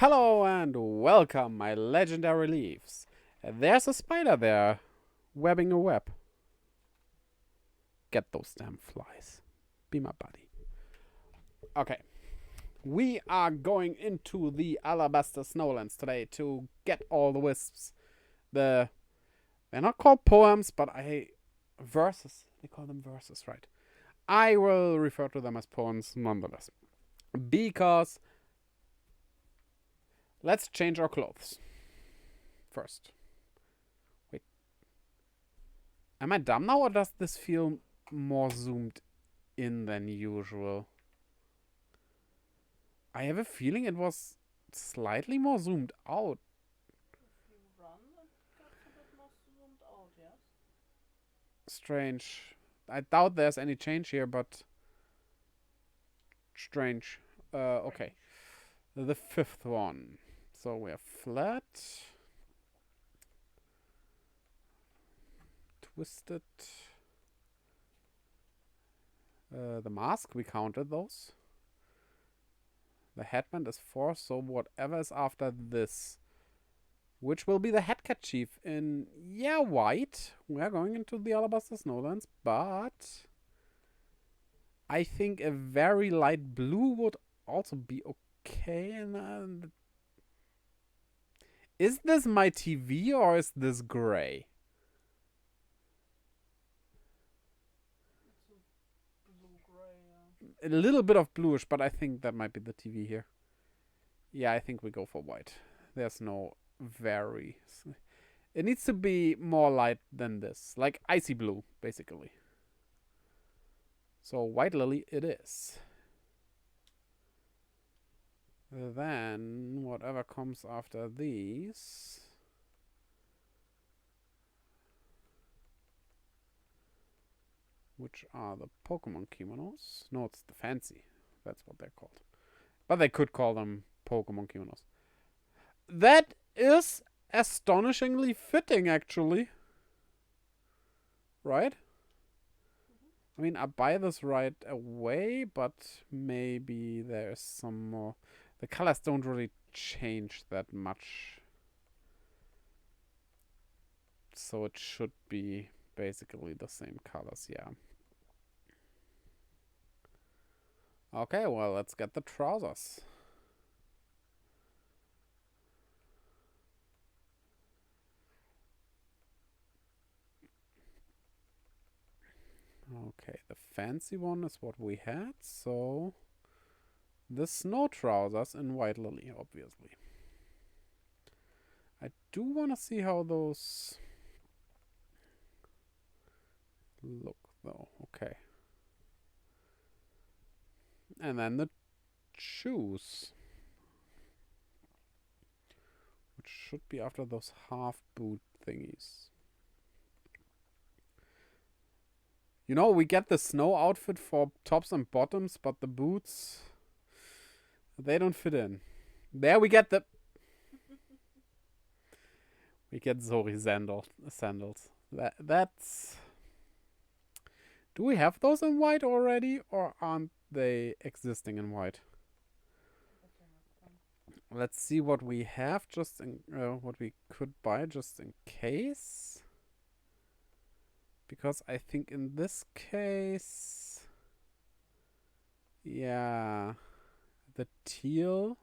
Hello and welcome, my legendary leaves. There's a spider there, webbing a web. Get those damn flies. Be my buddy. Okay. We are going into the Alabaster Snowlands today to get all the wisps. They're not called poems, but verses. They call them verses, right? I will refer to them as poems nonetheless. Because let's change our clothes first. Wait. Am I dumb now, or does this feel more zoomed in than usual? I have a feeling it was slightly more zoomed out. If you run, it gets a bit more zoomed out, yes? Strange. I doubt there's any change here, but strange. Okay. The fifth one. So we're flat. Twisted. The mask, we counted those. The headband is 4, so whatever is after this, which will be the headkerchief in, white. We're going into the Alabaster Snowlands, but I think a very light blue would also be okay. And is this my TV or is this gray? Blue-gray, A little bit of bluish, but I think that might be the TV here. Yeah, I think we go for white. There's no very... It needs to be more light than this. Like icy blue, basically. So white lily it is. Then, whatever comes after these... Which are the Pokemon kimonos? No, it's the fancy. That's what they're called. But they could call them Pokemon kimonos. That is astonishingly fitting, actually. Right? I mean, I buy this right away, but maybe there's some more. The colors don't really change that much. So it should be basically the same colors, yeah. Okay, well, let's get the trousers. Okay, the fancy one is what we had, so... The snow trousers in white lily, obviously. I do want to see how those look, though. Okay. And then the shoes. Which should be after those half boot thingies. You know, we get the snow outfit for tops and bottoms, but the boots... They don't fit in. There we get the... We get Zori sandals. That's... Do we have those in white already, or aren't they existing in white? Let's see what we have, just in... what we could buy, just in case. Because I think in this case... Yeah... The teal.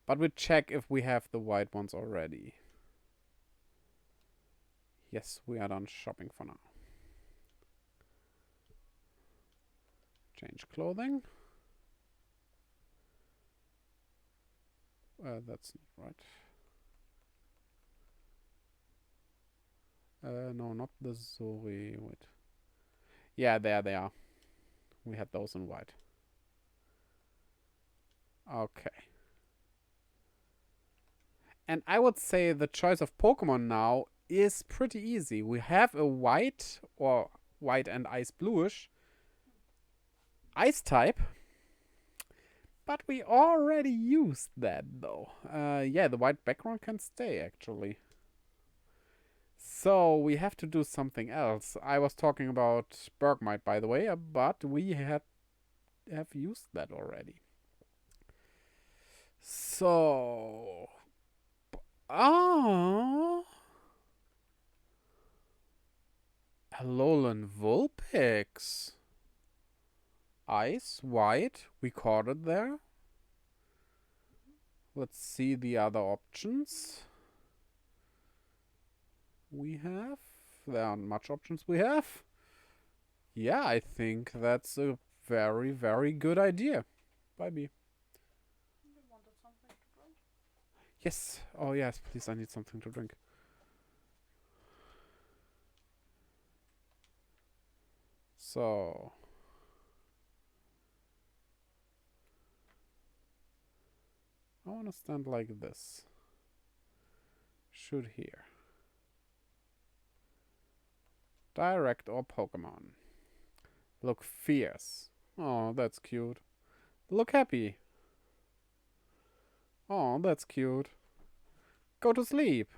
But we check if we have the white ones already. Yes, we are done shopping for now. Change clothing. That's not right. No, not the Zori. Wait. Yeah, there they are. We had those in white. Okay. And I would say the choice of Pokemon now is pretty easy. We have a white, or white and ice bluish, ice type. But we already used that, though. Yeah, the white background can stay, actually. So we have to do something else. I was talking about Bergmite, by the way, but we have used that already. So... Alolan Vulpix. Ice, white. We caught it there. Let's see the other options we have. There aren't much options we have. Yeah, I think that's a very, very good idea. Bye, Bee. You wanted something to drink? Yes. Oh, yes, please, I need something to drink. So... I want to stand like this. Shoot here. Direct or Pokemon. Look fierce. Oh, that's cute. Look happy. Oh, that's cute. Go to sleep.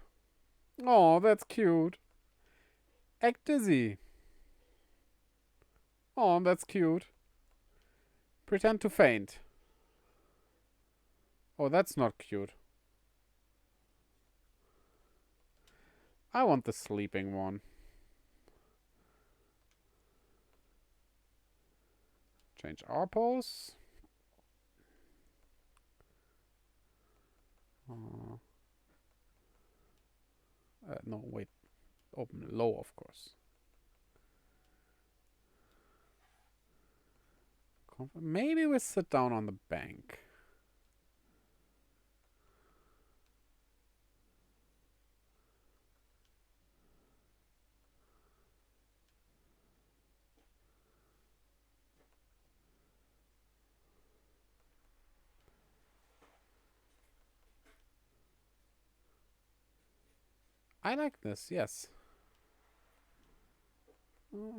Oh, that's cute. Act dizzy. Oh, that's cute. Pretend to faint. Oh, that's not cute. I want the sleeping one. Change our pose. No, wait. Open low, of course. Maybe we sit down on the bank. I like this, yes.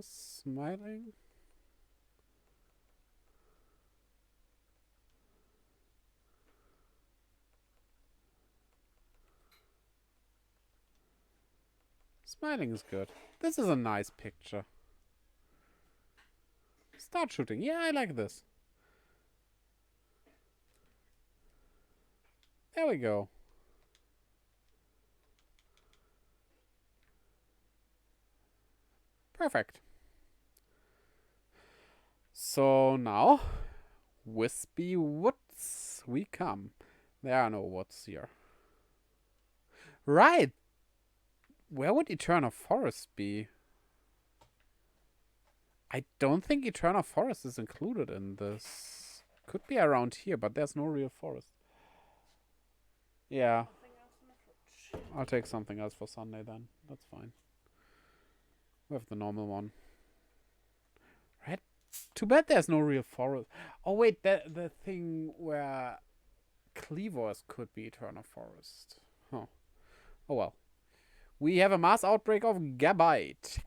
Smiling. Smiling is good. This is a nice picture. Start shooting. Yeah, I like this. There we go. Perfect. So now, wispy woods we come. There are no woods here. Right. Where would Eternal Forest be? I don't think Eternal Forest is included in this. Could be around here, but there's no real forest. Yeah. Something else in the fridge. I'll take something else for Sunday then. That's fine. We have the normal one. Right? Too bad there's no real forest. Oh wait, the thing where Cleavers could be Eternal Forest. Huh. Oh well. We have a mass outbreak of Gabite.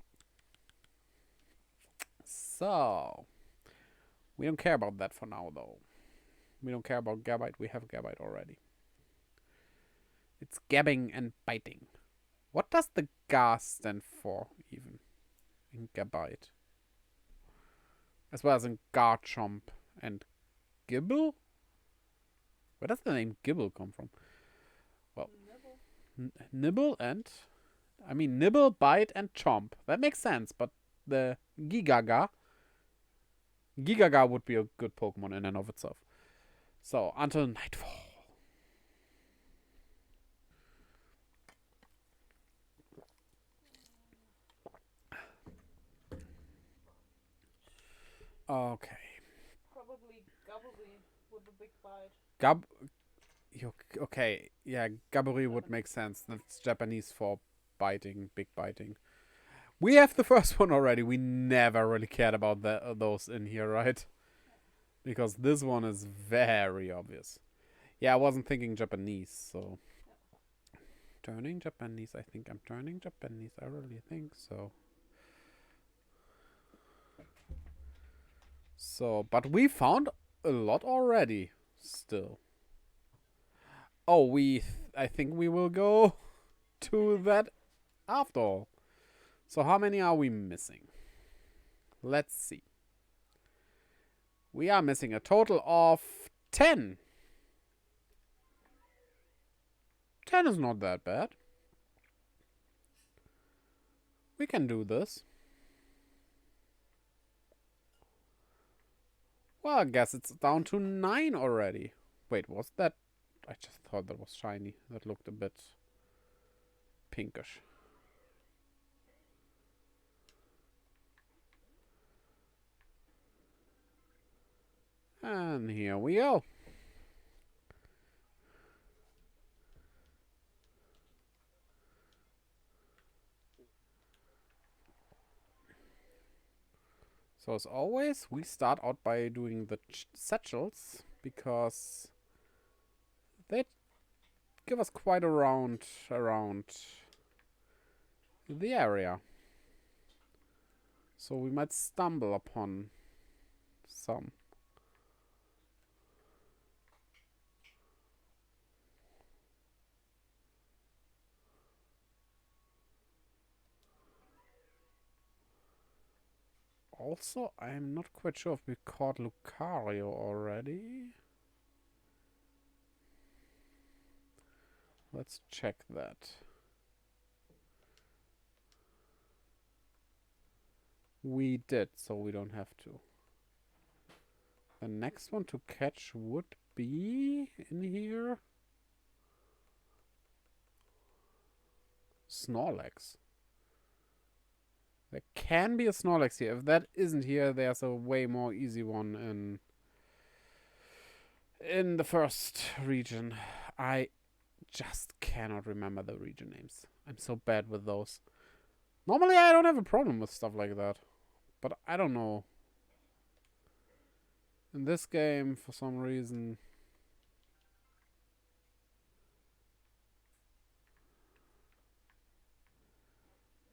So, we don't care about that for now, though. We don't care about Gabite. We have Gabite already. It's gabbing and biting. What does the Ga stand for, even, in Gabite? As well as in Garchomp and Gibble? Where does the name Gibble come from? Well, Nibble and... I mean, Nibble, Bite, and Chomp. That makes sense, but the Gigaga would be a good Pokemon in and of itself. So, until nightfall. Okay. Probably Gubbleby with a big bite. Okay, yeah, Gaburi would make sense. That's Japanese for biting, big biting. We have the first one already. We never really cared about those in here, right? Because this one is very obvious. Yeah, I wasn't thinking Japanese, so... Turning Japanese, I think I'm turning Japanese. I really think so. So, but we found a lot already, still. Oh, I think we will go to that after all. So how many are we missing? Let's see. We are missing a total of 10. 10 is not that bad. We can do this. Well, I guess it's down to 9 already. Wait, was that... I just thought that was shiny. That looked a bit pinkish. And here we go. So as always, we start out by doing the satchels, because they give us quite a round around the area. So we might stumble upon some. Also, I'm not quite sure if we caught Lucario already. Let's check that. We did, so we don't have to. The next one to catch would be in here. Snorlax. There can be a Snorlax here. If that isn't here, there's a way more easy one in the first region. I just cannot remember the region names. I'm so bad with those. Normally I don't have a problem with stuff like that. But I don't know. In this game, for some reason...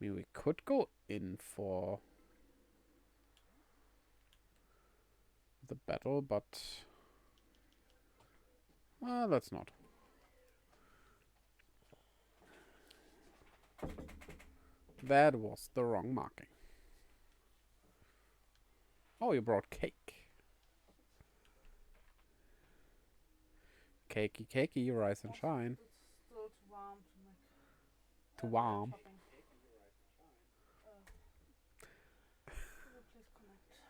mean, we could go in for the battle, but let's not. That was the wrong marking. Oh, you brought cake. Cakey, cakey, rise and shine. It's still too warm to make. Too warm. Topping. Will you please connect?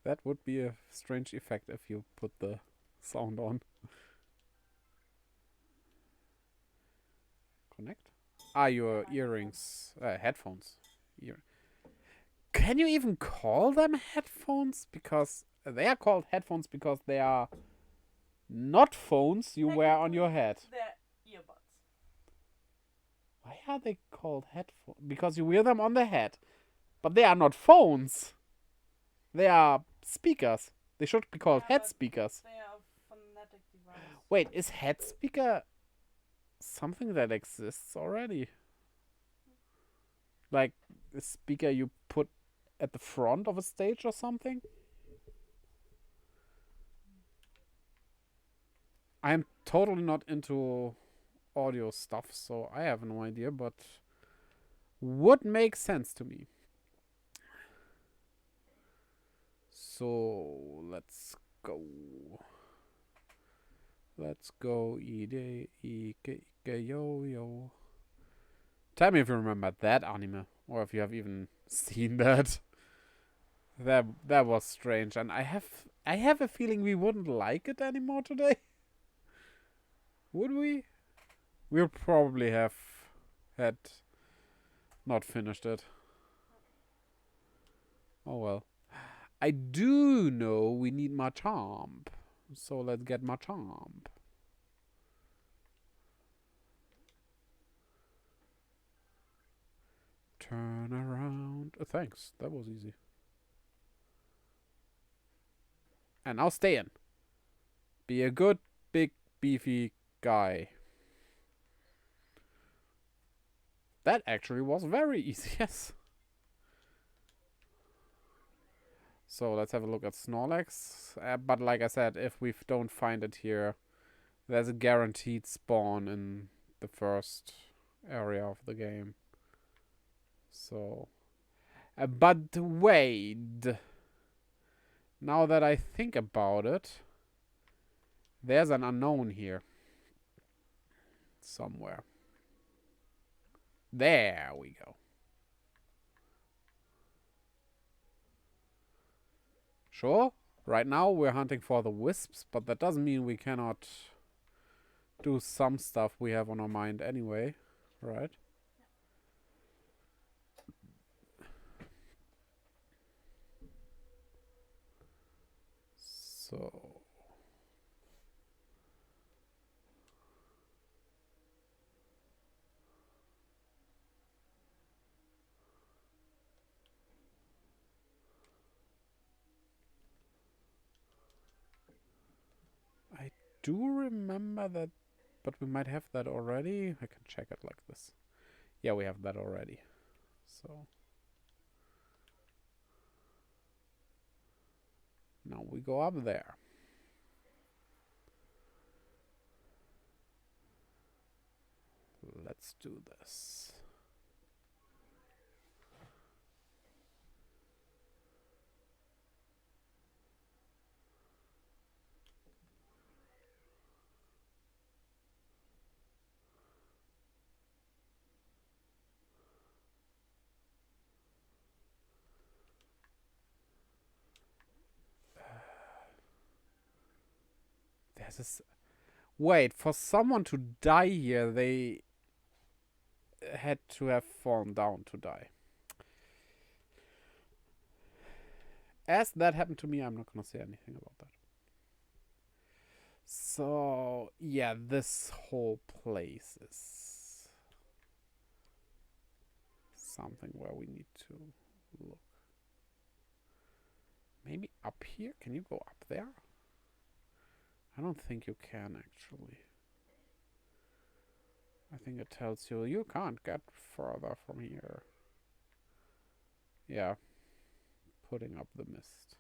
That would be a strange effect if you put the sound on. Connect? Ah, your earrings. Headphones. Can you even call them headphones? Because they are called headphones because they are not phones you wear on your head. They're earbuds. Why are they called headphones? Because you wear them on the head. But they are not phones. They are speakers. They should be called head speakers. They are a phonetic device. Wait, is head speaker something that exists already? Like a speaker you put at the front of a stage or something? I am totally not into audio stuff, so I have no idea, but would make sense to me. So let's go. Let's go. Ide, ike, yo, yo. Tell me if you remember that anime, or if you have even seen that. That was strange, and I have a feeling we wouldn't like it anymore today. Would we? We'll probably have had not finished it. Oh well. I do know we need Machamp. So let's get Machamp. Turn around. Oh, thanks. That was easy. And now stay in. Be a good, big, beefy guy. That actually was very easy, yes. So let's have a look at Snorlax. But like I said, if we don't find it here, there's a guaranteed spawn in the first area of the game. So, but wait. Now that I think about it, there's an unknown here. Somewhere. There we go. Sure, right now we're hunting for the Wisps, but that doesn't mean we cannot do some stuff we have on our mind anyway, right? So... I do remember that, but we might have that already. I can check it like this. Yeah, we have that already. So... now we go up there. Let's do this. There's this... wait, for someone to die here, they had to have fallen down to die. As that happened to me, I'm not gonna say anything about that. So, yeah, this whole place is something where we need to look. Maybe up here? Can you go up there? I don't think you can, actually. I think it tells you you can't get further from here. Yeah. Putting up the mist.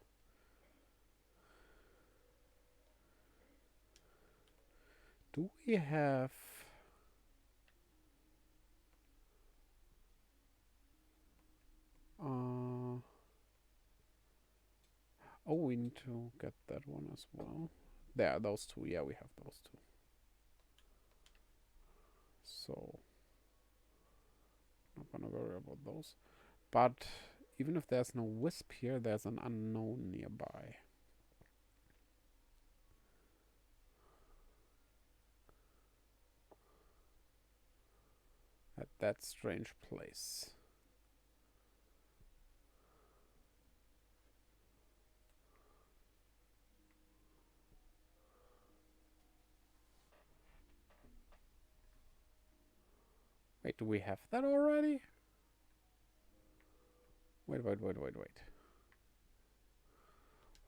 Do we have... oh, we need to get that one as well. There, those two. Yeah, we have those two. So, not gonna worry about those. But even if there's no wisp here, there's an unknown nearby. At that strange place. Wait, do we have that already? Wait.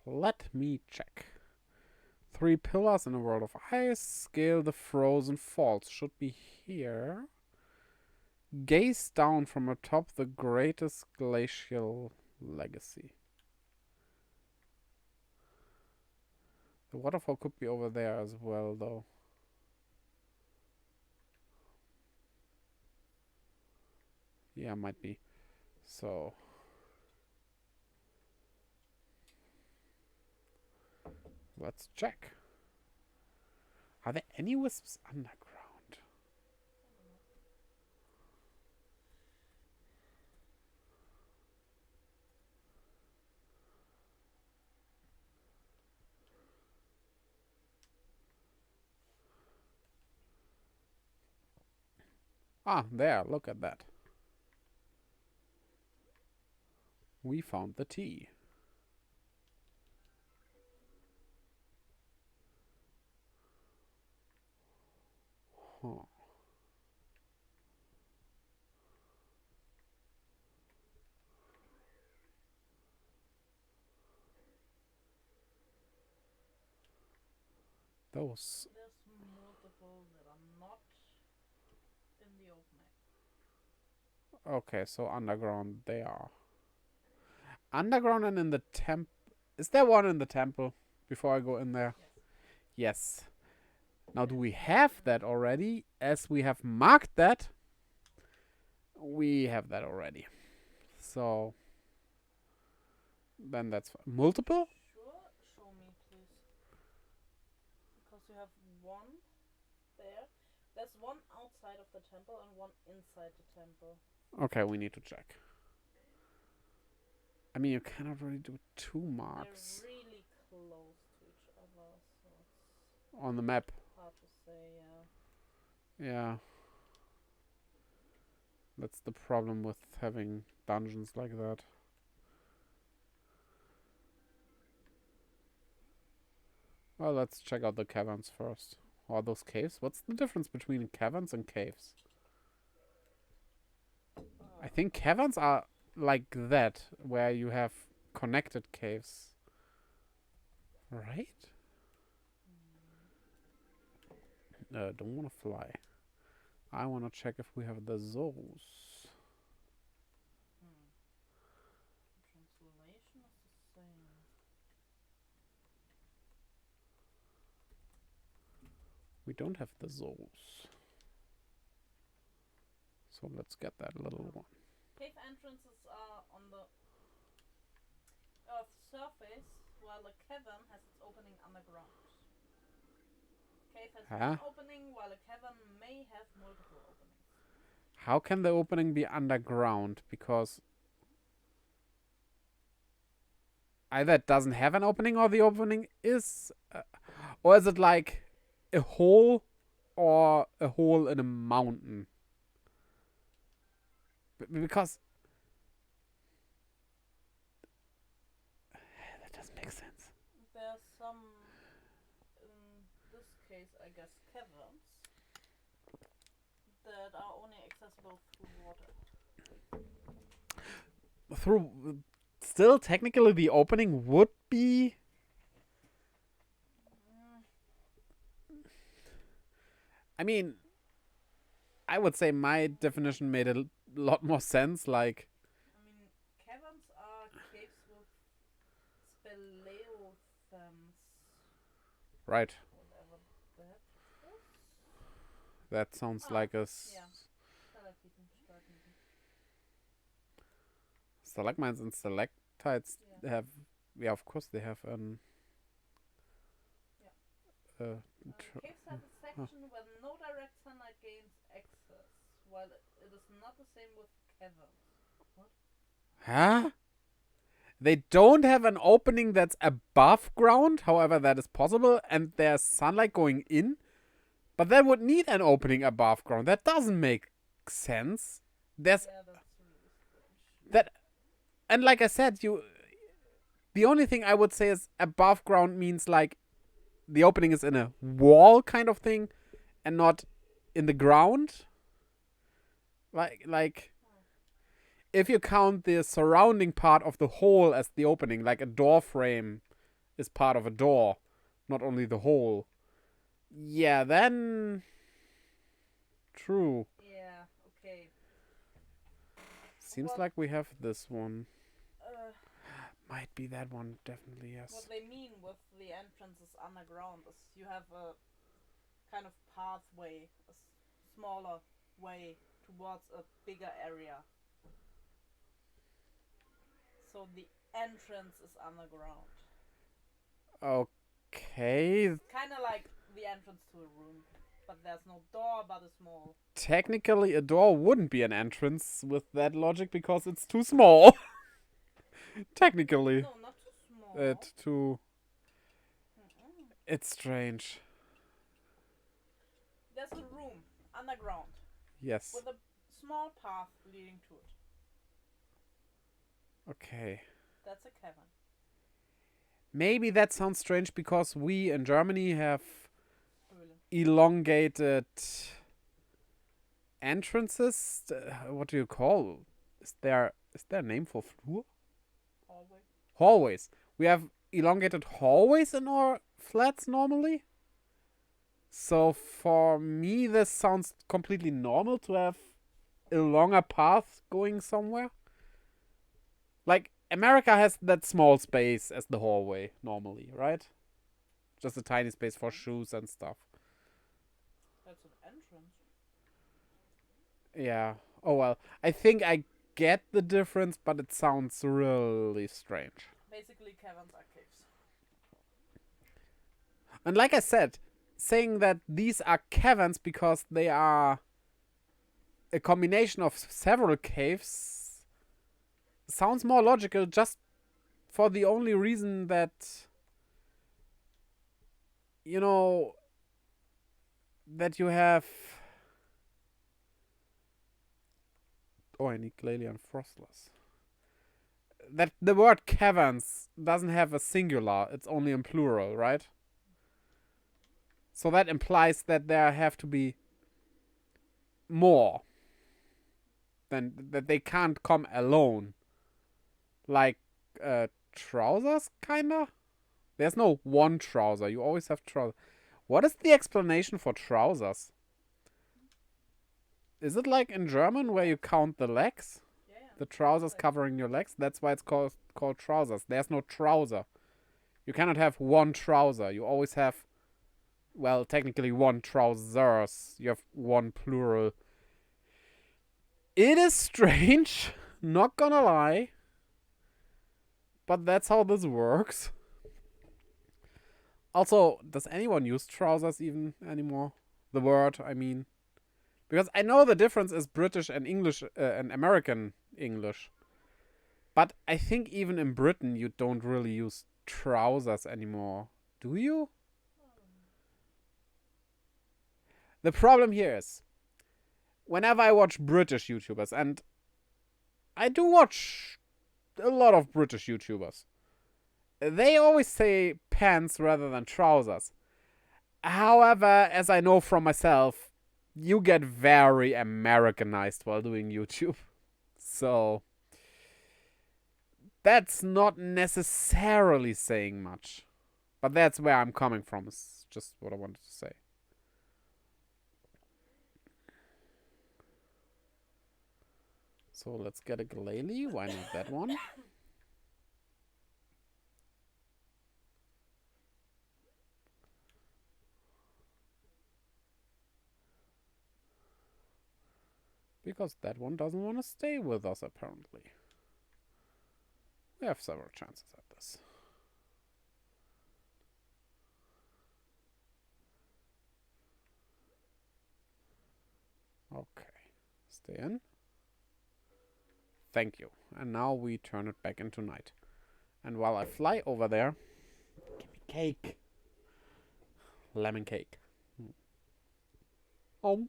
Let me check. 3 pillars in a world of ice. Scale the frozen falls. Should be here. Gaze down from atop the greatest glacial legacy. The waterfall could be over there as well, though. Yeah, might be. So... let's check. Are there any wisps underground? Ah, there, look at that. We found the tea. Huh. Those. There's multiple that are not in the opening. Okay, so underground they are. Underground and in the temple. Is there one in the temple before I go in there? Yes. Yes. Now, do we have that already? As we have marked that, we have that already. So, then that's multiple? Sure, show me, please. Because you have one there. There's one outside of the temple and one inside the temple. Okay, we need to check. I mean, you cannot really do 2 marks. They're really close to each other, so it's on the map. hard to say, yeah. Yeah. That's the problem with having dungeons like that. Well, let's check out the caverns first. Or those caves. What's the difference between caverns and caves? I think caverns are like that, where you have connected caves. Right? Don't want to fly. I want to check if we have the zoos. Translation is the same. We don't have the zoos. So let's get that little one. Cave entrances are on the Earth's surface, while a cavern has its opening underground. Cave has one opening, while a cavern may have multiple openings. How can the opening be underground? Because either it doesn't have an opening or the opening is... or is it like a hole or a hole in a mountain? Because... that doesn't make sense. There's some, in this case, I guess, caverns that are only accessible through water. Still, technically, the opening would be... I mean, I would say my definition made a lot more sense. Like, I mean, caverns Right. Whatever that is. That sounds Ah, like a yeah. Stalagmiten, Stalagmiten. stalagmites and stalactites Yeah. have. Yeah, of course they have an. Yeah. Uh, Caves have a section where no direct sunlight gains access, while it is not the same with caverns. What? huh? They don't have an opening that's above ground, however, that is possible, and there's sunlight going in. But that would need an opening above ground. That doesn't make sense. There's Yeah, that's really strange. that, and like I said, the only thing I would say is above ground means like the opening is in a wall kind of thing, and not in the ground. Like if you count the surrounding part of the hole as the opening, like a door frame is part of a door, not only the hole. Yeah, then true. Yeah, okay. Seems What, like we have this one. uh, Might be that one, definitely, what yes. they mean with the entrances underground is you have a kind of pathway, a smaller way towards a bigger area. So the entrance is underground. Okay. Kind of like the entrance to a room, but there's no door, but a small. Technically, a door wouldn't be an entrance with that logic because it's too small. Technically. No, not too small. Mm-mm. It's strange. There's a room underground Yes. with a small path leading to it. Okay. That's a cavern. Maybe that sounds strange because we in Germany have Höhle. elongated entrances. What do you call? Is there a name for floor? Hallway. Hallways. We have elongated hallways in our flats normally. So for me, this sounds completely normal to have a longer path going somewhere. Like, America has that small space as the hallway normally, right? Just a tiny space for shoes and stuff. That's an entrance. Yeah. Oh well. I think I get the difference, but it sounds really strange. Basically, caverns are caves. And like I said, saying that these are caverns because they are a combination of several caves sounds more logical just for the only reason that, you know, that you have... Oh, I need Glalie and Frostless. That the word caverns doesn't have a singular, it's only in plural, right? So that implies that there have to be more. Than that they can't come alone. Like trousers, kinda? There's no one trouser. You always have trousers. What is the explanation for trousers? Is it like in German where you count the legs? Yeah. The trousers Legs. covering your legs? That's why it's called trousers. There's no trouser. You cannot have one trouser. You always have, well, technically one trousers. You have one plural. It is strange, not gonna lie. But that's how this works. Also, does anyone use trousers even anymore? The word, I mean. Because I know the difference is British and English and American English. But I think even in Britain you don't really use trousers anymore. Do you? The problem here is, whenever I watch British YouTubers, and I do watch a lot of British YouTubers, they always say pants rather than trousers. However, as I know from myself, you get very Americanized while doing YouTube. So, that's not necessarily saying much. But that's where I'm coming from, is just what I wanted to say. So let's get a Glalie. Why not that one? Because that one doesn't want to stay with us, apparently. We have several chances at this. Okay. Stay in. Thank you. And now we turn it back into night. And while I fly over there, give me cake. Lemon cake. Oh.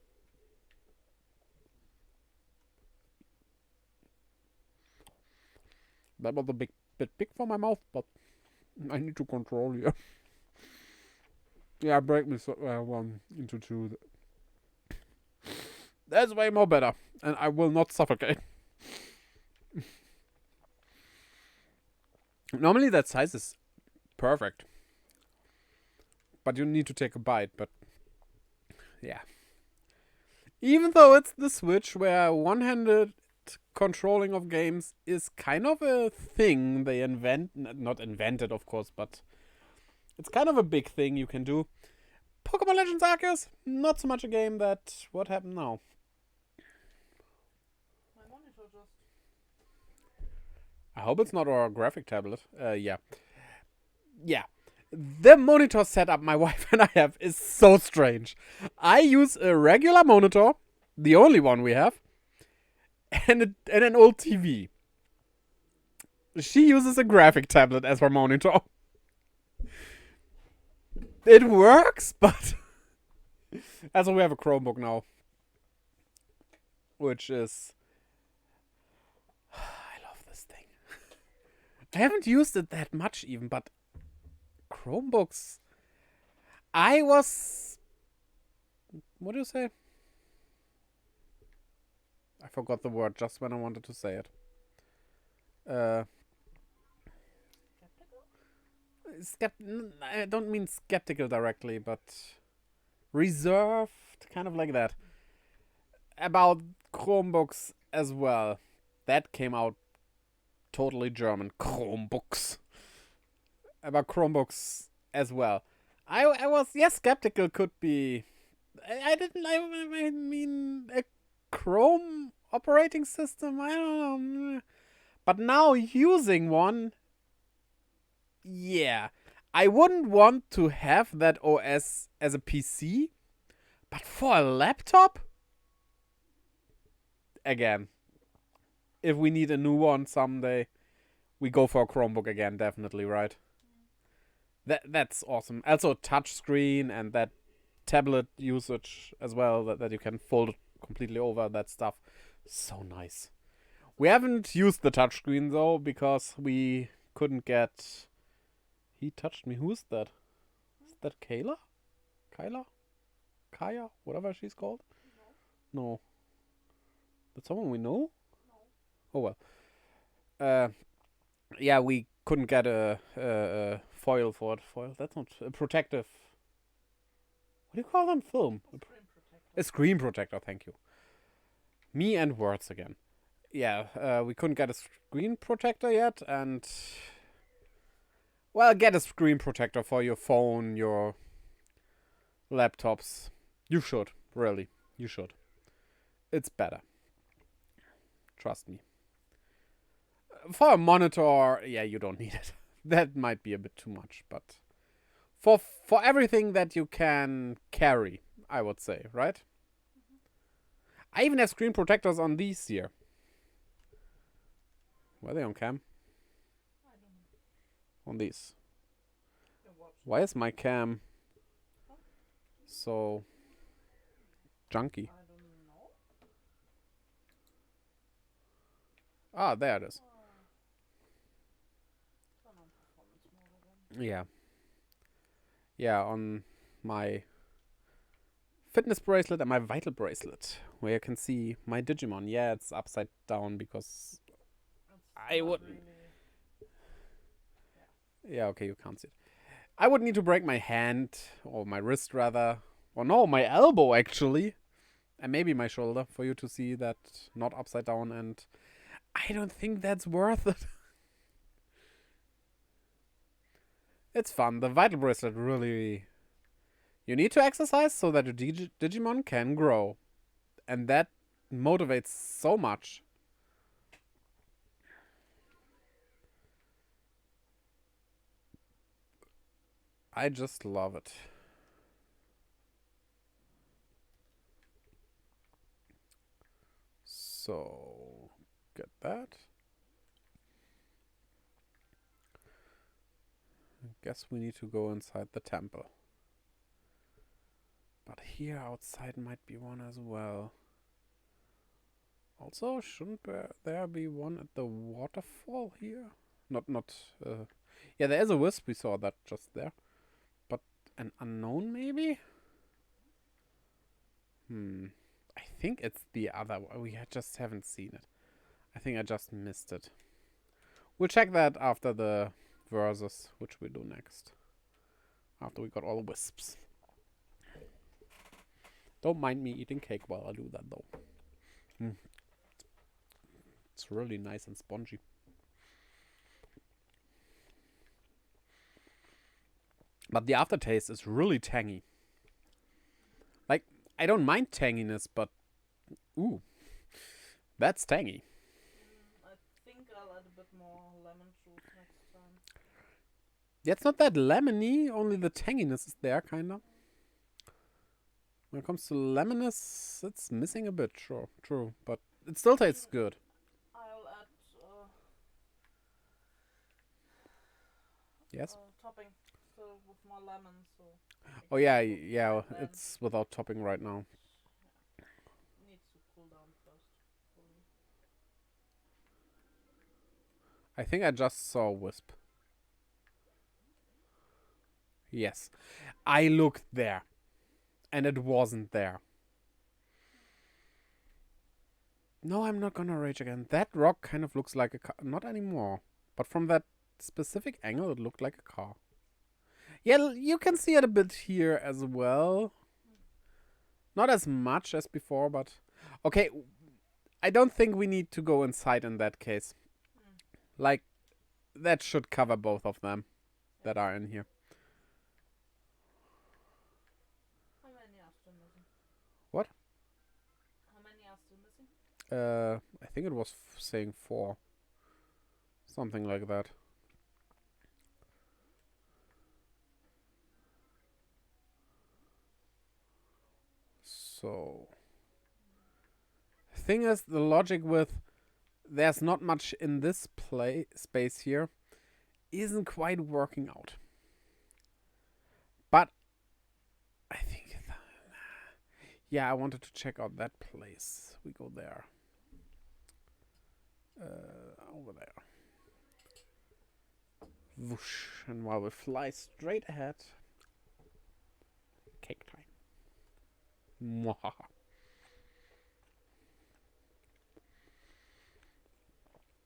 That was a bit big for my mouth, but I need to control you. Yeah, break me one into two. That's way more better. And I will not suffocate. Normally that size is perfect. But you need to take a bite, but yeah. Even though it's the Switch where one-handed controlling of games is kind of a thing they not invented, of course, but it's kind of a big thing you can do. Pokemon Legends Arceus, not so much a game that... What happened now? My monitor just... I hope it's not our graphic tablet. Yeah. Yeah. The monitor setup my wife and I have is so strange. I use a regular monitor, the only one we have, and an old TV. She uses a graphic tablet as her monitor. It works, but... Also, we have a Chromebook now. Which is... I love this thing. I haven't used it that much even, but... Chromebooks... I was... What do you say? I forgot the word just when I wanted to say it. I don't mean skeptical directly, but reserved, kind of like that. About Chromebooks as well. That came out totally German. Chromebooks. About Chromebooks as well. I was, yes, skeptical could be. I mean, a Chrome operating system? I don't know. But now using one, yeah. I wouldn't want to have that OS as a PC, but for a laptop? Again, if we need a new one someday, we go for a Chromebook again, definitely, right? That's awesome. Also, touchscreen and that tablet usage as well, that you can fold completely over, that stuff. So nice. We haven't used the touchscreen though, because we couldn't get... He touched me. Who's that? Is that Kayla? Kyla? Kaya? Whatever she's called? No. That's someone we know? No. Oh well. Yeah, we couldn't get a foil for it. Foil? That's not... A protective... What do you call them? Film? A screen protector, thank you. Me and words again. Yeah, we couldn't get a screen protector yet, and... Well, get a screen protector for your phone, your laptops. You should, really. You should. It's better. Trust me. For a monitor, yeah, you don't need it. That might be a bit too much, but... For everything that you can carry, I would say, right? I even have screen protectors on these here. Were they on cam? I don't know. On these. Why is my cam so junky? I don't know. Ah, there it is. Turn on performance mode again. Yeah. Yeah, on my fitness bracelet and my vital bracelet, where you can see my Digimon. Yeah, it's upside down because I would... Really... Yeah, okay, you can't see it. I would need to break my hand, or my wrist rather. Or no, my elbow actually. And maybe my shoulder for you to see that not upside down, and I don't think that's worth it. It's fun. The vital bracelet really... You need to exercise so that your Digimon can grow. And that motivates so much. I just love it. So, get that. I guess we need to go inside the temple. But here outside might be one as well. Also, shouldn't there be one at the waterfall here? Yeah, there is a wisp. We saw that just there. But an unknown, maybe? I think it's the other one. We just haven't seen it. I think I just missed it. We'll check that after the versus, which we do next. After we got all the wisps. Don't mind me eating cake while I do that, though. It's really nice and spongy. But the aftertaste is really tangy. Like, I don't mind tanginess, but... Ooh. That's tangy. I think I'll add a bit more lemon juice next time. Yeah, it's not that lemony, only the tanginess is there, kind of. When it comes to lemoniness, it's missing a bit, sure, true. But it still tastes good. I'll add Yes? topping so with more lemon, so... Oh, yeah, it's without topping right now. Needs to cool down first. I think I just saw Wisp. Yes. I looked there. And it wasn't there. No, I'm not gonna rage again. That rock kind of looks like a car. Not anymore. But from that specific angle, it looked like a car. Yeah, you can see it a bit here as well. Not as much as before, but... Okay, I don't think we need to go inside in that case. Like, that should cover both of them that are in here. How many are still missing? What? How many are still missing? I think it was saying 4. Something like that. So... Thing is, the logic with there's not much in this space here isn't quite working out. But I think... Yeah, I wanted to check out that place. We go there. Over there. Whoosh. And while we fly straight ahead... Cake time. Mwahaha.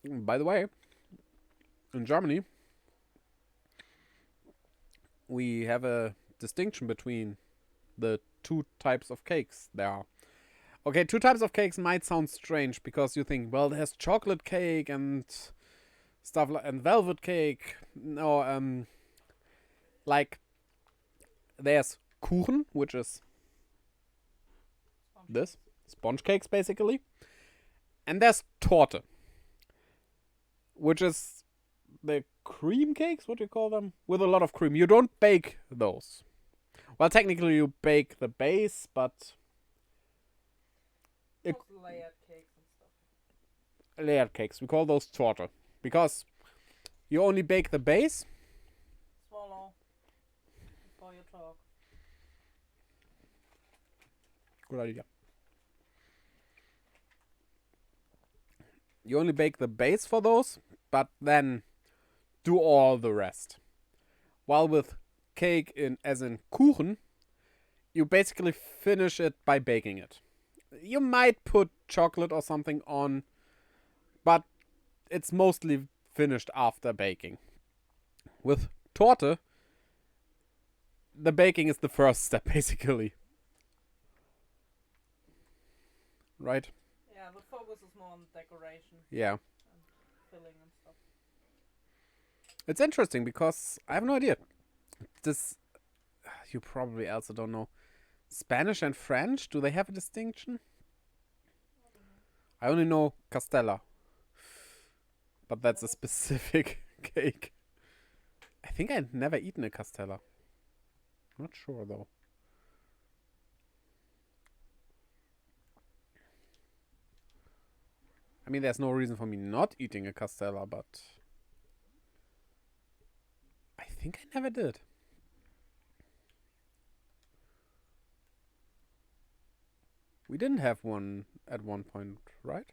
By the way, in Germany, we have a distinction between the 2 types of cakes there are. Okay, 2 types of cakes might sound strange because you think, well, there's chocolate cake and stuff like and velvet cake. No, like there's Kuchen, which is this sponge cakes basically, and there's Torte, which is the cream cakes, what do you call them? With a lot of cream. You don't bake those. Well, technically you bake the base, but... Layered cakes and stuff. Layered cakes. We call those Torte. Because you only bake the base. Swallow. Before you talk. Good idea. You only bake the base for those, but then do all the rest. While with cake, as in Kuchen, you basically finish it by baking it. You might put chocolate or something on, but it's mostly finished after baking. With Torte, the baking is the first step, basically. Right? Yeah, the focus is more on decoration. Yeah. And filling and stuff. It's interesting because I have no idea. This, you probably also don't know. Spanish and French, do they have a distinction? I only know Castella. But that's a specific cake. I think I've never eaten a Castella. Not sure though. I mean, there's no reason for me not eating a Castella, but I think I never did. We didn't have one at one point, right?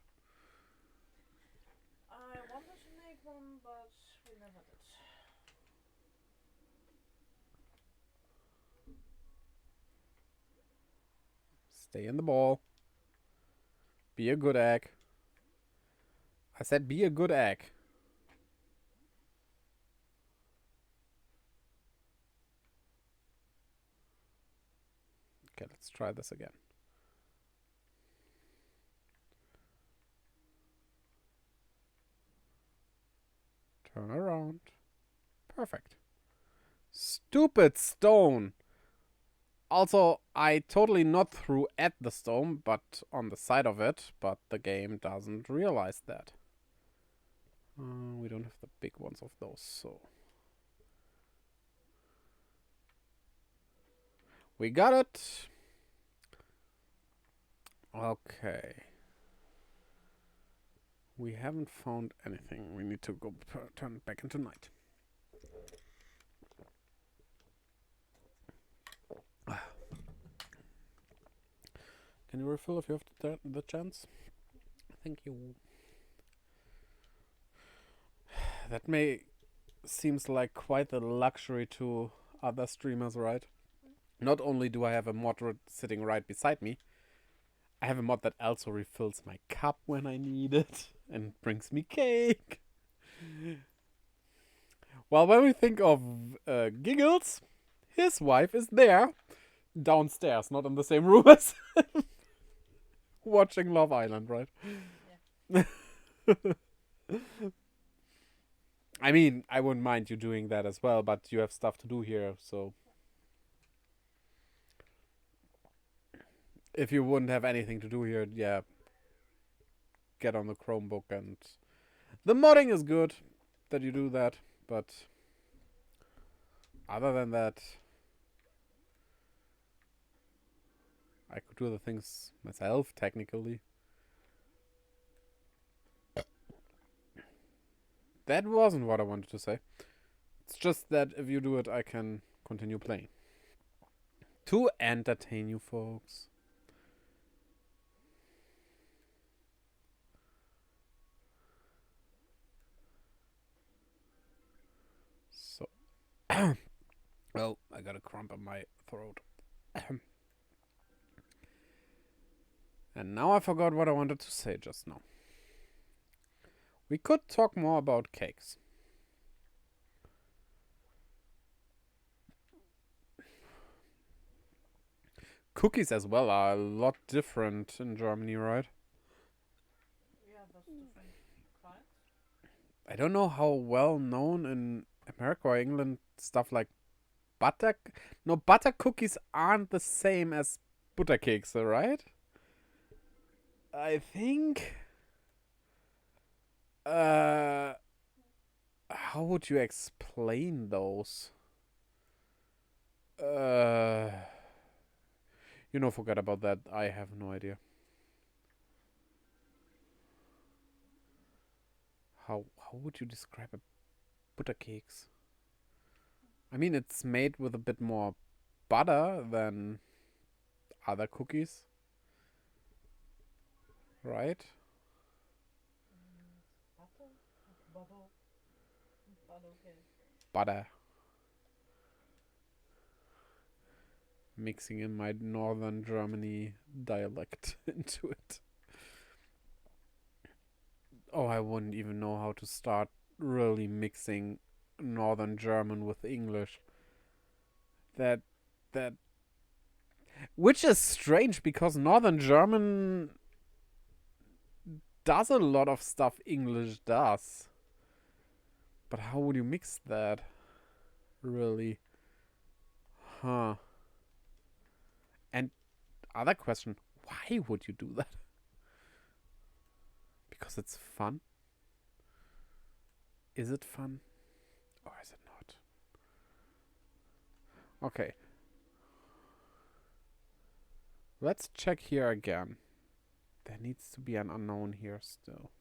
I wanted to make one, but we never did. Stay in the ball. Be a good egg. I said be a good egg. Okay, let's try this again. Turn around. Perfect. Stupid stone. Also, I totally not threw at the stone, but on the side of it, but the game doesn't realize that. We don't have the big ones of those, so... We got it! Okay. We haven't found anything. We need to go turn it back into night. Can you refill if you have the chance? Thank you. That seems like quite a luxury to other streamers, right? Not only do I have a mod sitting right beside me, I have a mod that also refills my cup when I need it and brings me cake. Well, when we think of Giggles, his wife is there, downstairs, not in the same room as watching Love Island, right? Yeah. I mean, I wouldn't mind you doing that as well, but you have stuff to do here, so... If you wouldn't have anything to do here, yeah, get on the Chromebook and... The modding is good that you do that, but... Other than that... I could do the things myself, technically. That wasn't what I wanted to say. It's just that if you do it, I can continue playing. To entertain you folks. So... well, I got a crump in my throat. And now I forgot what I wanted to say just now. We could talk more about cakes. Cookies as well are a lot different in Germany, right? Yeah, there's different kinds. I don't know how well known in America or England stuff like butter... No, butter cookies aren't the same as butter cakes, right? I think... how would you explain those? Forget about that. I have no idea. How would you describe a butter cakes? I mean, it's made with a bit more butter than other cookies, right? Butter? Butter? Butter, okay. Butter. Mixing in my northern Germany dialect into it. Oh, I wouldn't even know how to start really mixing northern German with English. That which is strange because northern German does a lot of stuff English does. But how would you mix that? Really? Huh. And other question, why would you do that? because it's fun. Is it fun? Or is it not? Okay. Let's check here again. There needs to be an unknown here still.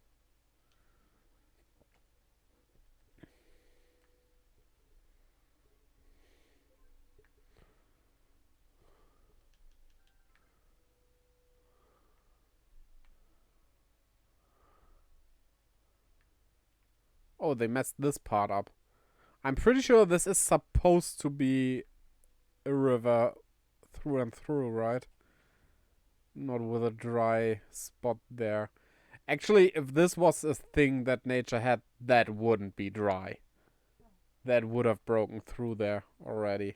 Oh, they messed this part up. I'm pretty sure this is supposed to be a river through and through, right? Not with a dry spot there. Actually, if this was a thing that nature had, that wouldn't be dry. That would have broken through there already.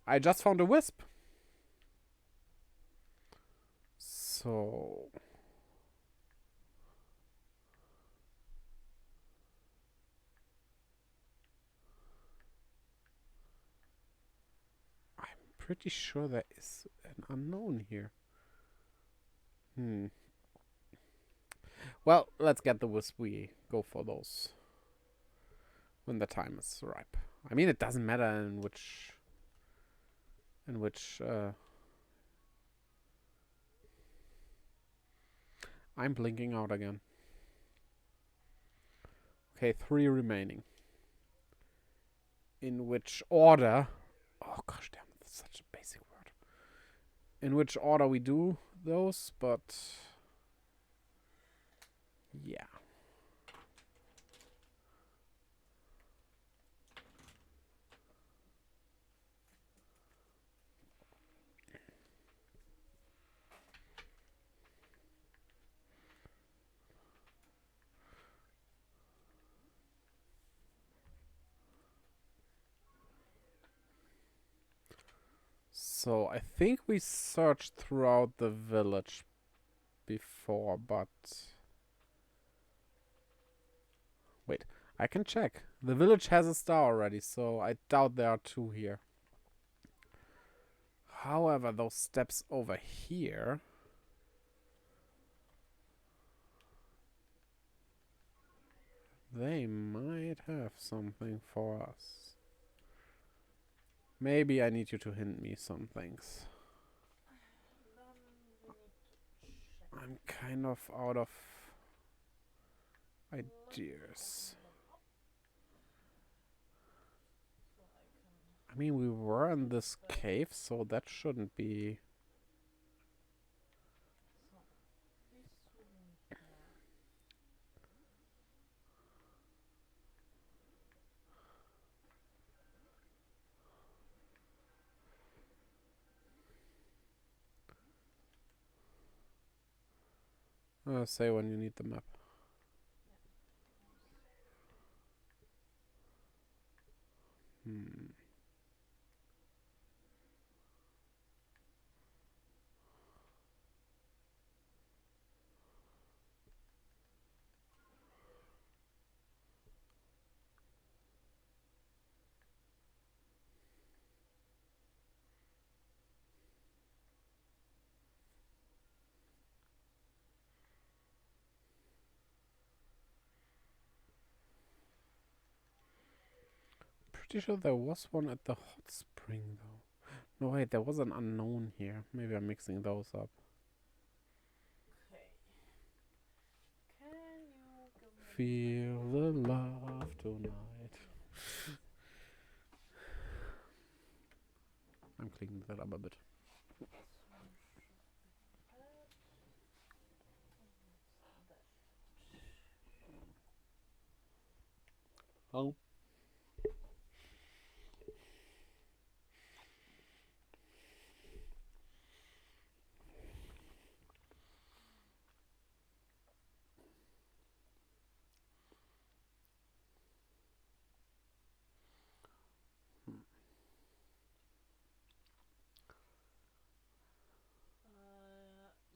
I just found a wisp. So... pretty sure there is an unknown here. Well, let's get the wisp. We go for those when the time is ripe. I mean, it doesn't matter in which... I'm blinking out again. Okay, 3 remaining. In which order... Oh, gosh damn, that's such a basic word. In which order we do those, but... yeah. So, I think we searched throughout the village before, but... wait, I can check. The village has a star already, so I doubt there are 2 here. However, those steps over here... they might have something for us. Maybe I need you to hint me some things. I'm kind of out of ideas. I mean, we were in this cave, so that shouldn't be... say when you need the map. Pretty sure there was one at the hot spring, though. No, wait, there was an unknown here. Maybe I'm mixing those up. Okay. Can you give me... Feel the love tonight. I'm cleaning that up a bit. Oh.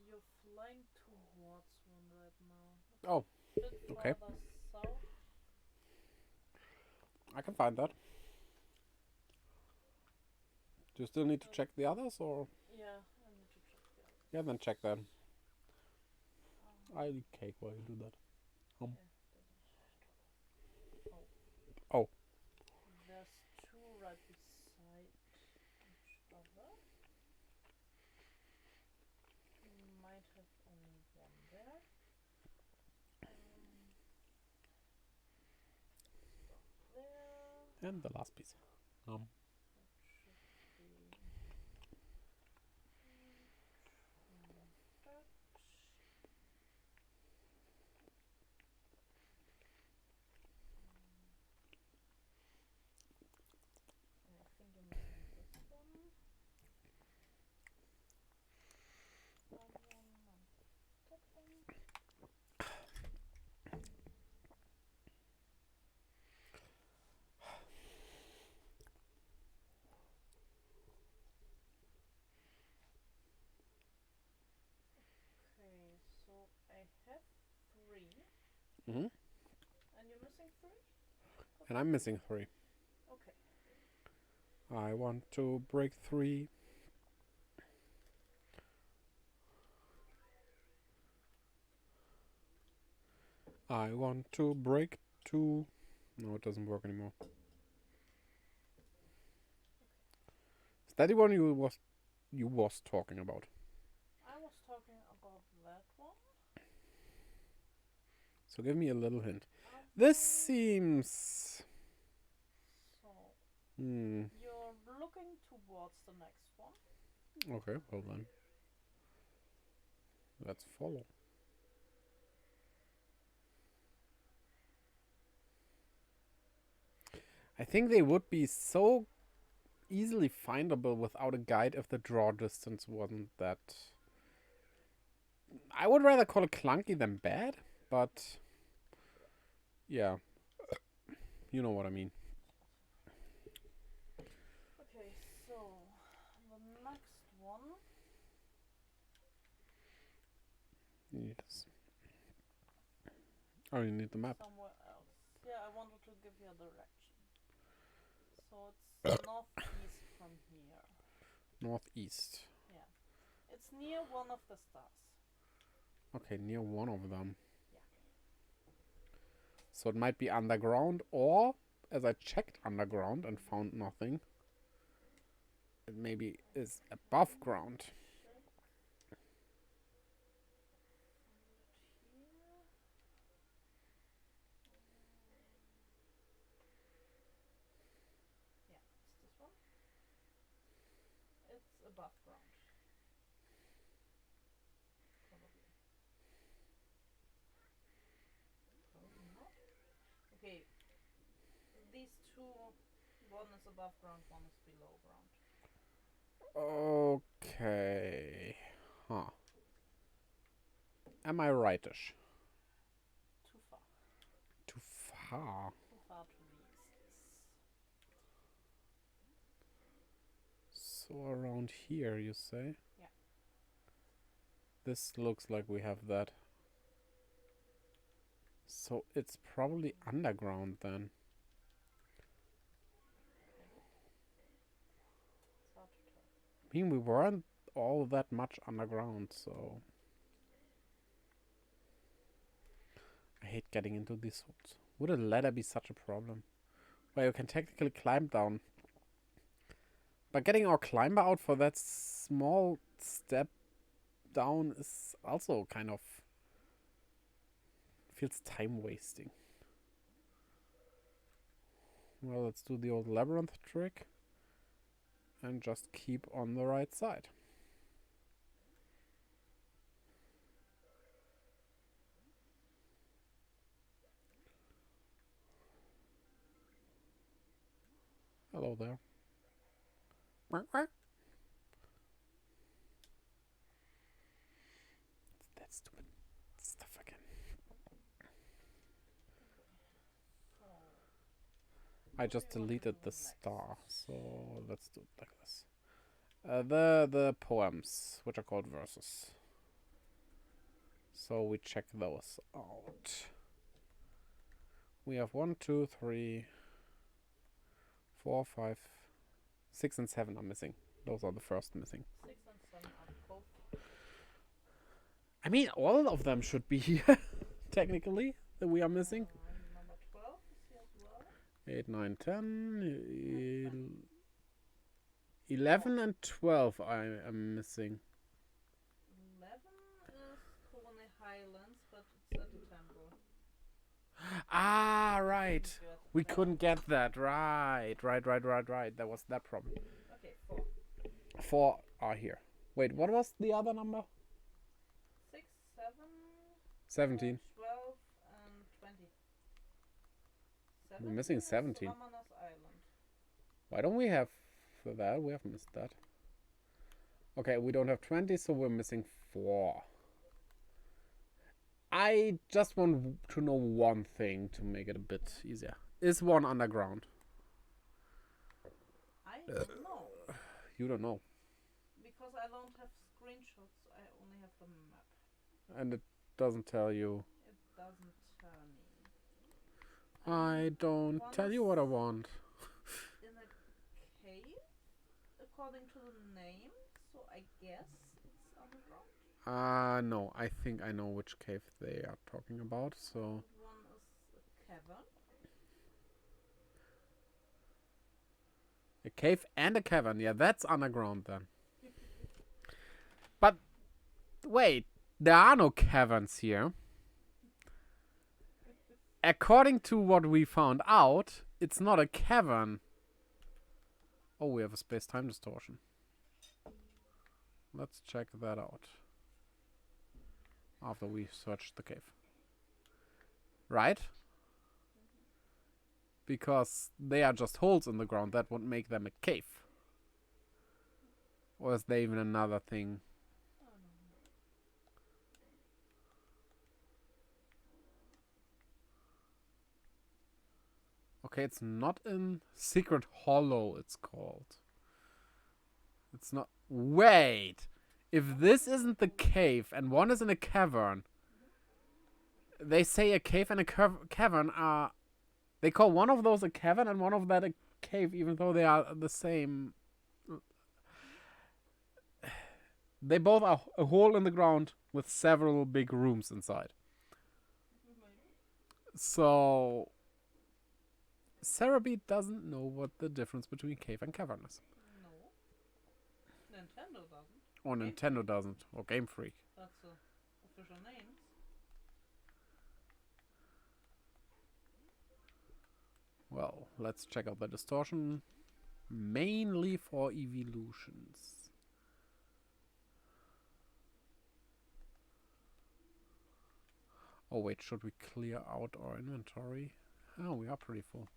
You're flying towards one right now. Oh, Bit okay. farther south. I can find that. Do you still need to check the others, or? Yeah, I need to Yeah, then check that. Um, I'll eat cake while you do that. yeah, Oh. Oh. There's two right beside each other. Might have only one there. Stuff there. And the last piece. That should be that. I think you're missing this one. That one and that one. Okay, so I have 3. Mm-hmm. And you're missing 3? And I'm missing 3. Okay. I want to break 3. I want to break 2. No, it doesn't work anymore. Is that the one you was talking about? I was talking about that one. So give me a little hint. This seems... So, Hmm. you're looking towards the next one. Okay, well then. Let's follow. I think they would be so easily findable without a guide if the draw distance wasn't that... I would rather call it clunky than bad, but... Yeah. You know what I mean. Okay, so the next one. You need this. Oh, you need the map. Somewhere else. Yeah, I wanted to give you a direction. So it's northeast from here. Northeast. Yeah. It's near one of the stars. Okay, near one of them. Yeah. So it might be underground, or, as I checked underground and found nothing, it maybe is above ground. Check. Yeah, it's this one. It's above ground. Probably. Probably not. Okay. These two, one is above ground, one is below ground. Okay. Huh. Am I rightish? Too far. Too far. Too far to the east, yes. So around here, you say? Yeah. This looks like we have that. So it's probably underground then. Maybe. It's hard to tell. I mean, we weren't all that much underground, so... I hate getting into these holes. Would a ladder be such a problem? Well, you can technically climb down. But getting our climber out for that small step down is also kind of... feels time wasting. Well, let's do the old labyrinth trick. And just keep on the right side. Hello there. That stupid stuff again. So I just deleted the star, so let's do it like this. The poems, which are called verses. So we check those out. We have 1, 2, 3, 4, 5, 6 and 7 are missing. Those are the first missing. 6 and 7 are both I mean, all of them should be here, technically, that we are missing. Number 12 is here as well. 8, 9, 10, 11 and 12 I am missing. 11 is Colony Highlands, but it's at the temple. Ah, right. We couldn't get that. Right. That was that problem. Okay, 4. 4 are here. Wait, what was the other number? 6, 7, 17. 12, and 20. We're missing 17. Ramanas Island. Why don't we have that? We have missed that. Okay, we don't have 20, so we're missing 4. I just want to know one thing to make it a bit easier. Is one underground? I don't know. You don't know. Because I don't have screenshots, I only have the map. And it doesn't tell you. It doesn't tell me. I don't tell you what I want. In a cave, according to the name, so I guess it's underground. No, I think I know which cave they are talking about, so... One is a cavern. A cave and a cavern, yeah, that's underground then. But, wait, there are no caverns here. According to what we found out, it's not a cavern. Oh, we have a space-time distortion. Let's check that out. After we searched the cave. Right? Because they are just holes in the ground. That would make them a cave. Or is there even another thing? Okay, it's not in Secret Hollow, it's called. It's not... Wait! If this isn't the cave and one is in a cavern, they say a cave and a cavern are... They call one of those a cavern and one of that a cave, even though they are the same. They both are a hole in the ground with several big rooms inside. So... Cerebi doesn't know what the difference between cave and cavern is. No. Nintendo doesn't. Or Nintendo doesn't. Or Game Freak. That's the official names. Well, let's check out the distortion. Mainly for evolutions. Oh wait, should we clear out our inventory? Oh, we are pretty full.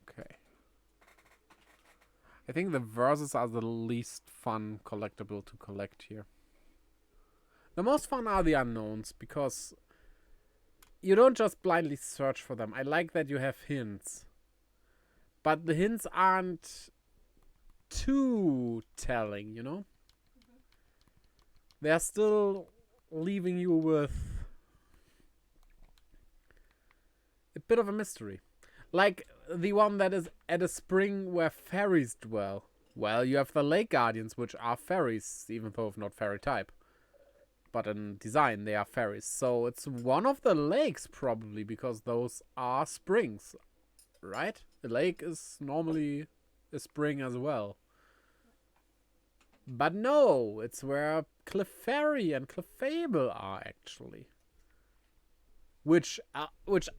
Okay. I think the verses are the least fun collectible to collect here. The most fun are the unknowns, because you don't just blindly search for them. I like that you have hints. But the hints aren't too telling, you know? They're still leaving you with a bit of a mystery. Like the one that is at a spring where fairies dwell. Well, you have the lake guardians, which are fairies, even though not fairy type. But in design, they are fairies. So it's one of the lakes, probably, because those are springs. Right? The lake is normally a spring as well. But no, it's where Clefairy and Clefable are, actually. Which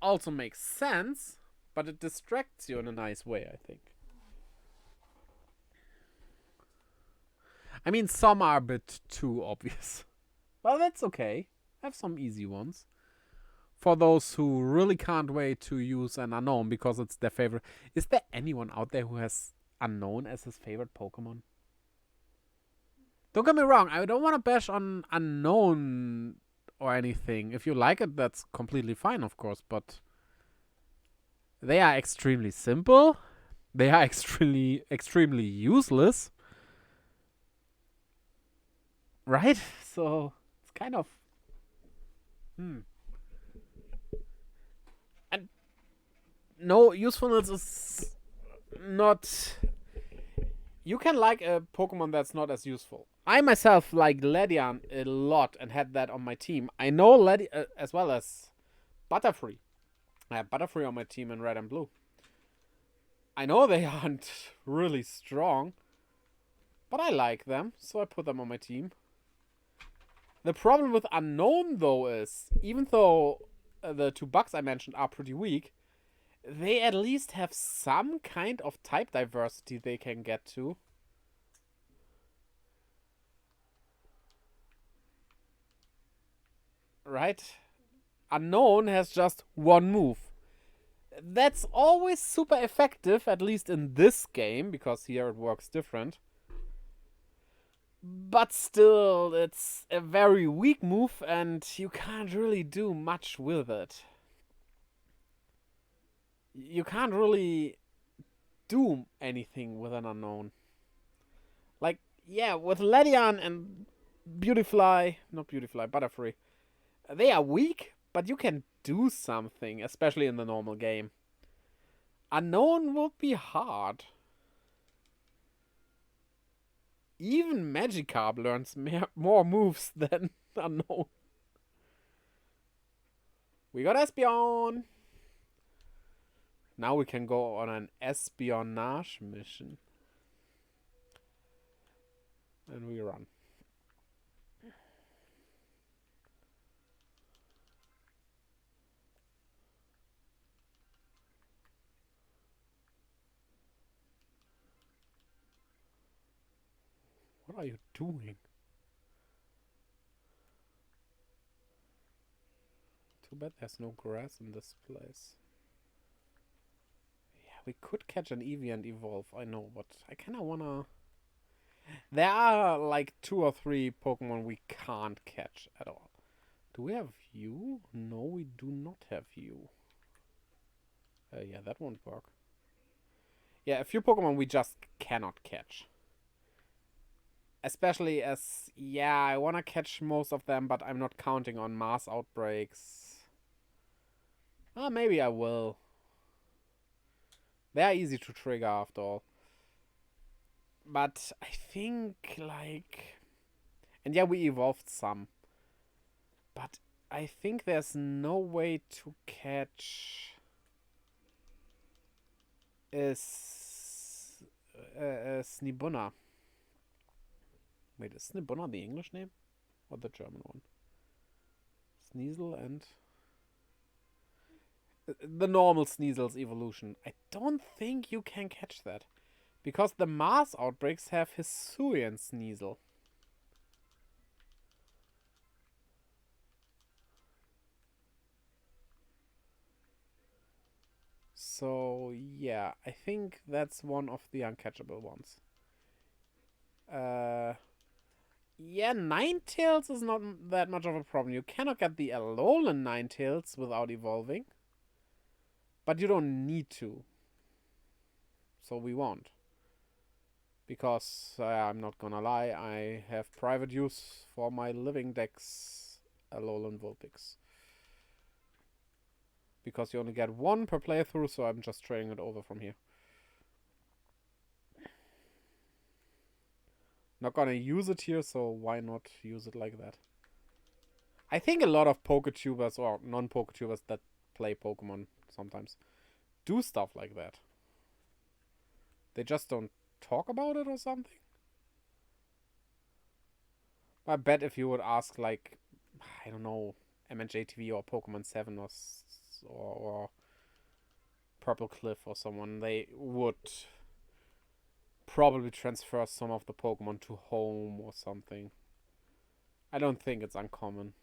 also makes sense, but it distracts you in a nice way, I think. I mean, some are a bit too obvious. Well, that's okay. Have some easy ones. For those who really can't wait to use an Unknown because it's their favorite. Is there anyone out there who has Unknown as his favorite Pokemon? Don't get me wrong, I don't want to bash on Unknown or anything. If you like it, that's completely fine, of course, but they are extremely simple. They are extremely useless. Right? So, it's kind of... And no, usefulness is not... You can like a Pokemon that's not as useful. I myself like Ledian a lot and had that on my team. I know Ledian as well as Butterfree. I have Butterfree on my team in Red and Blue. I know they aren't really strong, but I like them, so I put them on my team. The problem with Unknown, though, is even though the 2 bugs I mentioned are pretty weak, they at least have some kind of type diversity they can get to. Right? Unknown has just 1 move. That's always super effective, at least in this game, because here it works different. But still, it's a very weak move and you can't really do much with it. You can't really do anything with an Unknown. Like, yeah, with Ledian and Butterfree, they are weak, but you can do something, especially in the normal game. Unknown would be hard. Even Magikarp learns more moves than Unknown. We got Espeon. Now we can go on an espionage mission. And we run. What are you doing? Too bad there's no grass in this place. Yeah, we could catch an Eevee and evolve, I know, but I kinda wanna... There are like 2 or 3 Pokemon we can't catch at all. Do we have you? No, we do not have you. Yeah, that won't work. Yeah, a few Pokemon we just cannot catch. Especially as, yeah, I want to catch most of them, but I'm not counting on mass outbreaks. Well, maybe I will. They're easy to trigger after all. But I think, like... And yeah, we evolved some. But I think there's no way to catch... Snibunna. Wait, is Snibunna the English name? Or the German one? Sneasel and... The normal Sneasel's evolution. I don't think you can catch that. Because the mass outbreaks have Hisuian Sneasel. So, yeah, I think that's one of the uncatchable ones. Yeah, Ninetales is not that much of a problem. You cannot get the Alolan Ninetales without evolving. But you don't need to. So we won't. Because, I'm not gonna lie, I have private use for my living Dex Alolan Vulpix. Because you only get 1 per playthrough, so I'm just trading it over from here. Not gonna use it here, so why not use it like that? I think a lot of Poketubers or non-Poketubers that play Pokemon sometimes do stuff like that. They just don't talk about it or something. I bet if you would ask, like, I don't know, MNJTV or Pokemon 7 or Purple Cliff or someone, they would probably transfer some of the Pokemon to home or something. I don't think it's uncommon.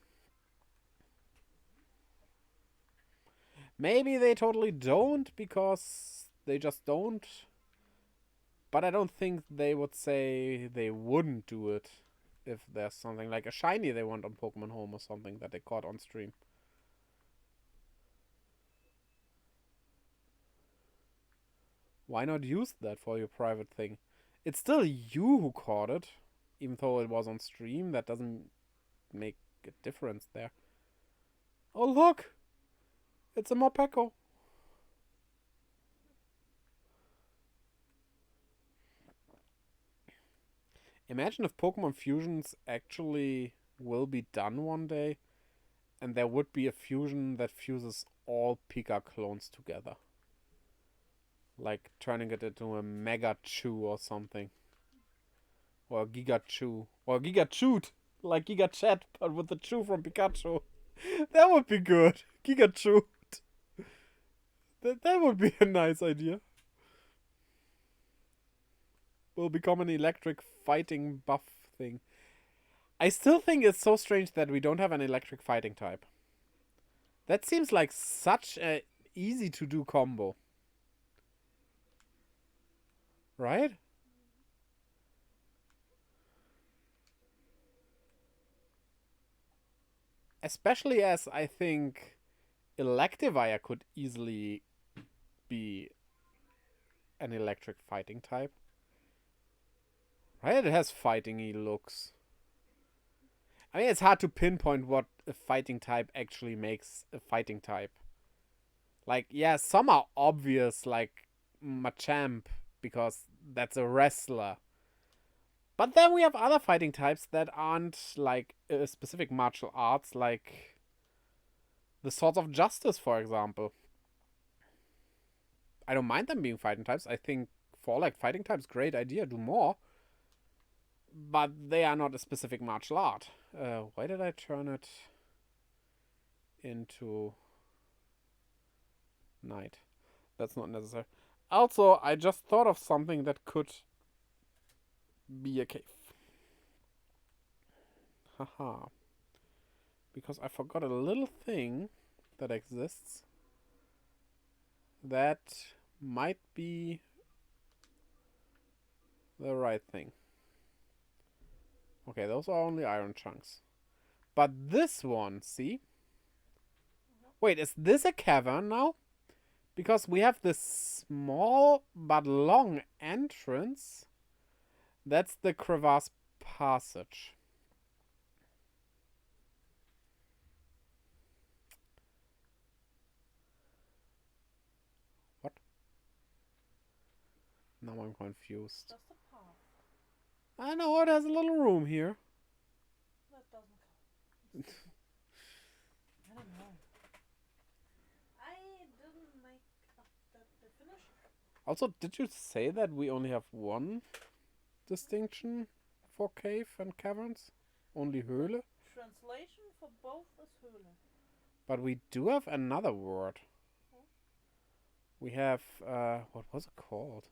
Maybe they totally don't because they just don't. But I don't think they would say they wouldn't do it if there's something like a shiny they want on Pokemon Home or something that they caught on stream. Why not use that for your private thing? It's still you who caught it, even though it was on stream. That doesn't make a difference there. Oh, look! It's a Morpeko. Imagine if Pokemon fusions actually will be done one day, and there would be a fusion that fuses all Pika clones together. Like turning it into a Mega Chew or something. Or Giga Chew. Or Giga Chewed! Like Giga Chat, but with the Chew from Pikachu. That would be good. Giga Chewed. That would be a nice idea. Will become an electric fighting buff thing. I still think it's so strange that we don't have an electric fighting type. That seems like such a easy to do combo. Right? Especially as I think Electivire could easily be an electric fighting type. Right? It has fighting-y looks. I mean, it's hard to pinpoint what a fighting type actually makes a fighting type. Like, yeah, some are obvious, like Machamp, because that's a wrestler. But then we have other fighting types that aren't like specific martial arts, like the Swords of Justice, for example. I don't mind them being fighting types. I think for like fighting types, great idea, do more. But they are not a specific martial art. Why did I turn it into night? That's not necessary. Also, I just thought of something that could be a cave. Haha. Because I forgot a little thing that exists that might be the right thing. Okay, those are only iron chunks. But this one, see? Wait, is this a cavern now? Because we have this small but long entrance. That's the crevasse passage. What? Now I'm confused. Just a path. I know, it has a little room here. That doesn't count. I don't know. I didn't make up that definition. Also, did you say that we only have one distinction for cave and caverns? Only Höhle? Translation for both is Höhle. But we do have another word. Hmm? We have, what was it called?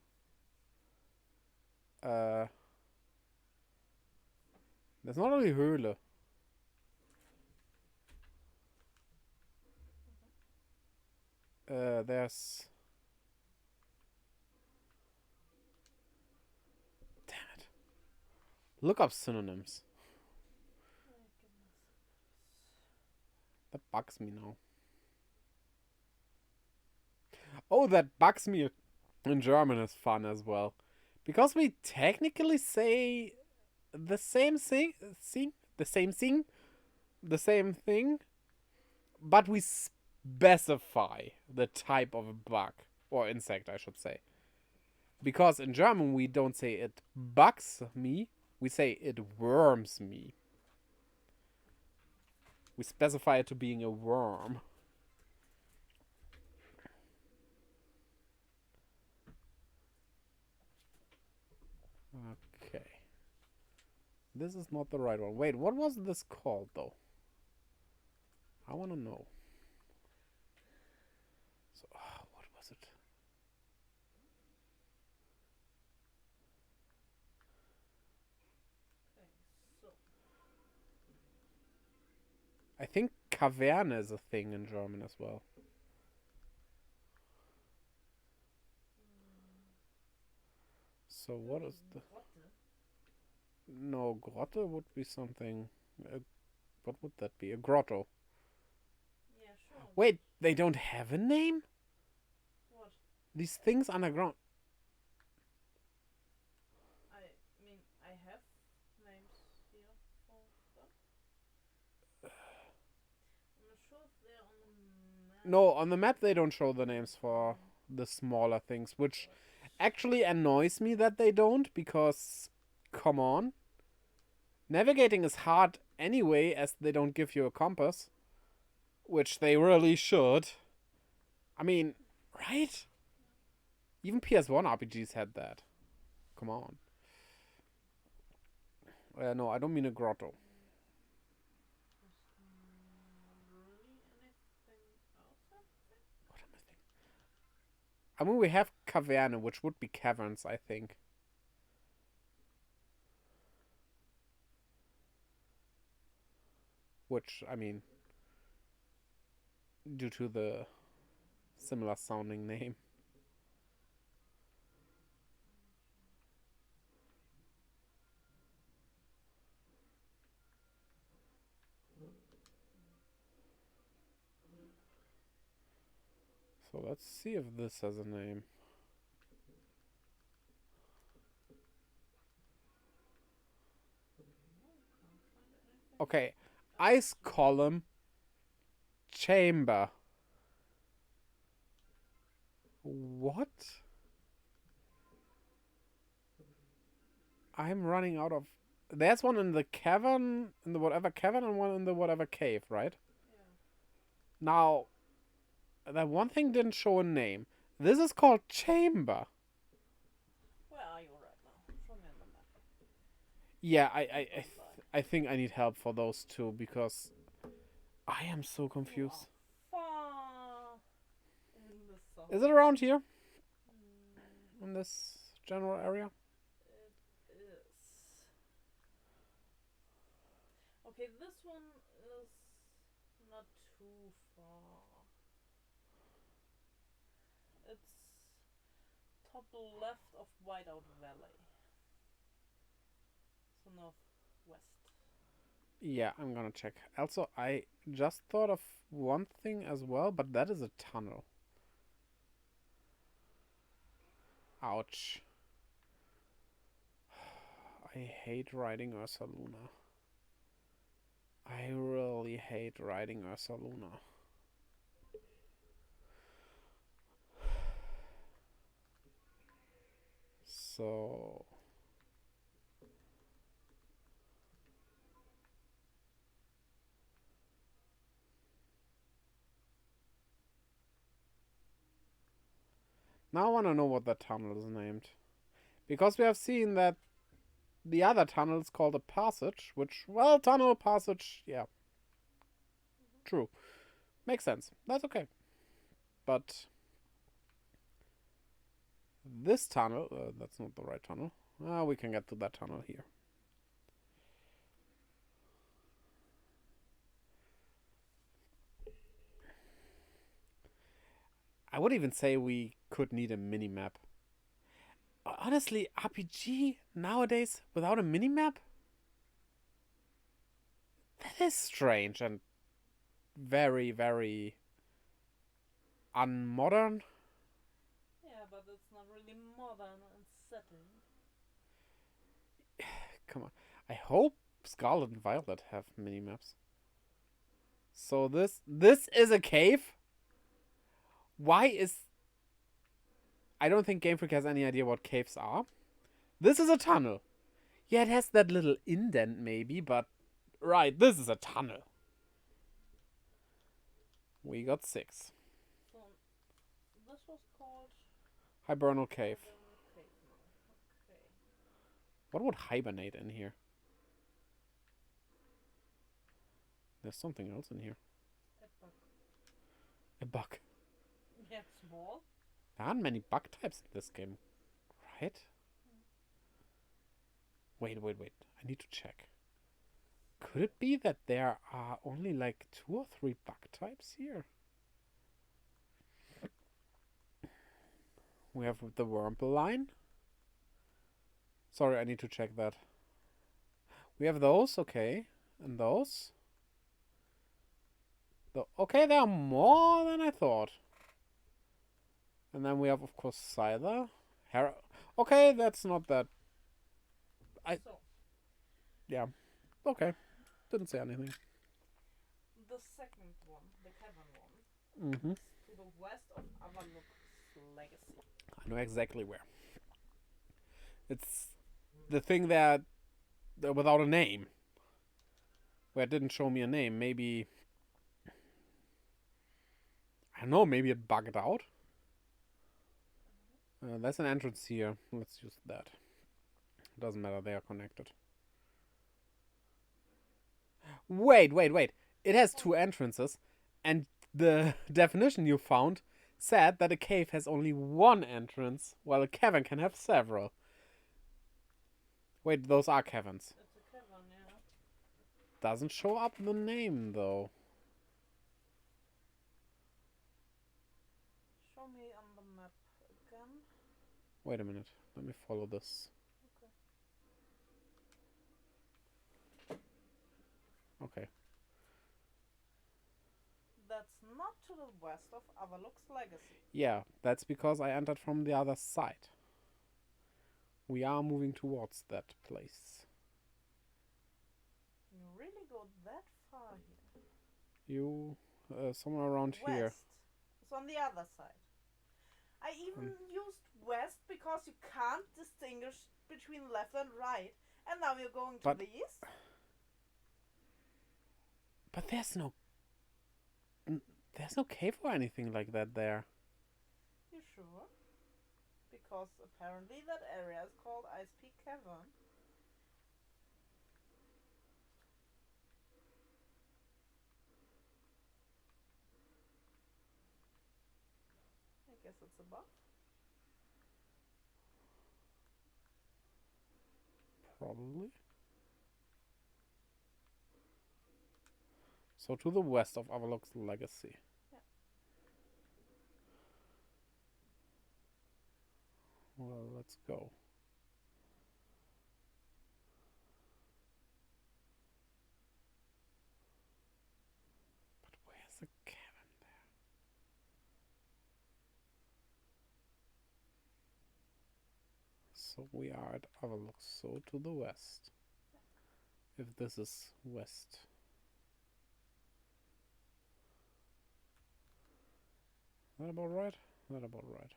There's not only Höhle. There's... Damn it. Look up synonyms. My goodness. That bugs me now. Oh, that bugs me in German is fun as well. Because we technically say the same thing, but we specify the type of a bug, or insect, I should say. Because in German we don't say it bugs me, we say it worms me. We specify it to being a worm. Okay. This is not the right one. Wait, what was this called, though? I want to know. So, what was it? Okay, so. I think Kaverne is a thing in German as well. So what is the... Grotte? No, Grotte would be something... what would that be? A grotto. Yeah, sure. Wait, they don't have a name? What? These things underground. I mean, I have names here for them. I'm not sure if they're on the map. No, on the map they don't show the names for the smaller things, which actually annoys me that they don't, because, come on. Navigating is hard anyway, as they don't give you a compass. Which they really should. I mean, right? Even PS1 RPGs had that. Come on. No, I don't mean a grotto. Really anything else? What am I thinking? I mean, we have Caverne, which would be caverns, I think. Which, I mean, due to the similar sounding name. So let's see if this has a name. Okay, ice column chamber. What? I'm running out of... There's one in the cavern, in the whatever cavern, and one in the whatever cave, right? Yeah. Now, that one thing didn't show a name. This is called chamber. Where are you right now? Show me on the map. Yeah, I think I need help for those two, because I am so confused. Far in the south. Is it around here? In this general area? It is. Okay, this one is not too far. It's top left of Whiteout Valley. So northwest. Yeah, I'm gonna check. Also, I just thought of one thing as well, but that is a tunnel. Ouch. I hate riding Ursaluna. I really hate riding Ursaluna. So... Now I want to know what that tunnel is named. Because we have seen that the other tunnel is called a passage, which, well, tunnel, passage, yeah. True. Makes sense. That's okay. But this tunnel, that's not the right tunnel. We can get to that tunnel here. I would even say we could need a mini-map. Honestly, RPG nowadays without a mini-map? That is strange and very, very unmodern. Yeah, but it's not really modern and setting. Come on. I hope Scarlet and Violet have mini-maps. So this is a cave? Why is... I don't think Game Freak has any idea what caves are. This is a tunnel. Yeah, it has that little indent maybe, but... Right, this is a tunnel. We got 6. So this was called Hibernal Cave. Cave now. Okay. What would hibernate in here? There's something else in here. A bug. A bug. Yeah, small. There aren't many bug types in this game, right? Wait. I need to check. Could it be that there are only like 2 or 3 bug types here? We have the Wurmple line. Sorry, I need to check that. We have those, okay. And those. Okay, there are more than I thought. And then we have, of course, Scyther. Okay, that's not that. Yeah. Okay. Didn't say anything. The second one, the cavern one, Mm-hmm. is to the west of Avalok's legacy. I know exactly where. It's the thing that without a name. Where it didn't show me a name. Maybe... I don't know, maybe it bugged out? There's an entrance here. Let's use that. Doesn't matter, they are connected. Wait. It has two entrances, and the definition you found said that a cave has only one entrance, while a cavern can have several. Wait, those are caverns. It's a cavern, yeah. Doesn't show up the name, though. Show me on the map again. Wait a minute. Let me follow this. Okay. That's not to the west of Avalok's legacy. Yeah, that's because I entered from the other side. We are moving towards that place. You really go that far here? You, somewhere around here. West. It's on the other side. I even used west because you can't distinguish between left and right. And now you're going to the east? But there's no cave or anything like that there. You sure? Because apparently that area is called Ice Peak Cavern. I guess it's above. Probably. So to the west of Avalok's legacy. Yeah. Well, let's go. But where's the cavern there? So we are at Avalok, so to the west. If this is west. That about right? That about right.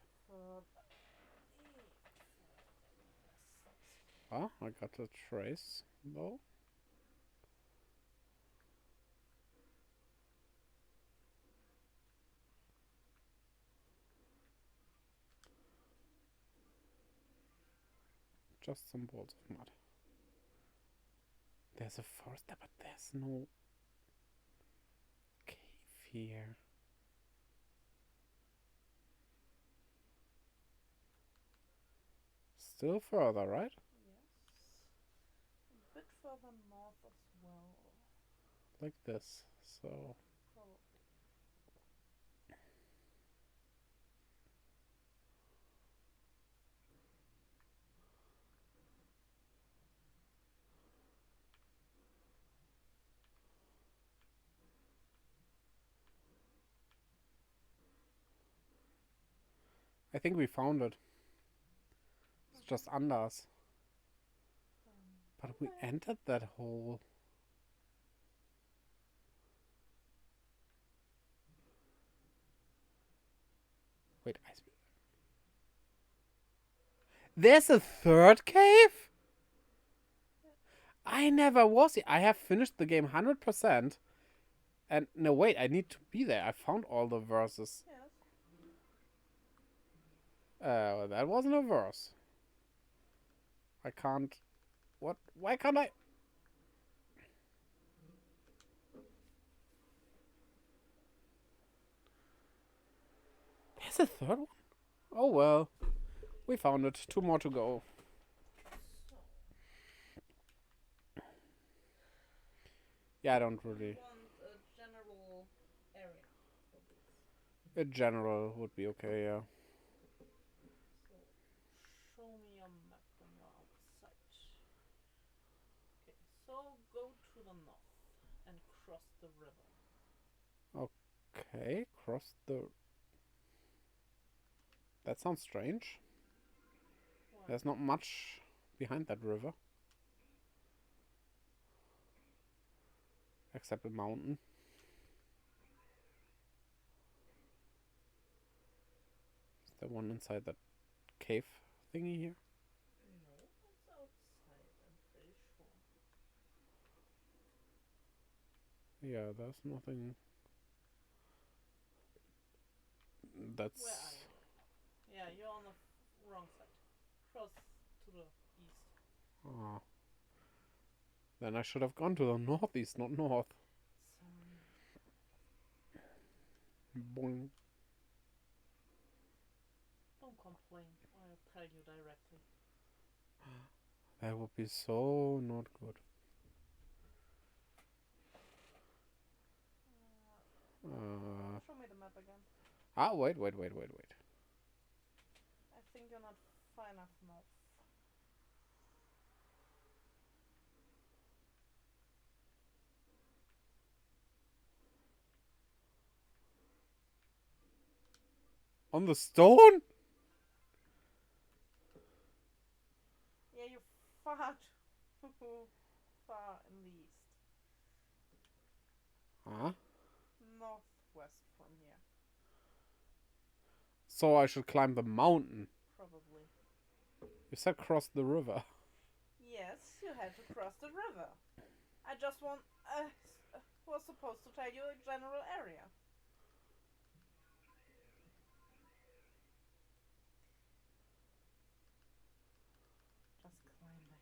Ah, I got a trace, though. Just some balls of mud. There's a forest there, but there's no cave here. Still further, right? Yes. A bit further north as well. Like this, so... Probably. I think we found it. It's just under us. But we entered that hole. Wait, there's a third cave? I never was here. I have finished the game 100%. And no, wait, I need to be there. I found all the verses. Yes. That wasn't a verse. I can't... What? Why can't I... There's a third one? Oh well. We found it. 2 more to go. So. Yeah, I don't really... Want a general area for this? A general would be okay, yeah. So, show me your map when you're outside. Okay, so go to the north and cross the river. Okay, cross the... That sounds strange. Why? There's not much behind that river. Except a mountain. Is there one inside that cave thingy here? No, it's outside, I'm pretty sure. Yeah, there's nothing. That's. Where are you? Yeah, you're on the wrong side. Cross to the east. Oh. Then I should have gone to the northeast, not north. Sorry. Boing. Don't complain. I'll tell you directly. That would be so not good. Show me the map again. Wait. I think you're not far enough north. On the stone? Yeah, you're far too far in the east. Huh? Northwest from here. So I should climb the mountain. Probably. You said cross the river. Yes, you had to cross the river. I just was supposed to tell you a general area. Just climb it.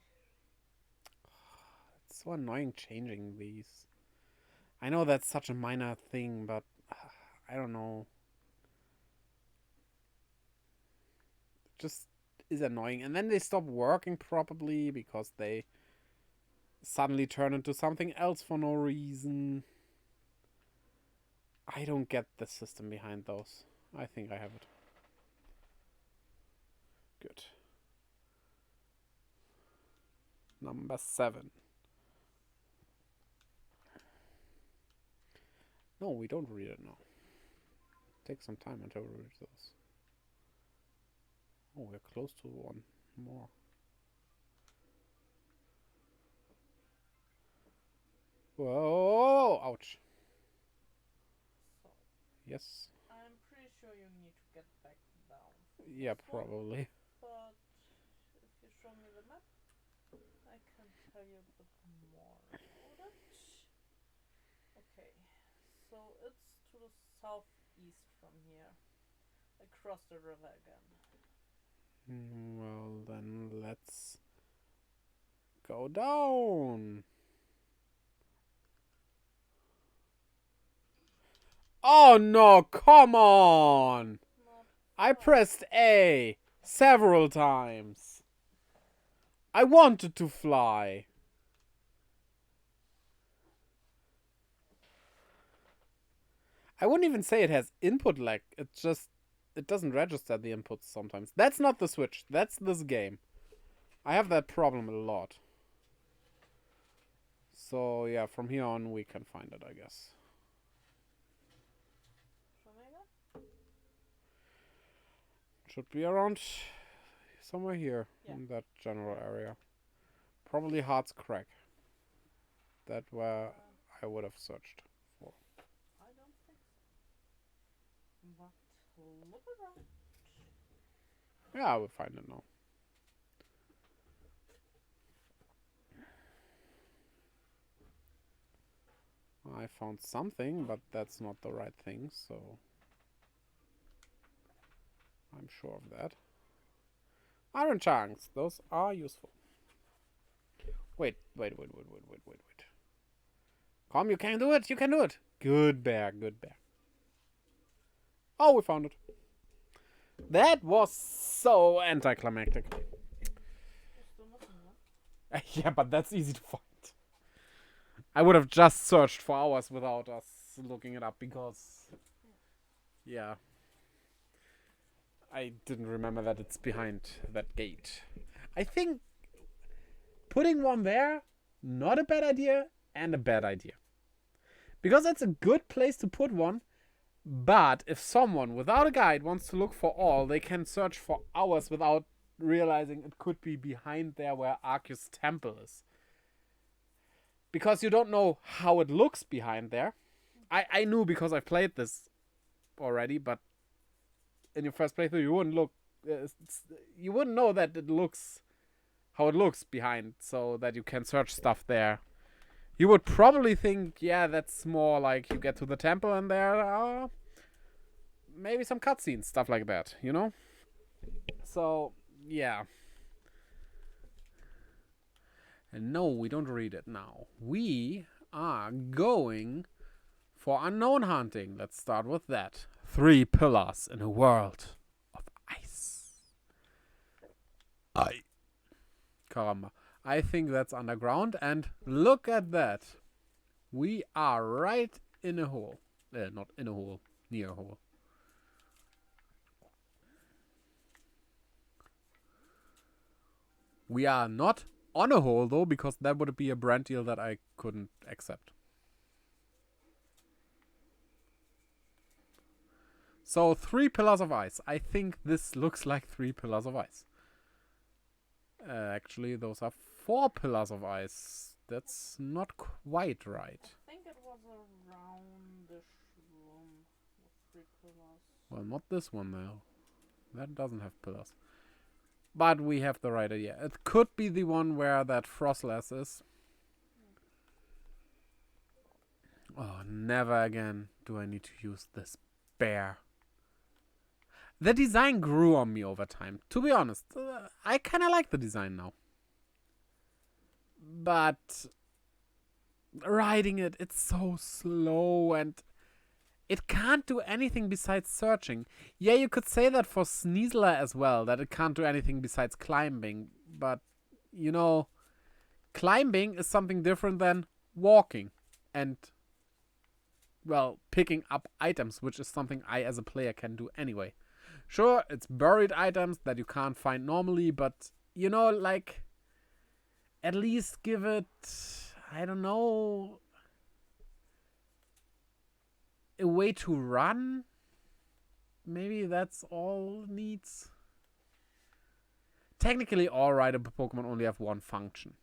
It's so annoying changing these. I know that's such a minor thing, but I don't know. It just is annoying. And then they stop working properly because they suddenly turn into something else for no reason. I don't get the system behind those. I think I have it. Good. Number 7. No, we don't read it now. Take some time until we read those. Oh, we're close to one more. Whoa! Ouch. So, Yes. I'm pretty sure you need to get back down. Yeah, probably. But if you show me the map, I can tell you a bit more about it. Okay, so it's to the southeast from here, across the river again. Well, then let's go down. Oh no, come on! Not I far. pressed A several times. I wanted to fly. I wouldn't even say it has input lag. It doesn't register the inputs sometimes. That's not the Switch. That's this game. I have that problem a lot. So yeah, from here on we can find it, I guess. Show me again? Should be around somewhere here in that general area. Probably Heart's Crack. That where I would have searched for. I don't think so. But look around. Yeah, I will find it now. I found something, but that's not the right thing, so I'm sure of that. Iron chunks, those are useful. Wait. Come, you can do it, you can do it. Good bear. Oh, we found it. That was so anticlimactic. There's still nothing there. Yeah, but that's easy to find. I would have just searched for hours without us looking it up because, yeah, I didn't remember that it's behind that gate. I think putting one there, not a bad idea, and a bad idea. Because it's a good place to put one, but if someone without a guide wants to look for all, they can search for hours without realizing it could be behind there where Arceus' temple is. Because you don't know how it looks behind there. I knew because I've played this already, but in your first playthrough you wouldn't you wouldn't know that it looks how it looks behind, so that you can search stuff there. You would probably think, yeah, that's more like you get to the temple and there are maybe some cutscenes, stuff like that, you know? So, yeah. And no, we don't read it now. We are going for unknown hunting. Let's start with that. 3 pillars in a world of ice. Caramba. I think that's underground. And look at that. We are right in a hole. Not in a hole. Near a hole. We are not on a hole, though, because that would be a brand deal that I couldn't accept. So 3 pillars of ice. I think this looks like 3 pillars of ice. Actually, those are 4 pillars of ice. That's not quite right. I think it was a roundish room with 3 pillars. Well, not this one, though. That doesn't have pillars. But we have the right idea. It could be the one where that frostless is. Oh, never again do I need to use this bear. The design grew on me over time. To be honest, I kind of like the design now. But riding it, it's so slow and it can't do anything besides searching. Yeah, you could say that for Sneasler as well, that it can't do anything besides climbing. But, you know, climbing is something different than walking and, well, picking up items, which is something I as a player can do anyway. Sure, it's buried items that you can't find normally, but, you know, like, at least give it, I don't know, a way to run. Maybe that's all it needs. Technically, all rideable Pokemon only have one function.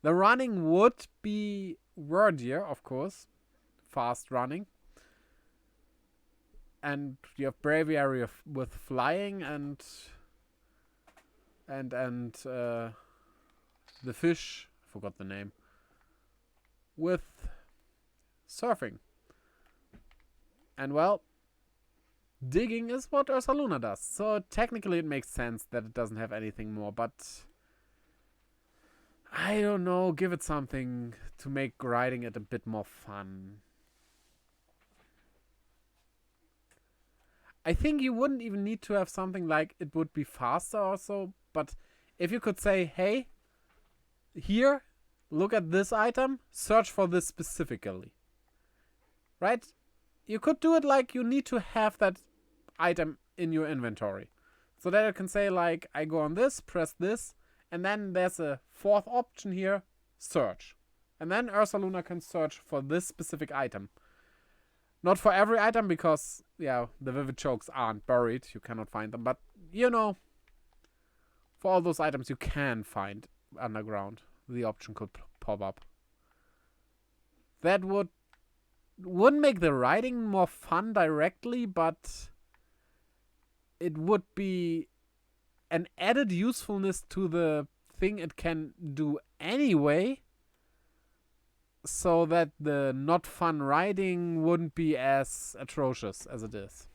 The running would be wordier, of course. Fast running. And you have Braviary with flying and the fish, I forgot the name, with surfing. And well, digging is what Ursaluna does. So technically it makes sense that it doesn't have anything more, but I don't know, give it something to make riding it a bit more fun. I think you wouldn't even need to have something like it would be faster or so, but if you could say, hey, here, look at this item, search for this specifically. Right? You could do it like you need to have that item in your inventory. So that you can say like, I go on this, press this, and then there's a 4th option here, search. And then Ursaluna can search for this specific item. Not for every item because, yeah, the Vivid Chokes aren't buried. You cannot find them. But, you know, for all those items you can find underground, the option could pop up. That wouldn't make the riding more fun directly, but it would be an added usefulness to the thing it can do anyway, so that the not fun riding wouldn't be as atrocious as it is.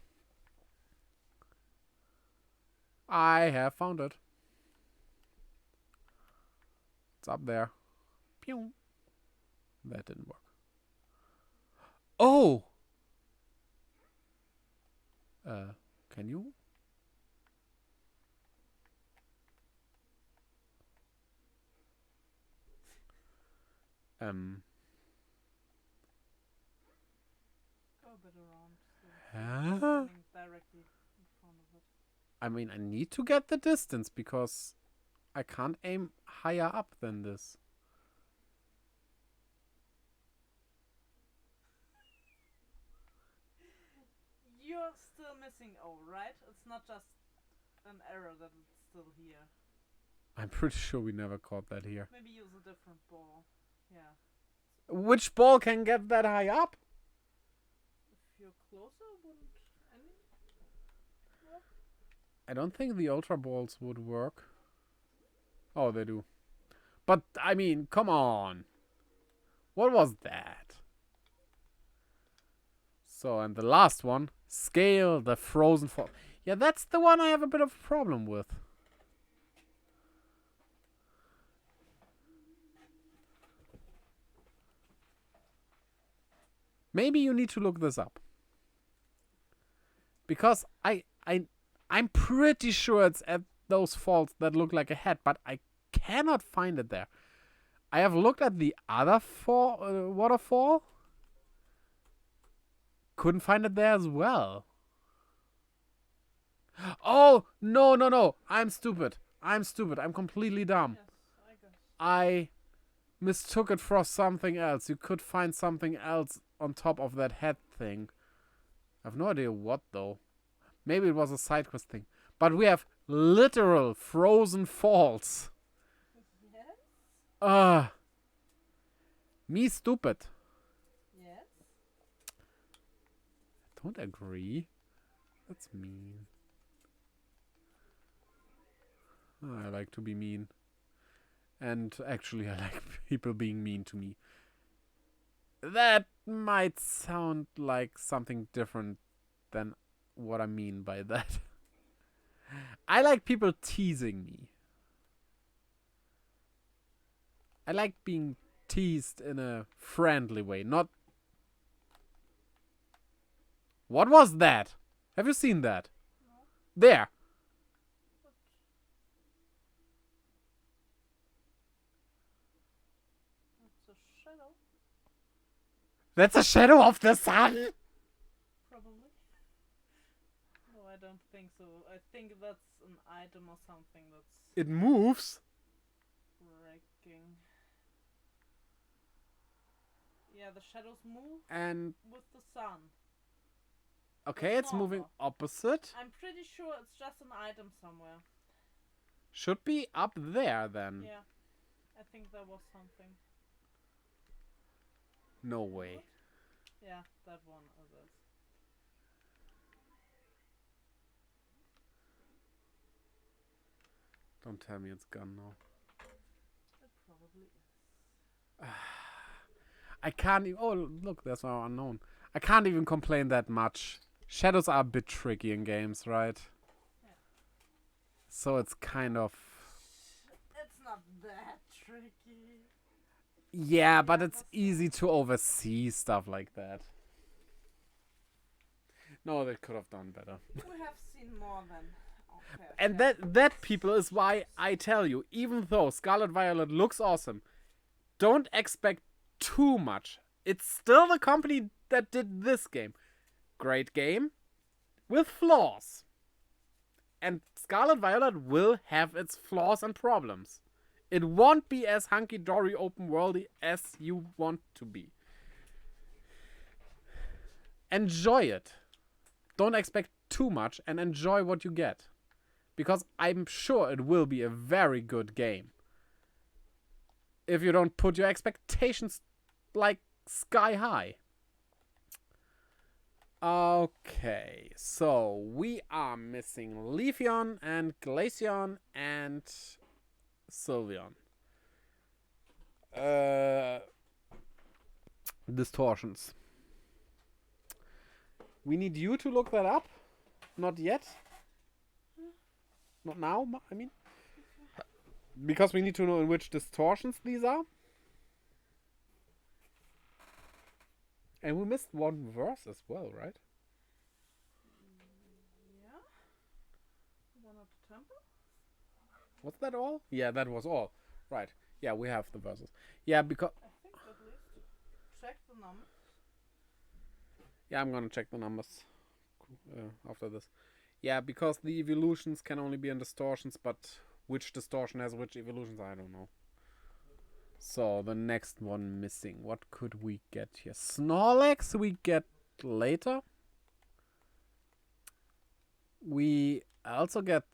I have found it. It's up there. Pew. That didn't work. Oh! Can you? Go a bit around. So standing directly in front of it. I mean, I need to get the distance because I can't aim higher up than this. You're still missing O, right? It's not just an error that it's still here. I'm pretty sure we never caught that here. Maybe use a different ball. Yeah. Which ball can get that high up? If you're closer, wouldn't any work? I don't think the Ultra Balls would work. Oh, they do. But, I mean, come on. What was that? So, and the last one, Scale the Frozen Fall. Yeah, that's the one I have a bit of a problem with. Maybe you need to look this up. Because I'm pretty sure it's at those falls that look like a hat, but I cannot find it there. I have looked at the other waterfall. Couldn't find it there as well. Oh, no, no, no. I'm stupid. I'm completely dumb. Yes, I guess. I mistook it for something else. You could find something else on top of that head thing. I have no idea what, though. Maybe it was a side quest thing. But we have literal frozen falls. Yes. Me stupid. Yes. Don't agree. That's mean. I like to be mean. And actually, I like people being mean to me. That might sound like something different than what I mean by that. I like people teasing me. I like being teased in a friendly way, not... What was that? Have you seen that? No. There. It's a shadow. That's a shadow of the sun. Probably. No, I don't think so. I think that's an item or something that's It moves. breaking. Yeah, the shadows move And with the sun. okay, That's it's moving normal. opposite. I'm pretty sure it's just an item somewhere. Should be up there then. Yeah, I think there was something. No way. Yeah, that one is it. Don't tell me it's gone now. It probably is. I can't even... Oh, look, there's our unknown. I can't even complain that much. Shadows are a bit tricky in games, right? Yeah. So it's kind of... It's not that tricky. Yeah, but Yeah, it's but easy to oversee stuff like that. No, they could have done better. We have seen more than. Okay. And that people is why I tell you, even though Scarlet Violet looks awesome, don't expect too much. It's still the company that did this game. Great game with flaws. And Scarlet Violet will have its flaws and problems. It won't be as hunky-dory open worldy as you want to be. Enjoy it. Don't expect too much and enjoy what you get. Because I'm sure it will be a very good game. If you don't put your expectations like sky high. Okay, so we are missing Leafeon and Glaceon and Sylveon. Distortions. We need you to look that up. Not yet. Not now, I mean. Because we need to know in which distortions these are. And we missed one verse as well, right? Yeah. One at the temple. Was that all? Yeah, that was all. Right. Yeah, we have the verses. Yeah, because... I think at least. Check the numbers. Yeah, I'm gonna check the numbers after this. Yeah, because the evolutions can only be in distortions, but which distortion has which evolutions, I don't know. So, the next one missing. What could we get here? Snorlax we get later. We also get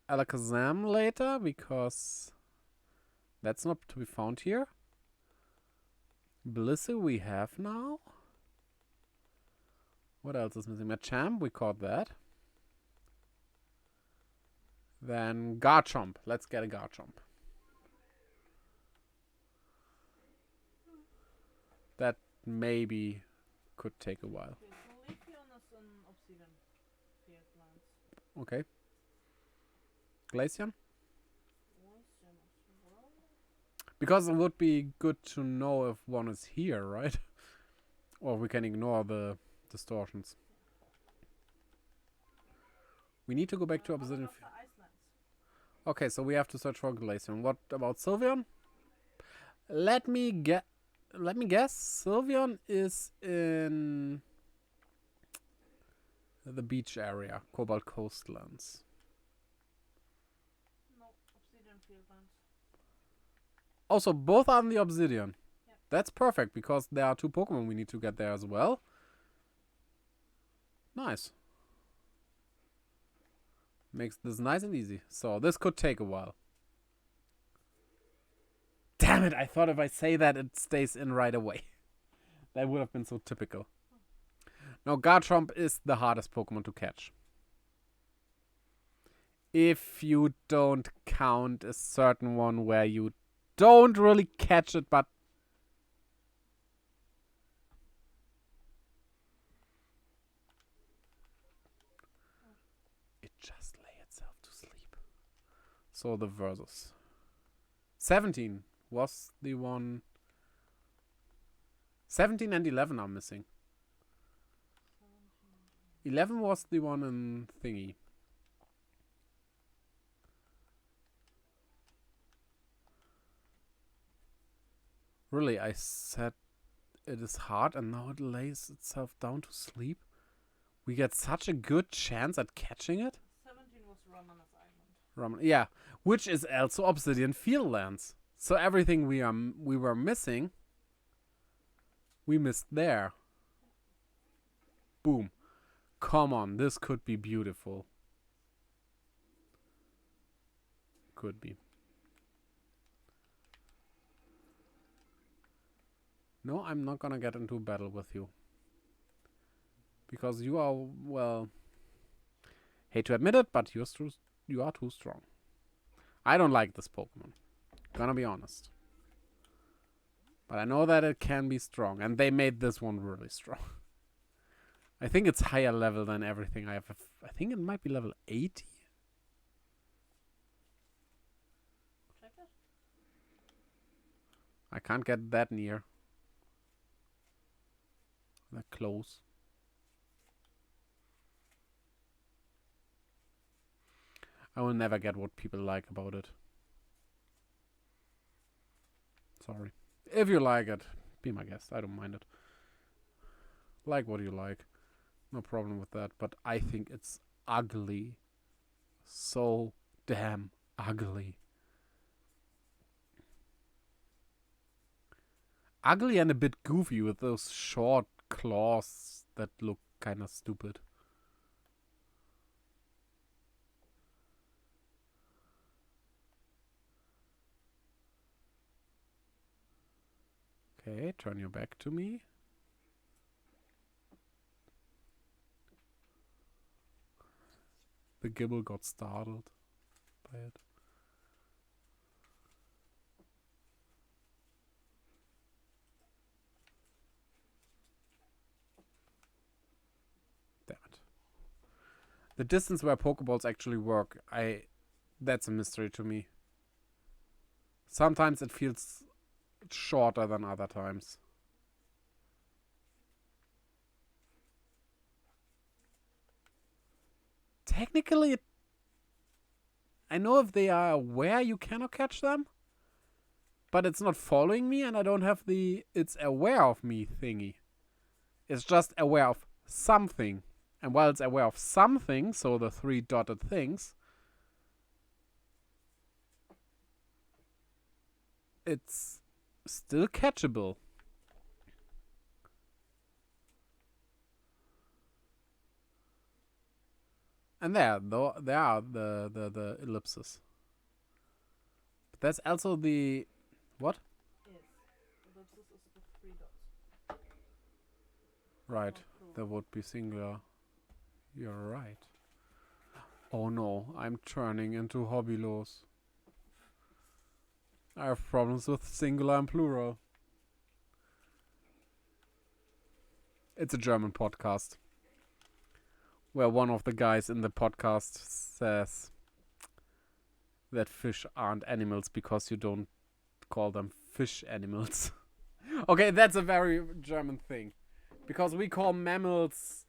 Alakazam later, because that's not to be found here. Blissey we have now. What else is missing? Machamp, we caught that. Then Garchomp. Let's get a Garchomp. maybe could take a while. Okay, so Leafeon is an obsidian field lands. Okay. Glacian? Glacian as well. Because it would be good to know if one is here, right? Or we can ignore the distortions. We need to go back to obsidian. What about the Icelands? Okay, so we have to search for Glacian. What about Sylveon? Let me guess. Sylveon is in the beach area, Cobalt Coastlands. No, obsidian field lands. Also, both are in the obsidian. Yep. That's perfect because there are 2 Pokemon we need to get there as well. Nice. Makes this nice and easy. So this could take a while. Damn it, I thought if I say that it stays in right away. That would have been so typical. Now Garchomp is the hardest Pokemon to catch. If you don't count a certain one where you don't really catch it, but it just lay itself to sleep. So the versus. 17 was the one. 17 and 11 are missing. 11 was the one in thingy. Really, I said it is hard and now it lays itself down to sleep. We get such a good chance at catching it. 17 was Ramana's Island. Yeah, which is also Obsidian Fieldlands. So everything we were missing, we missed there. Boom. Come on, this could be beautiful. Could be. No, I'm not gonna get into battle with you. Because you are, well, hate to admit it, but you are too strong. I don't like this Pokemon. Gonna be honest. But I know that it can be strong, and they made this one really strong. I think it's higher level than everything I have. I think it might be level 80. Check it. I can't get that near. That close. I will never get what people like about it. Sorry. If you like it, be my guest. I don't mind it. Like what you like. No problem with that. But I think it's ugly. So damn ugly. Ugly and a bit goofy with those short claws that look kind of stupid. Okay, turn your back to me. The Gibble got startled by it. Damn it. The distance where Pokeballs actually work, that's a mystery to me. Sometimes it feels shorter than other times. Technically, I know if they are aware you cannot catch them, but it's not following me and I don't have the it's aware of me thingy. It's just aware of something. And while it's aware of something, so the 3 dotted things, it's still catchable. And there are the ellipses. But that's also the what? Yes. Ellipsis is the 3 dots. Right. That would be singular. You're right. Oh no, I'm turning into Hobbylos. I have problems with singular and plural. It's a German podcast where one of the guys in the podcast says that fish aren't animals because you don't call them fish animals. Okay, that's a very German thing. Because we call mammals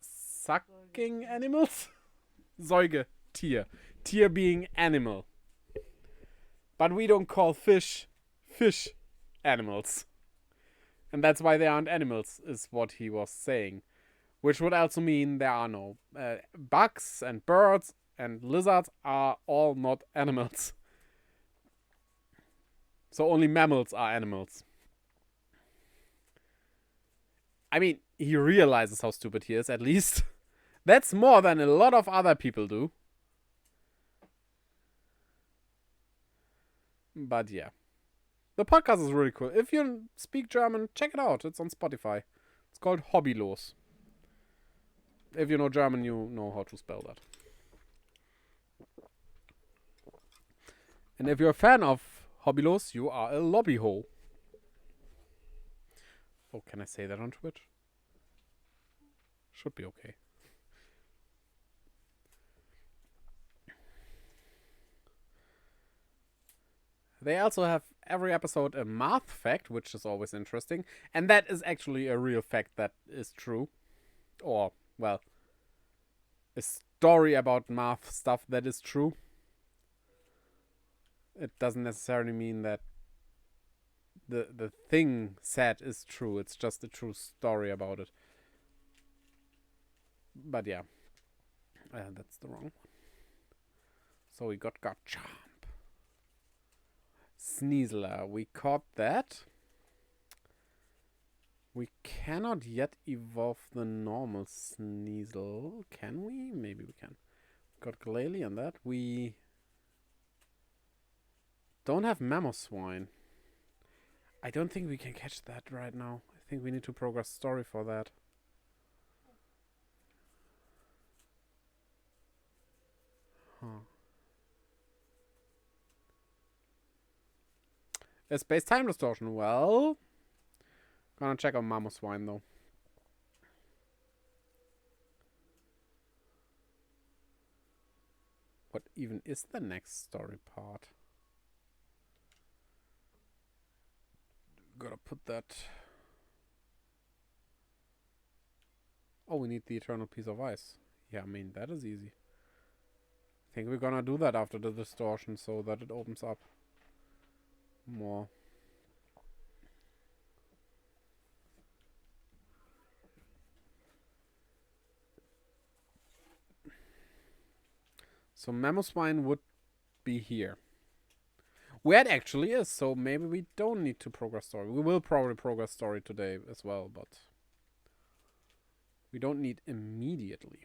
sucking animals? Säugetier. Tier being animal. But we don't call fish animals. And that's why they aren't animals, is what he was saying. Which would also mean there are no bugs and birds and lizards are all not animals. So only mammals are animals. I mean, he realizes how stupid he is, at least. That's more than a lot of other people do. But yeah. The podcast is really cool. If you speak German, check it out. It's on Spotify. It's called Hobbylos. If you know German, you know how to spell that. And if you're a fan of Hobbylos, you are a lobbyho. Oh, can I say that on Twitch? Should be okay. They also have every episode a math fact, which is always interesting. And that is actually a real fact that is true. Or, well, a story about math stuff that is true. It doesn't necessarily mean that the thing said is true. It's just a true story about it. But yeah. That's the wrong one. So we got Garchomp. Sneasler. We caught that. We cannot yet evolve the normal Sneasel. Can we? Maybe we can. Got Glalie on that. We don't have Mamoswine. I don't think we can catch that right now. I think we need to progress story for that. Huh. A space-time distortion. Well, gonna check on Mamoswine though. What even is the next story part? Gotta put that. Oh, we need the eternal piece of ice. Yeah, I mean, that is easy. I think we're gonna do that after the distortion so that it opens up more. So Mamoswine would be here. Where it actually is, so maybe we don't need to progress story. We will probably progress story today as well, but we don't need immediately.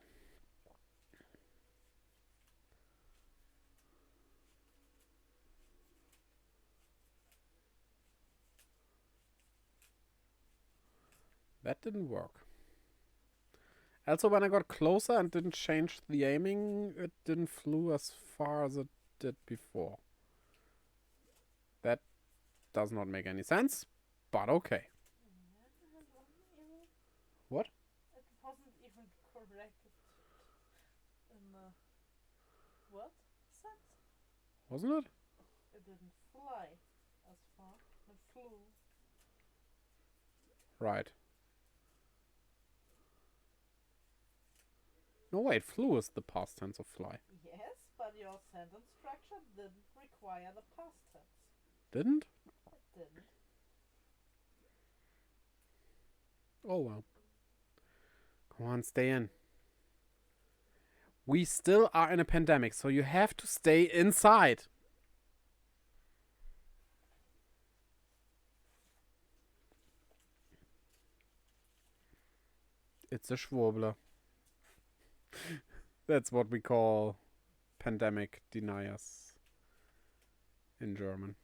That didn't work. Also, when I got closer and didn't change the aiming, it didn't flew as far as it did before. That does not make any sense, but okay. What? It wasn't even corrected in the what sense? Wasn't it? It didn't fly as far. It flew. Right. No, wait, flew is the past tense of fly. Yes, but your sentence structure didn't require the past tense. Didn't? It didn't. Oh well. Come on, stay in. We still are in a pandemic, so you have to stay inside. It's a Schwurbler. That's what we call pandemic deniers in German.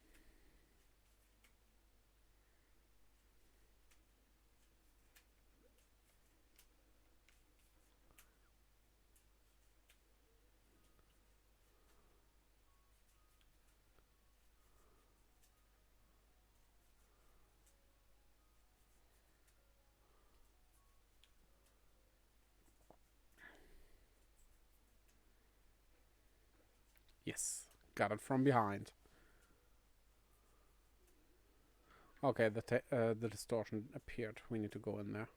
Yes. Got it from behind. Okay, the distortion appeared. We need to go in there.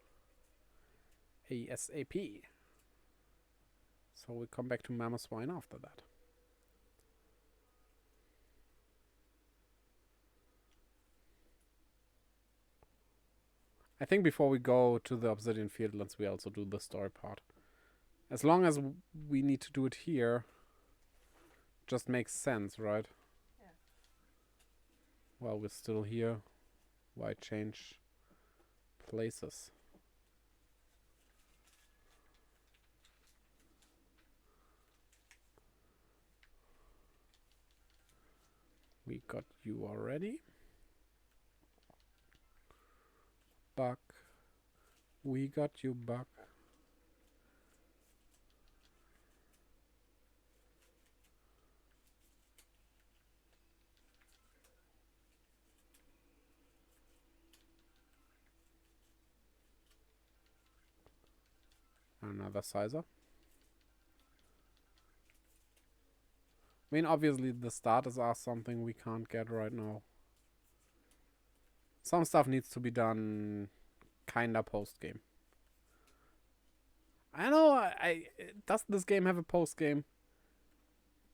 ASAP. So we come back to Mammoth Swine after that. I think before we go to the Obsidian Fieldlands, we also do the story part. As long as we need to do it here, just makes sense, right? Yeah. While we're still here, why change places? We got you already. Buck. We got you, Buck. Another sizer. I mean, obviously the starters are something we can't get right now. Some stuff needs to be done kinda post-game. I know, does this game have a post-game?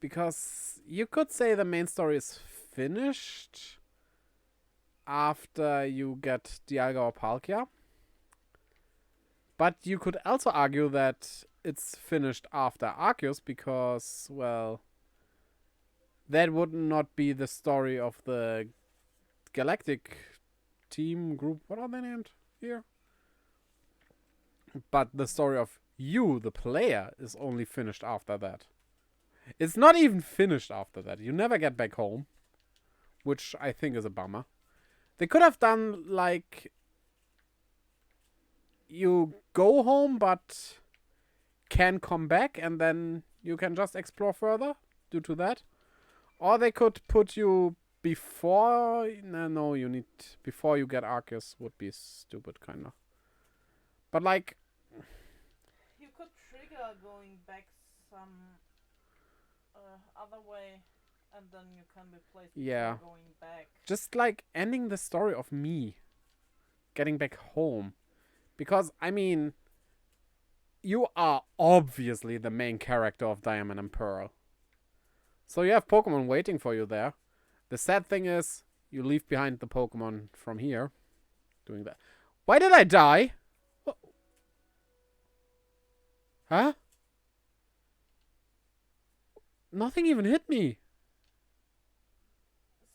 Because you could say the main story is finished after you get Dialga or Palkia. But you could also argue that it's finished after Arceus because, well, that would not be the story of the Galactic team group. What are they named here? But the story of you, the player, is only finished after that. It's not even finished after that. You never get back home, which I think is a bummer. They could have done, like, you go home but can come back and then you can just explore further due to that. Or they could put you before... No, you need... Before you get Arceus would be stupid, kind of. But, like... You could trigger going back some other way, and then you can be placed Yeah. going back. Just, like, ending the story of me getting back home. Because, I mean... You are obviously the main character of Diamond and Pearl. So you have Pokemon waiting for you there. The sad thing is, you leave behind the Pokemon from here. Doing that. Why did I die? What? Huh? Nothing even hit me.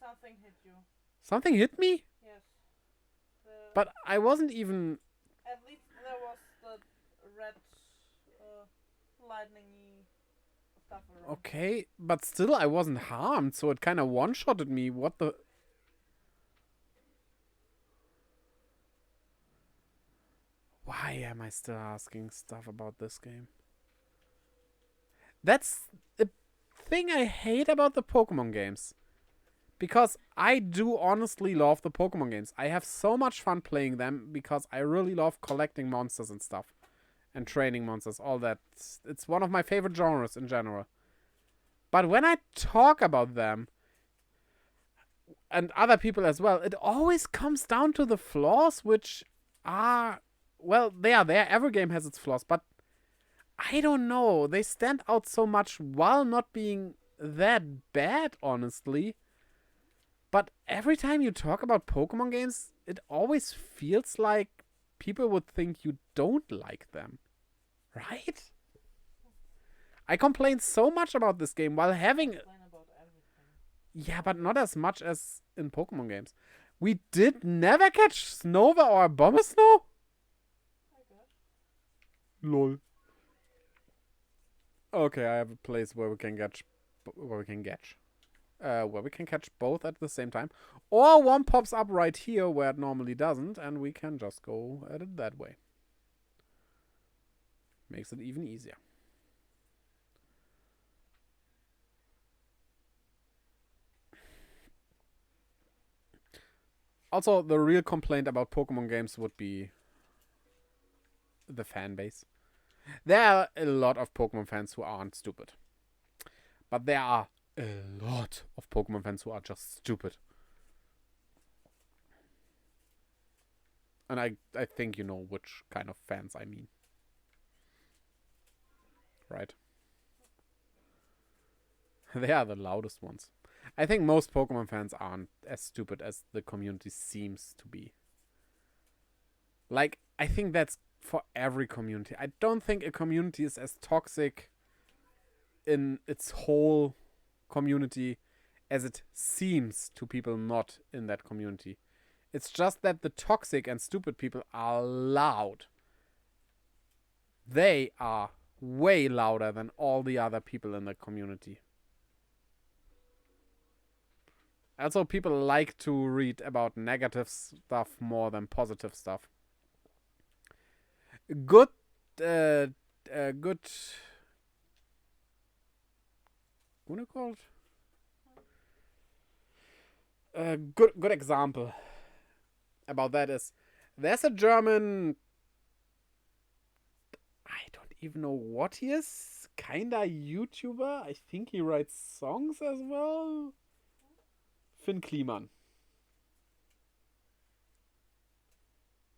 Something hit you. Something hit me? Yes. But I wasn't even... At least there was the red lightning-y stuff around. Okay, but still I wasn't harmed, so it kind of one-shotted me. What the... Why am I still asking stuff about this game? That's the thing I hate about the Pokemon games. Because I do honestly love the Pokemon games. I have so much fun playing them because I really love collecting monsters and stuff. And training monsters, all that. It's one of my favorite genres in general. But when I talk about them, and other people as well, it always comes down to the flaws, which are... Well, they are there. Every game has its flaws, but I don't know. They stand out so much while not being that bad, honestly. But every time you talk about Pokemon games, it always feels like people would think you don't like them. Right? I complain so much about this game while having... Complain about everything. Yeah, but not as much as in Pokemon games. We did never catch Snova or Abomasnow? I guess. Lol. Okay, I have a place where we can catch... Where we can catch both at the same time. Or one pops up right here where it normally doesn't, and we can just go at it that way. Makes it even easier. Also, the real complaint about Pokemon games would be the fan base. There are a lot of Pokemon fans who aren't stupid. But there are a lot of Pokemon fans who are just stupid. And I think you know which kind of fans I mean. Right? They are the loudest ones. I think most Pokemon fans aren't as stupid as the community seems to be. Like, I think that's for every community. I don't think a community is as toxic in its whole community as it seems to people not in that community. It's just that the toxic and stupid people are loud. They are way louder than all the other people in the community. Also, people like to read about negative stuff more than positive stuff. Good, good. What do you call it? Good example about that is there's a German. I don't even know what he is. Kinda YouTuber. I think he writes songs as well. Finn Kliman.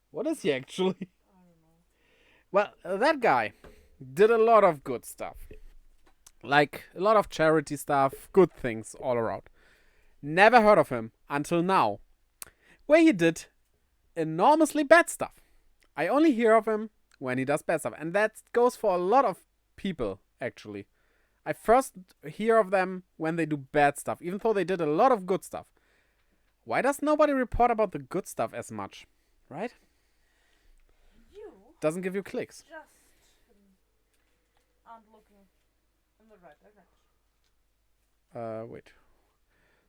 What is he actually? I don't know. Well, that guy did a lot of good stuff. Like, a lot of charity stuff, good things all around. Never heard of him until now, where he did enormously bad stuff. I only hear of him when he does bad stuff. And that goes for a lot of people, actually. I first hear of them when they do bad stuff, even though they did a lot of good stuff. Why does nobody report about the good stuff as much? Right? You Doesn't give you clicks. just aren't looking in the right direction. Wait.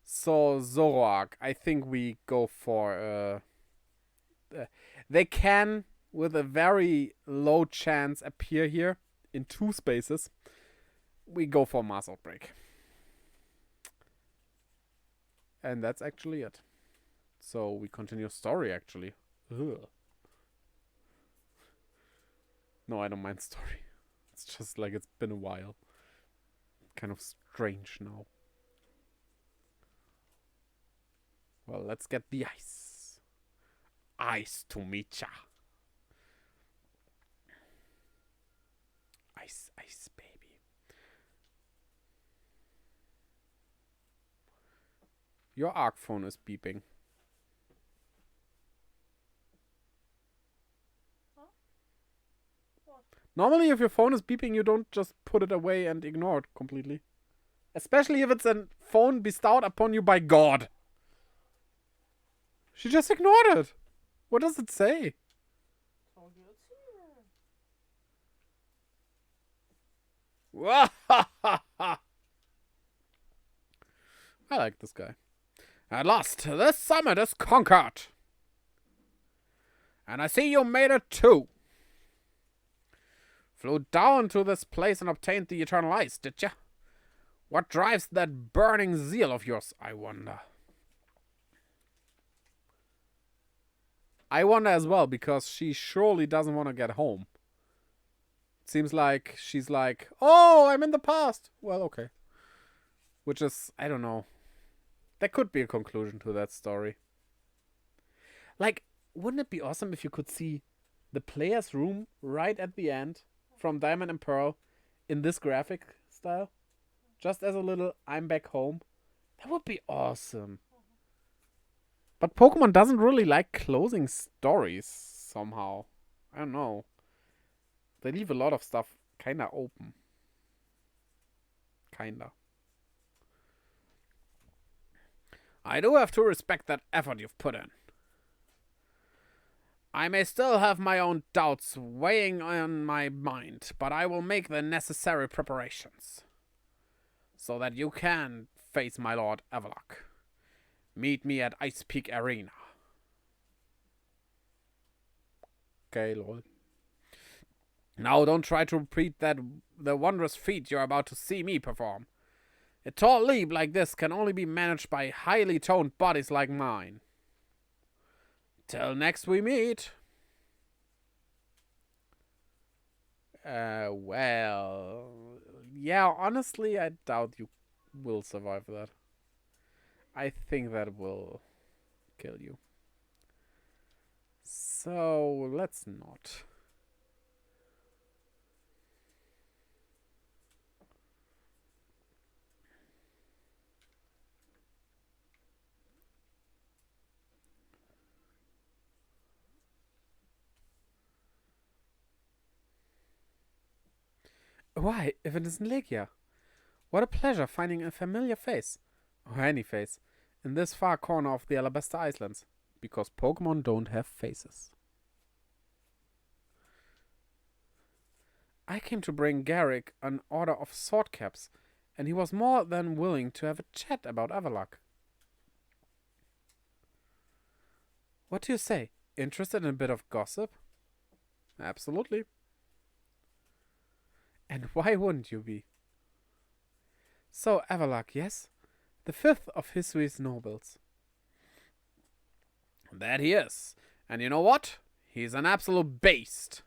So, Zoroark, I think we go for... they can, with a very low chance, appear here in 2 spaces. We go for Mass Outbreak. And that's actually it. So we continue story, actually. Ugh. No, I don't mind story. It's just like it's been a while. Kind of strange now. Well, let's get the ice. Ice to meet ya. Ice, ice, baby. Your ARC phone is beeping. Huh? What? Normally, if your phone is beeping, you don't just put it away and ignore it completely. Especially if it's a phone bestowed upon you by God. She just ignored it. What does it say? Told you it's here. I like this guy. At last, this summit is conquered. And I see you made it too. Flew down to this place and obtained the eternal ice, did ya? What drives that burning zeal of yours, I wonder? I wonder as well, because she surely doesn't want to get home. It seems like she's like, oh, I'm in the past. Well, okay. Which is, I don't know. There could be a conclusion to that story. Like, wouldn't it be awesome if you could see the player's room right at the end from Diamond and Pearl in this graphic style? Just as a little, I'm back home. That would be awesome. But Pokemon doesn't really like closing stories somehow. I don't know. They leave a lot of stuff kinda open. Kinda. I do have to respect that effort you've put in. I may still have my own doubts weighing on my mind, but I will make the necessary preparations so that you can face my Lord Everlock. Meet me at Ice Peak Arena. Okay, lol. Now don't try to repeat the wondrous feat you're about to see me perform. A tall leap like this can only be managed by highly toned bodies like mine. Till next we meet. Well, yeah, honestly, I doubt you will survive that. I think that will kill you. So let's not. Why, if it isn't Legia? What a pleasure finding a familiar face, or any face, in this far corner of the Alabaster Islands. Because Pokemon don't have faces. I came to bring Garrick an order of sword caps, and he was more than willing to have a chat about Avalok. What do you say? Interested in a bit of gossip? Absolutely. And why wouldn't you be? So, Avalok, yes? The fifth of history's nobles. That he is. And you know what? He's an absolute beast.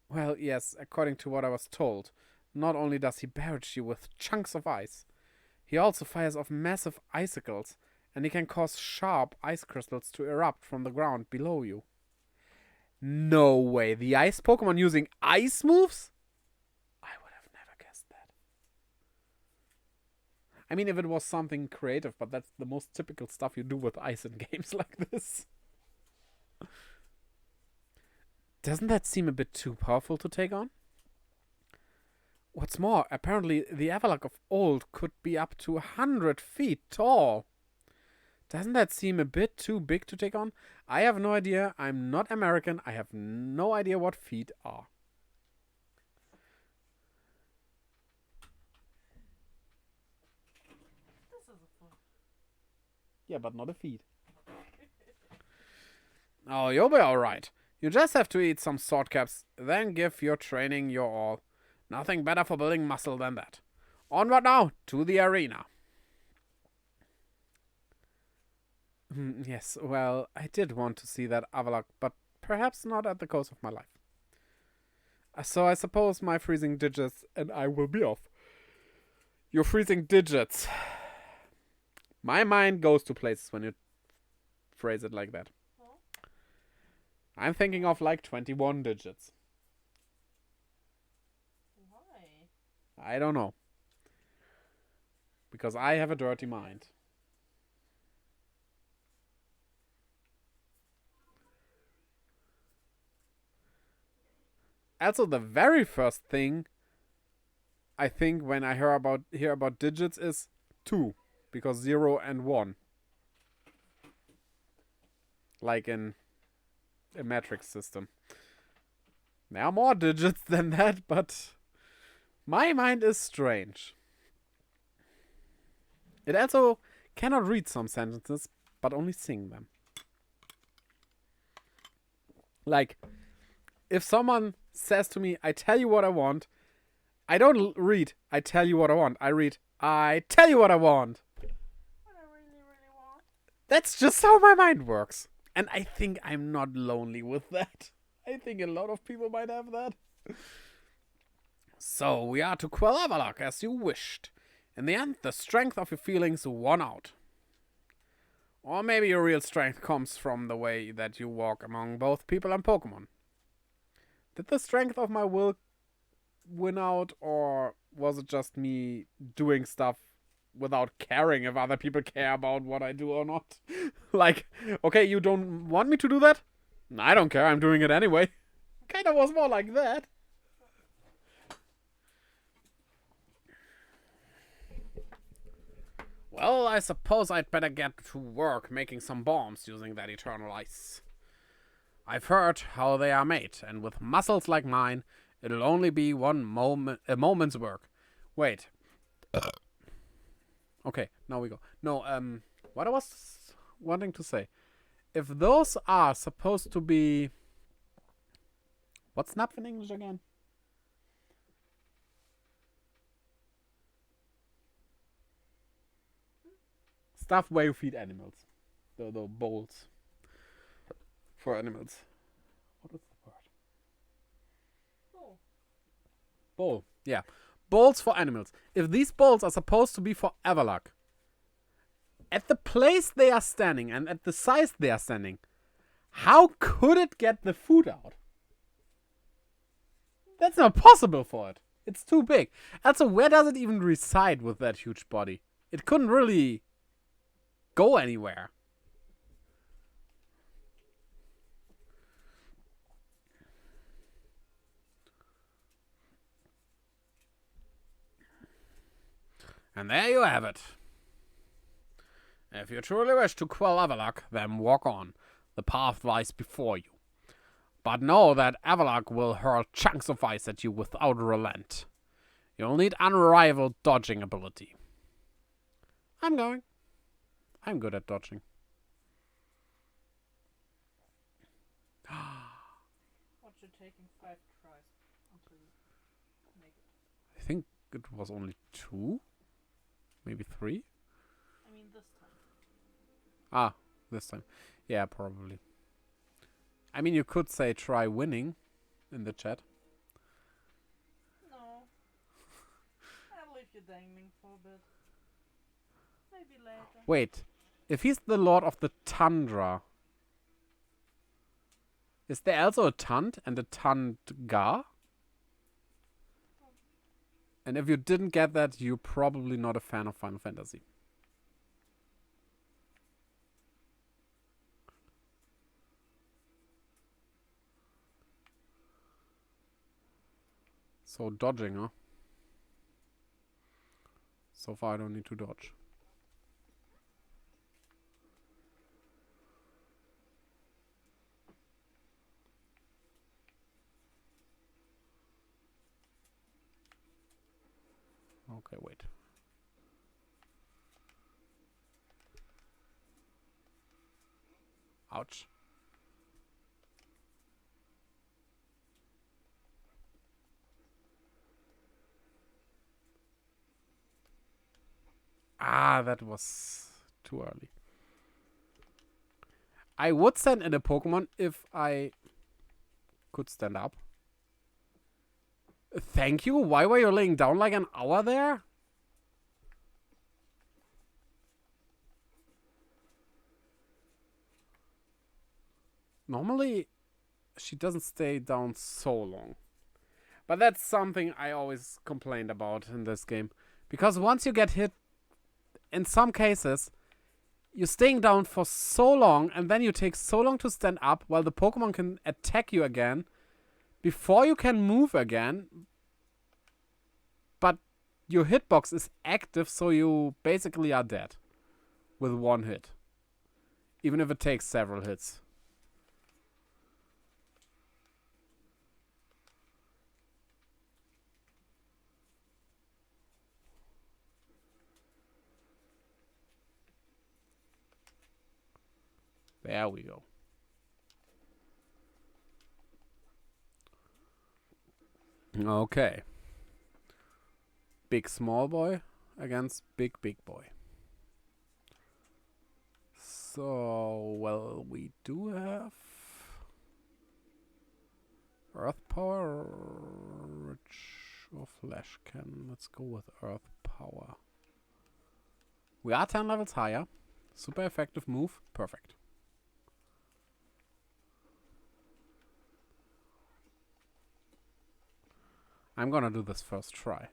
Well, yes, according to what I was told. Not only does he barrage you with chunks of ice, he also fires off massive icicles, and he can cause sharp ice crystals to erupt from the ground below you. No way, the ice Pokemon using ice moves? I would have never guessed that. I mean, if it was something creative, but that's the most typical stuff you do with ice in games like this. Doesn't that seem a bit too powerful to take on? What's more, apparently the Avalok of old could be up to 100 feet tall. Doesn't that seem a bit too big to take on? I have no idea. I'm not American. I have no idea what feet are. This is a foot. Yeah, but not a feet. Oh, you'll be alright. You just have to eat some sword caps, then give your training your all. Nothing better for building muscle than that. Onward now, to the arena. Yes, well, I did want to see that Avalok, but perhaps not at the cost of my life. So I suppose my freezing digits and I will be off. Your freezing digits. My mind goes to places when you phrase it like that. Huh? I'm thinking of like 21 digits. Why? I don't know. Because I have a dirty mind. Also, the very first thing I think when I hear about digits is 2. Because 0 and 1. Like in a metric system. There are more digits than that, but my mind is strange. It also cannot read some sentences, but only sing them. Like, if someone says to me, I tell you what I want, I don't read, I tell you what I want. I read, I tell you what I want. What I really, really want. That's just how my mind works. And I think I'm not lonely with that. I think a lot of people might have that. So, we are to quell Avalok as you wished. In the end, the strength of your feelings won out. Or maybe your real strength comes from the way that you walk among both people and Pokemon. Did the strength of my will win out, or was it just me doing stuff without caring if other people care about what I do or not? Like, okay, you don't want me to do that? I don't care, I'm doing it anyway. Kinda was more like that. Well, I suppose I'd better get to work making some bombs using that eternal ice. I've heard how they are made, and with muscles like mine, it'll only be a moment's work. Wait. Okay, now we go. No, what I was wanting to say. If those are supposed to be... What's Napf in English again? Stuff where you feed animals. The bowls. For animals. What is the word? Oh. Bowl. Yeah. bolts for animals. If these bolts are supposed to be for Everluck, at the place they are standing and at the size they are standing, how could it get the food out? That's not possible for it. It's too big. Also, where does it even reside with that huge body? It couldn't really go anywhere. And there you have it. If you truly wish to quell Everluck, then walk on. The path lies before you. But know that Everluck will hurl chunks of ice at you without relent. You'll need unrivaled dodging ability. I'm going. I'm good at dodging. What's you taking 5 tries until you make it? I think it was only 2? Maybe 3? I mean this time. Ah, this time. Yeah, probably. I mean, you could say try winning in the chat. No. I'll leave you dangling for a bit. Maybe later. Wait. If he's the Lord of the Tundra, is there also a Tund and a Tundgar? And if you didn't get that, you're probably not a fan of Final Fantasy. So dodging, huh? So far I don't need to dodge. Okay, wait. Ouch. Ah, that was too early. I would send in a Pokemon if I could stand up. Thank you? Why were you laying down like an hour there? Normally, she doesn't stay down so long. But that's something I always complained about in this game. Because once you get hit, in some cases, you're staying down for so long and then you take so long to stand up while the Pokemon can attack you again before you can move again. But your hitbox is active, so you basically are dead with one hit. Even if it takes several hits. There we go. Okay. Big small boy against big boy. So, well, we do have Earth Power, Rich or Flash Cannon. Let's go with Earth Power. We are 10 levels higher. Super effective move. Perfect. I'm gonna do this first try.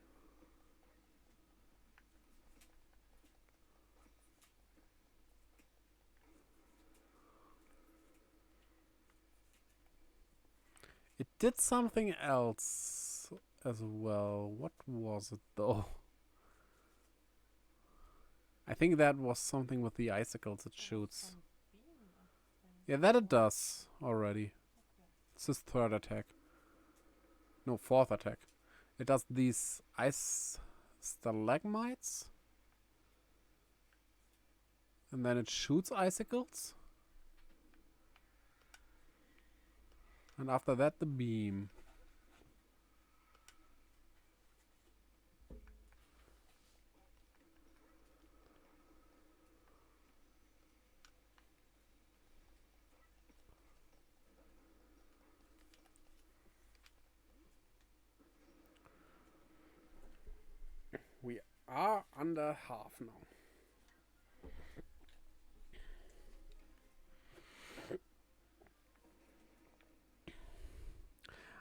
It did something else as well. What was it though? I think that was something with the icicles it shoots. Yeah, that it does already. It's his third attack. No, fourth attack. It does these ice stalagmites. And then it shoots icicles. And after that, the beam. are under half now.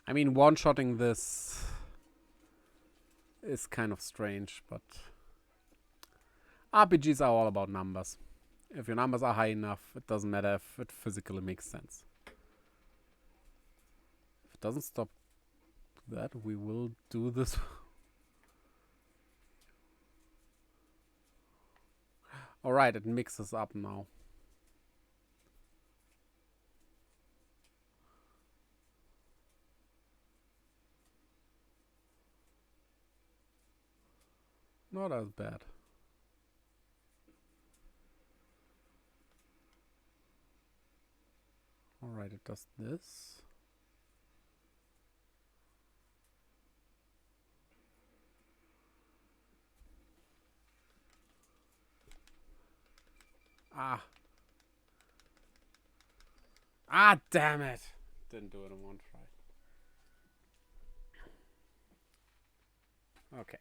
I mean, one-shotting this is kind of strange, but RPGs are all about numbers. If your numbers are high enough, it doesn't matter if it physically makes sense. If it doesn't stop that, we will do this. Alright, it mixes up now. Not as bad. Alright, it does this. Ah. Ah, damn it. Didn't do it in one try. Okay.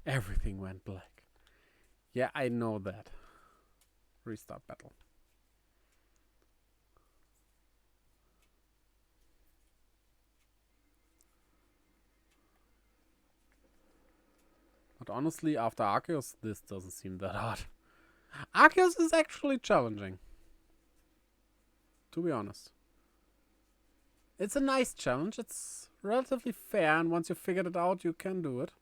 Everything went black. Yeah, I know that. Restart battle. But honestly, after Arceus, this doesn't seem that hard. Arceus is actually challenging. To be honest. It's a nice challenge. It's relatively fair, and once you figured it out, you can do it.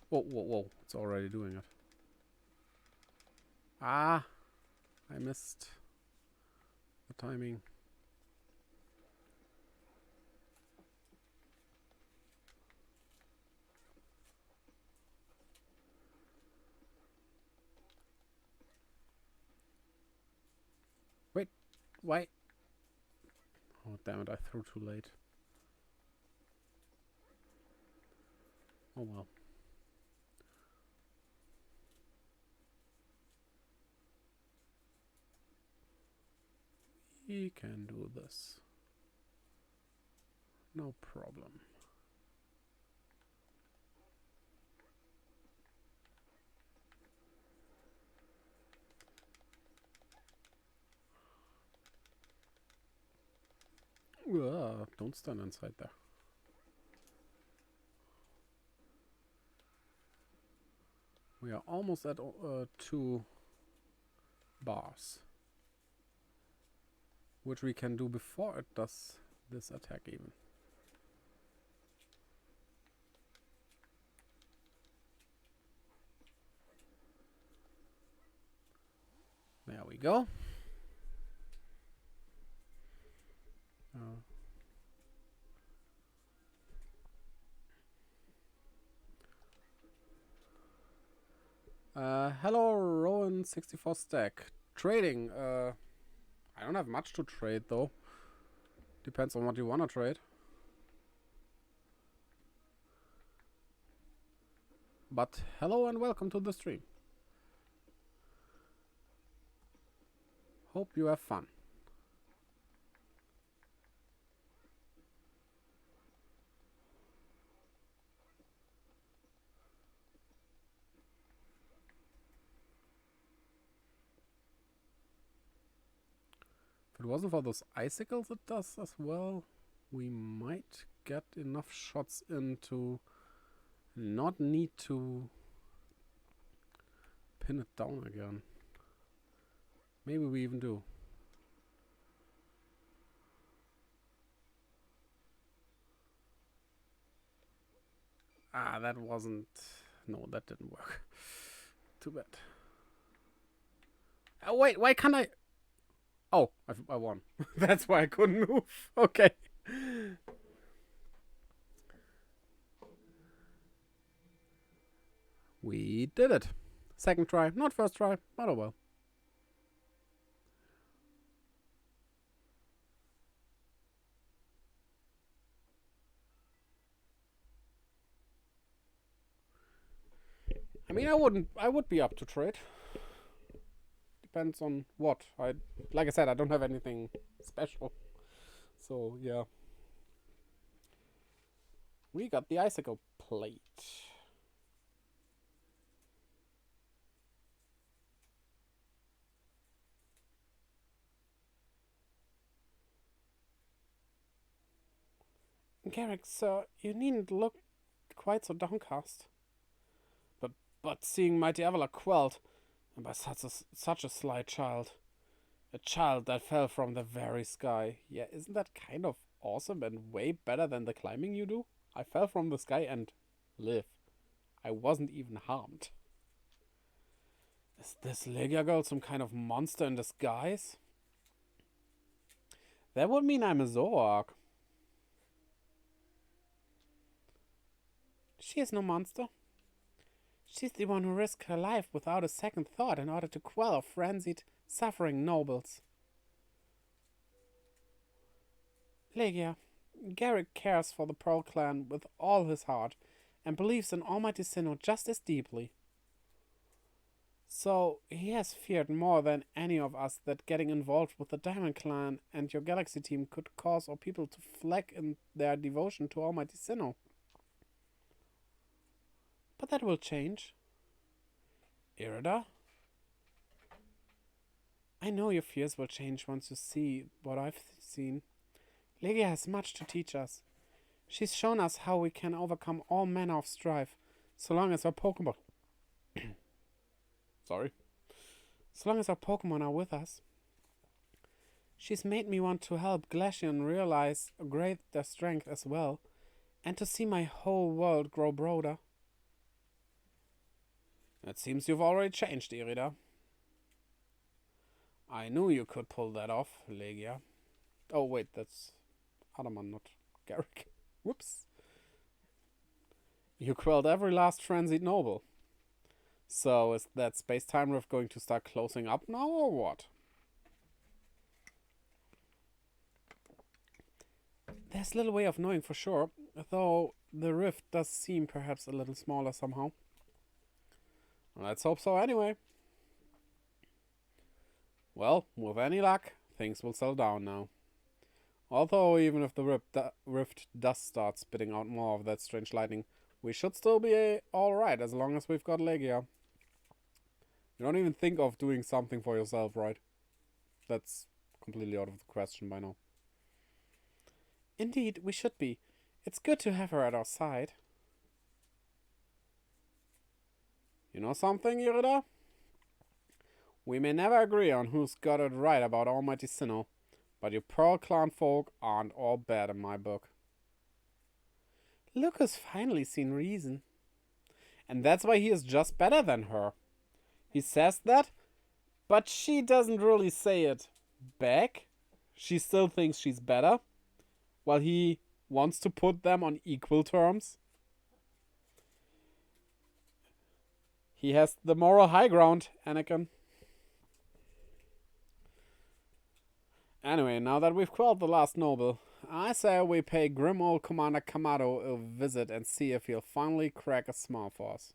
Whoa, whoa, whoa. It's already doing it. Ah. I missed the timing. Wait. Why? Oh, damn it. I threw too late. Oh, well. We can do this. No problem. Don't stand inside there. We are almost at 2 bars. Which we can do before it does this attack even. There we go. Hello, Rowan64 Stack. Trading. I don't have much to trade though. Depends on what you want to trade. But hello and welcome to the stream. Hope you have fun. If it wasn't for those icicles it does as well, we might get enough shots in to not need to pin it down again. Maybe we even do. Ah, that wasn't... No, that didn't work. Too bad. Oh, wait, why can't I... Oh, I won. That's why I couldn't move. Okay. We did it. Second try, not first try, but oh well. mean, I would be up to trade. Depends on what. Like I said, I don't have anything special. So, yeah. We got the icicle plate. Garrick, sir, you needn't look quite so downcast. But seeing mighty Evala quelled, and by such a slight child. A child that fell from the very sky. Yeah, isn't that kind of awesome and way better than the climbing you do? I fell from the sky and live. I wasn't even harmed. Is this Legia girl some kind of monster in disguise? That would mean I'm a Zoark. She is no monster. She's the one who risked her life without a second thought in order to quell frenzied, suffering nobles. Legia, Garrick cares for the Pearl clan with all his heart and believes in Almighty Sinnoh just as deeply. So he has feared more than any of us that getting involved with the Diamond Clan and your Galaxy team could cause our people to flag in their devotion to Almighty Sinnoh. But that will change. Irida? I know your fears will change once you see what I've seen. Legia has much to teach us. She's shown us how we can overcome all manner of strife, so long as our Pokemon... Sorry. So long as our Pokemon are with us. She's made me want to help Glaceon realize their strength as well, and to see my whole world grow broader. It seems you've already changed, Irida. I knew you could pull that off, Legia. Oh, wait, that's Adaman, not Garrick. Whoops. You quelled every last frenzied noble. So, is that space-time rift going to start closing up now, or what? There's little way of knowing for sure, though the rift does seem perhaps a little smaller somehow. Let's hope so anyway. Well, with any luck, things will settle down now. Although, even if the rift does start spitting out more of that strange lightning, we should still be alright as long as we've got Legia. You don't even think of doing something for yourself, right? That's completely out of the question by now. Indeed, we should be. It's good to have her at our side. You know something, Irida? We may never agree on who's got it right about Almighty Sinnoh, but you Pearl Clan folk aren't all bad in my book. Luke has finally seen reason. And that's why he is just better than her. He says that, but she doesn't really say it back. She still thinks she's better, while he wants to put them on equal terms. He has the moral high ground, Anakin. Anyway, now that we've quelled the last noble, I say we pay grim old Commander Kamado a visit and see if he'll finally crack a smile for us.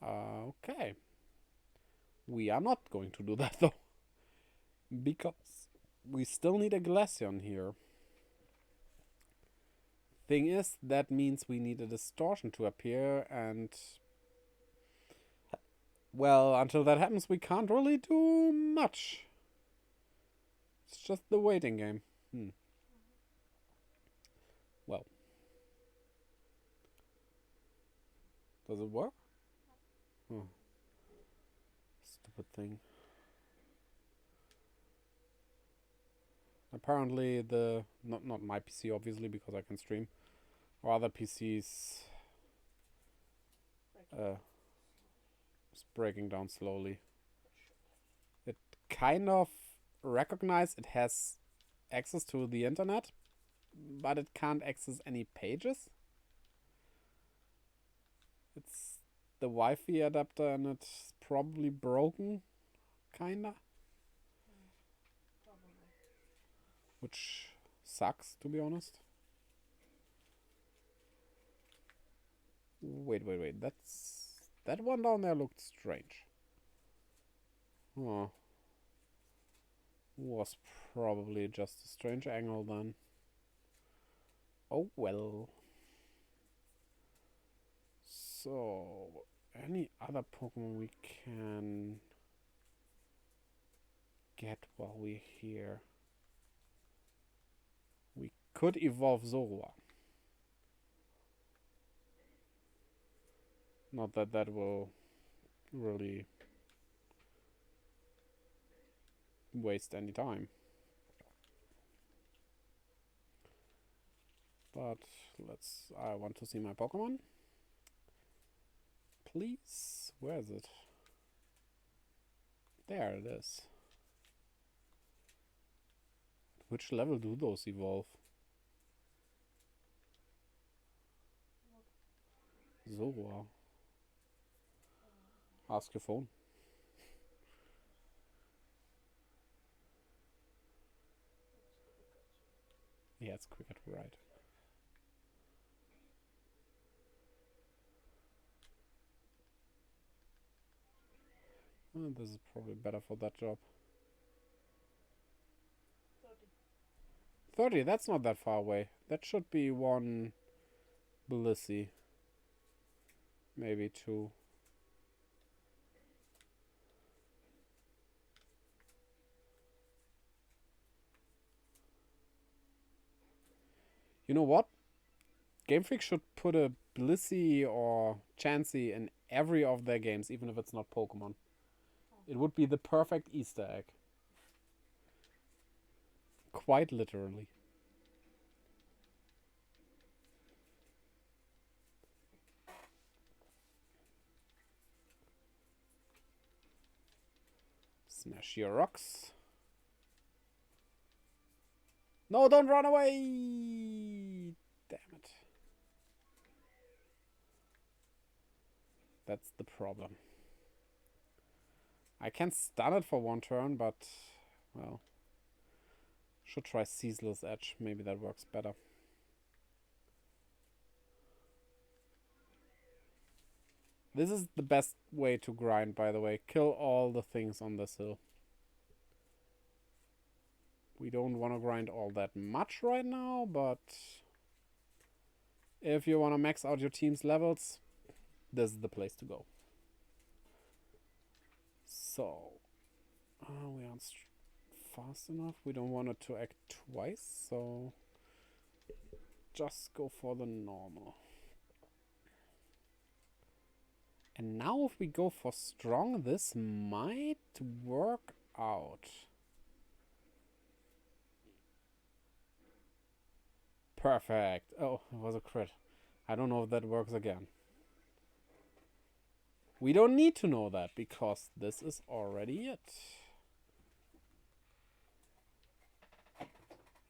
Okay. We are not going to do that though. Because we still need a Glaceon here. Thing is, that means we need a distortion to appear, and well, until that happens, we can't really do much. It's just the waiting game. Well. Does it work? Oh. Stupid thing. Apparently the... Not my PC, obviously, because I can stream. Or other PCs... it's breaking down slowly. It kind of recognizes it has access to the internet, but it can't access any pages. It's the Wi-Fi adapter and it's probably broken, kinda. Which sucks, to be honest. Wait. That one down there looked strange. Oh. Was probably just a strange angle then. Oh well. So, any other Pokemon we can get while we're here? We could evolve Zorua. Not that that will really waste any time. But I want to see my Pokemon. Please, where is it? There it is. Which level do those evolve? Zorua. Ask your phone. Yeah, it's quicker to write. This is probably better for that job. 30, that's not that far away. That should be one Blissey. Maybe two. You know what? Game Freak should put a Blissey or Chansey in every of their games, even if it's not Pokemon. It would be the perfect Easter egg. Quite literally. Smash your rocks. No, don't run away! Damn it. That's the problem. I can stun it for one turn, but, well, should try Ceaseless Edge. Maybe that works better. This is the best way to grind, by the way. Kill all the things on this hill. We don't want to grind all that much right now, but if you want to max out your team's levels, this is the place to go. So, we aren't fast enough. We don't want it to act twice, so just go for the normal. And now if we go for strong, this might work out. Perfect. Oh, it was a crit. I don't know if that works again. We don't need to know that because this is already it.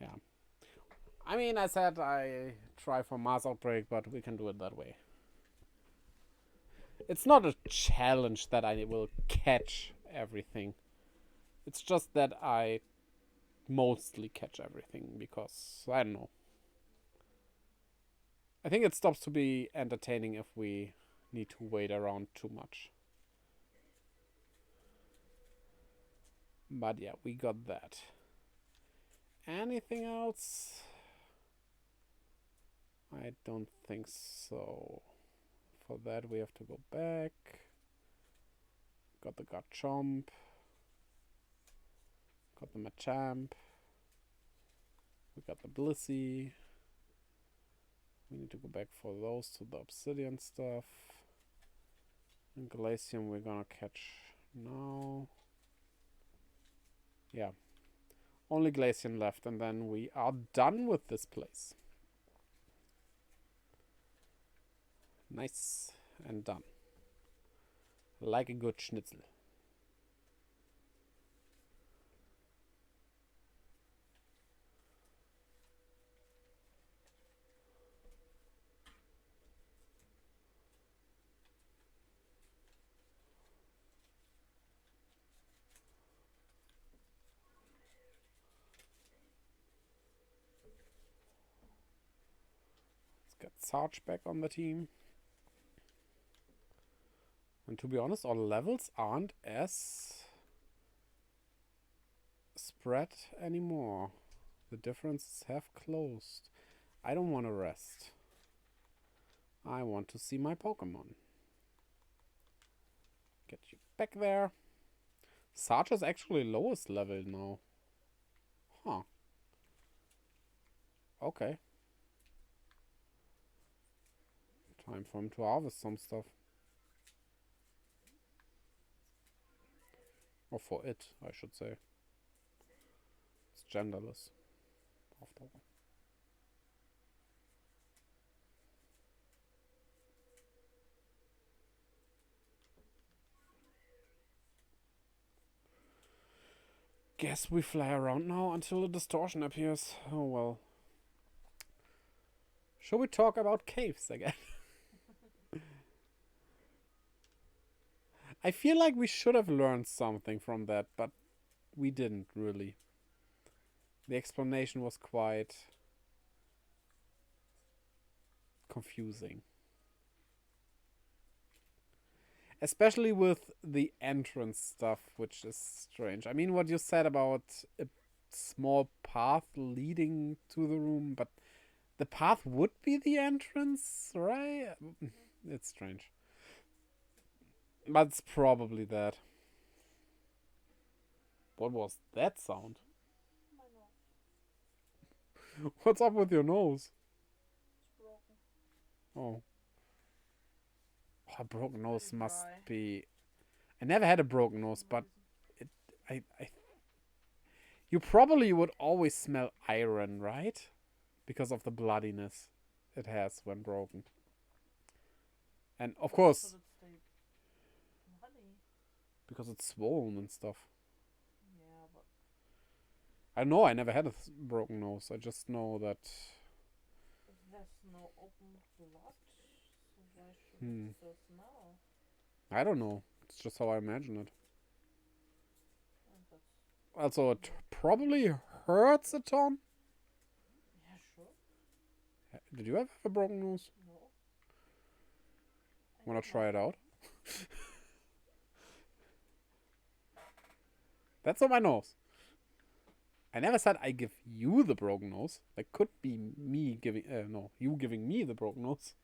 Yeah. I mean, I said I try for Mass Outbreak, but we can do it that way. It's not a challenge that I will catch everything. It's just that I mostly catch everything because, I don't know. I think it stops to be entertaining if we need to wait around too much. But yeah, we got that. Anything else? I don't think so. For that we have to go back. Got the Garchomp. Got the Machamp. We got the Blissey. We need to go back for those to the Obsidian stuff. And Glacium we're gonna catch now. Yeah. Only Glacium left and then we are done with this place. Nice and done. Like a good schnitzel. Let's get Sarge back on the team. And to be honest, our levels aren't as spread anymore. The differences have closed. I don't want to rest. I want to see my Pokemon. Get you back there. Sarge is actually lowest level now. Huh. Okay. Time for him to harvest some stuff. Or for it, I should say. It's genderless. After all. Guess we fly around now until a distortion appears. Oh well. Shall we talk about caves again? I feel like we should have learned something from that, but we didn't really. The explanation was quite confusing. Especially with the entrance stuff, which is strange. I mean, what you said about a small path leading to the room, but the path would be the entrance, right? It's strange. But it's probably that. What was that sound? My nose. What's up with your nose? It's broken. Oh. A broken nose Very must dry. be... I never had a broken nose, but I you probably would always smell iron, right? Because of the bloodiness it has when broken. And of course, Should it stay bloody? because it's swollen and stuff. Yeah, but I know I never had a broken nose. I just know that... if there's no open blood, so why should it still smell? I don't know. It's just how I imagine it. And that's Also, it probably hurts a ton. yeah, sure. Did you ever have a broken nose? No. Wanna try it out? That's on my nose. I never said I give you the broken nose. That could be me giving... no, you giving me the broken nose.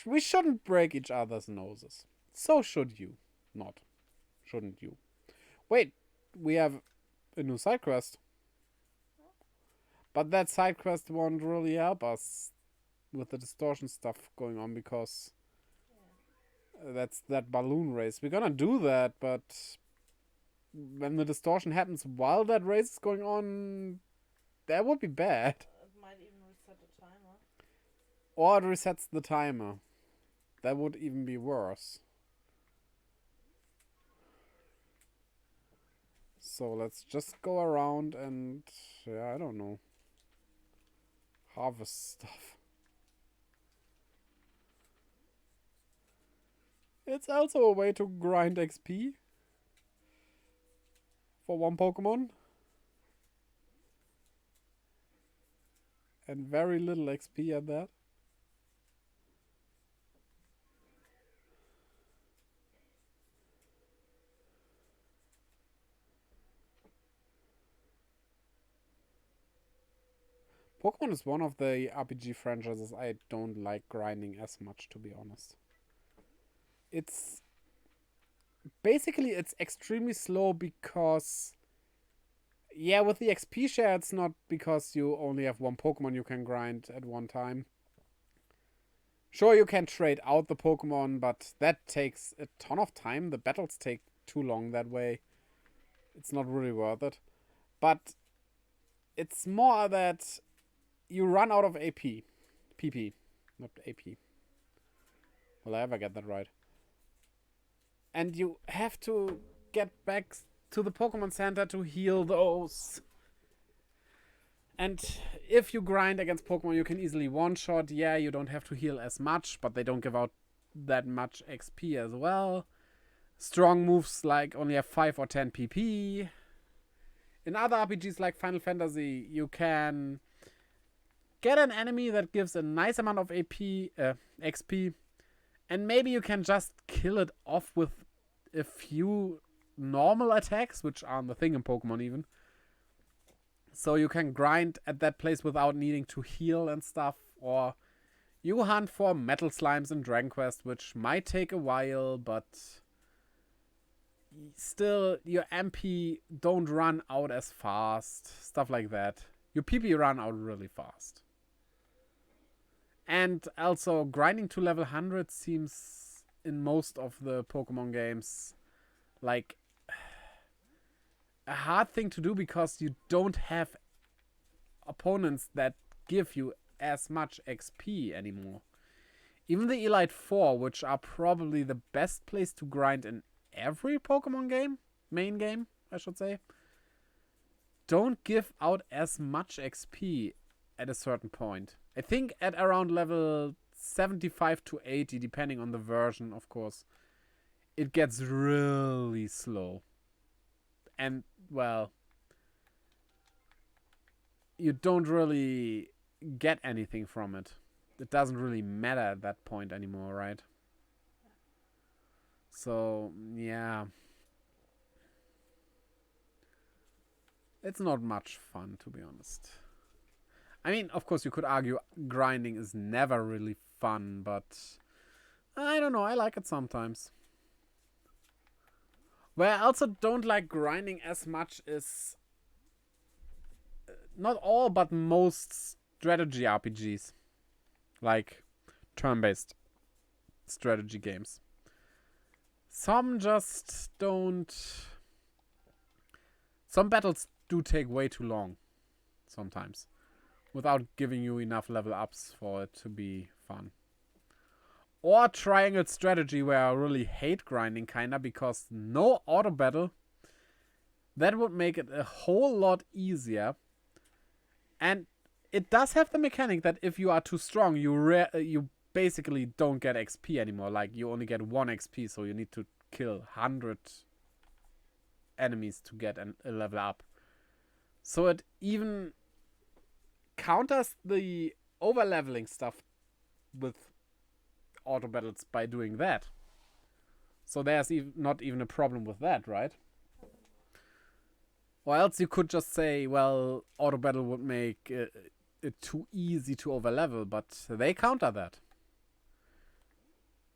We shouldn't break each other's noses. So should you. Not. Shouldn't you. Wait, we have a new side quest. But that side quest won't really help us with the distortion stuff going on because that's that balloon race. We're gonna do that, but when the distortion happens while that race is going on, that would be bad. It might even reset the timer. Or it resets the timer. That would even be worse. So let's just go around and, yeah, I don't know, harvest stuff. It's also a way to grind XP for one Pokemon. And very little XP at that. Pokemon is one of the RPG franchises I don't like grinding as much, to be honest. It's basically it's extremely slow because, yeah, with the XP share, it's not because you only have one Pokemon you can grind at one time. Sure, you can trade out the Pokemon, but that takes a ton of time. The battles take too long that way. It's not really worth it. But it's more that you run out of AP. PP. Not AP. Will I ever get that right? And you have to get back to the Pokemon Center to heal those. And if you grind against Pokemon, you can easily one-shot. Yeah, you don't have to heal as much, but they don't give out that much XP as well. Strong moves like only have 5 or 10 PP. In other RPGs like Final Fantasy, you can get an enemy that gives a nice amount of XP, And maybe you can just kill it off with a few normal attacks, which aren't the thing in Pokemon even. So you can grind at that place without needing to heal and stuff. Or you hunt for metal slimes in Dragon Quest, which might take a while, but still your MP don't run out as fast. Stuff like that. Your PP run out really fast. And also, grinding to level 100 seems, in most of the Pokemon games, like a hard thing to do because you don't have opponents that give you as much XP anymore. Even the Elite Four, which are probably the best place to grind in every Pokemon game, main game, I should say, don't give out as much XP at a certain point. I think at around level 75 to 80, depending on the version, of course, it gets really slow. And, well, you don't really get anything from it. It doesn't really matter at that point anymore, right? So, yeah. It's not much fun, to be honest. I mean, of course, you could argue grinding is never really fun, but I don't know. I like it sometimes. Where I also don't like grinding as much is not all, but most strategy RPGs. Like turn-based strategy games. Some just don't. Some battles do take way too long sometimes, without giving you enough level ups for it to be fun. Or triangle strategy, where I really hate grinding kinda, because no auto battle. That would make it a whole lot easier. And it does have the mechanic that if you are too strong, you basically don't get XP anymore. Like, you only get 1 XP, so you need to kill 100 enemies to get a level up. So it even counters the over-leveling stuff with auto battles by doing that. So there's not even a problem with that, right? Or else you could just say, well, auto battle would make it too easy to overlevel, but they counter that.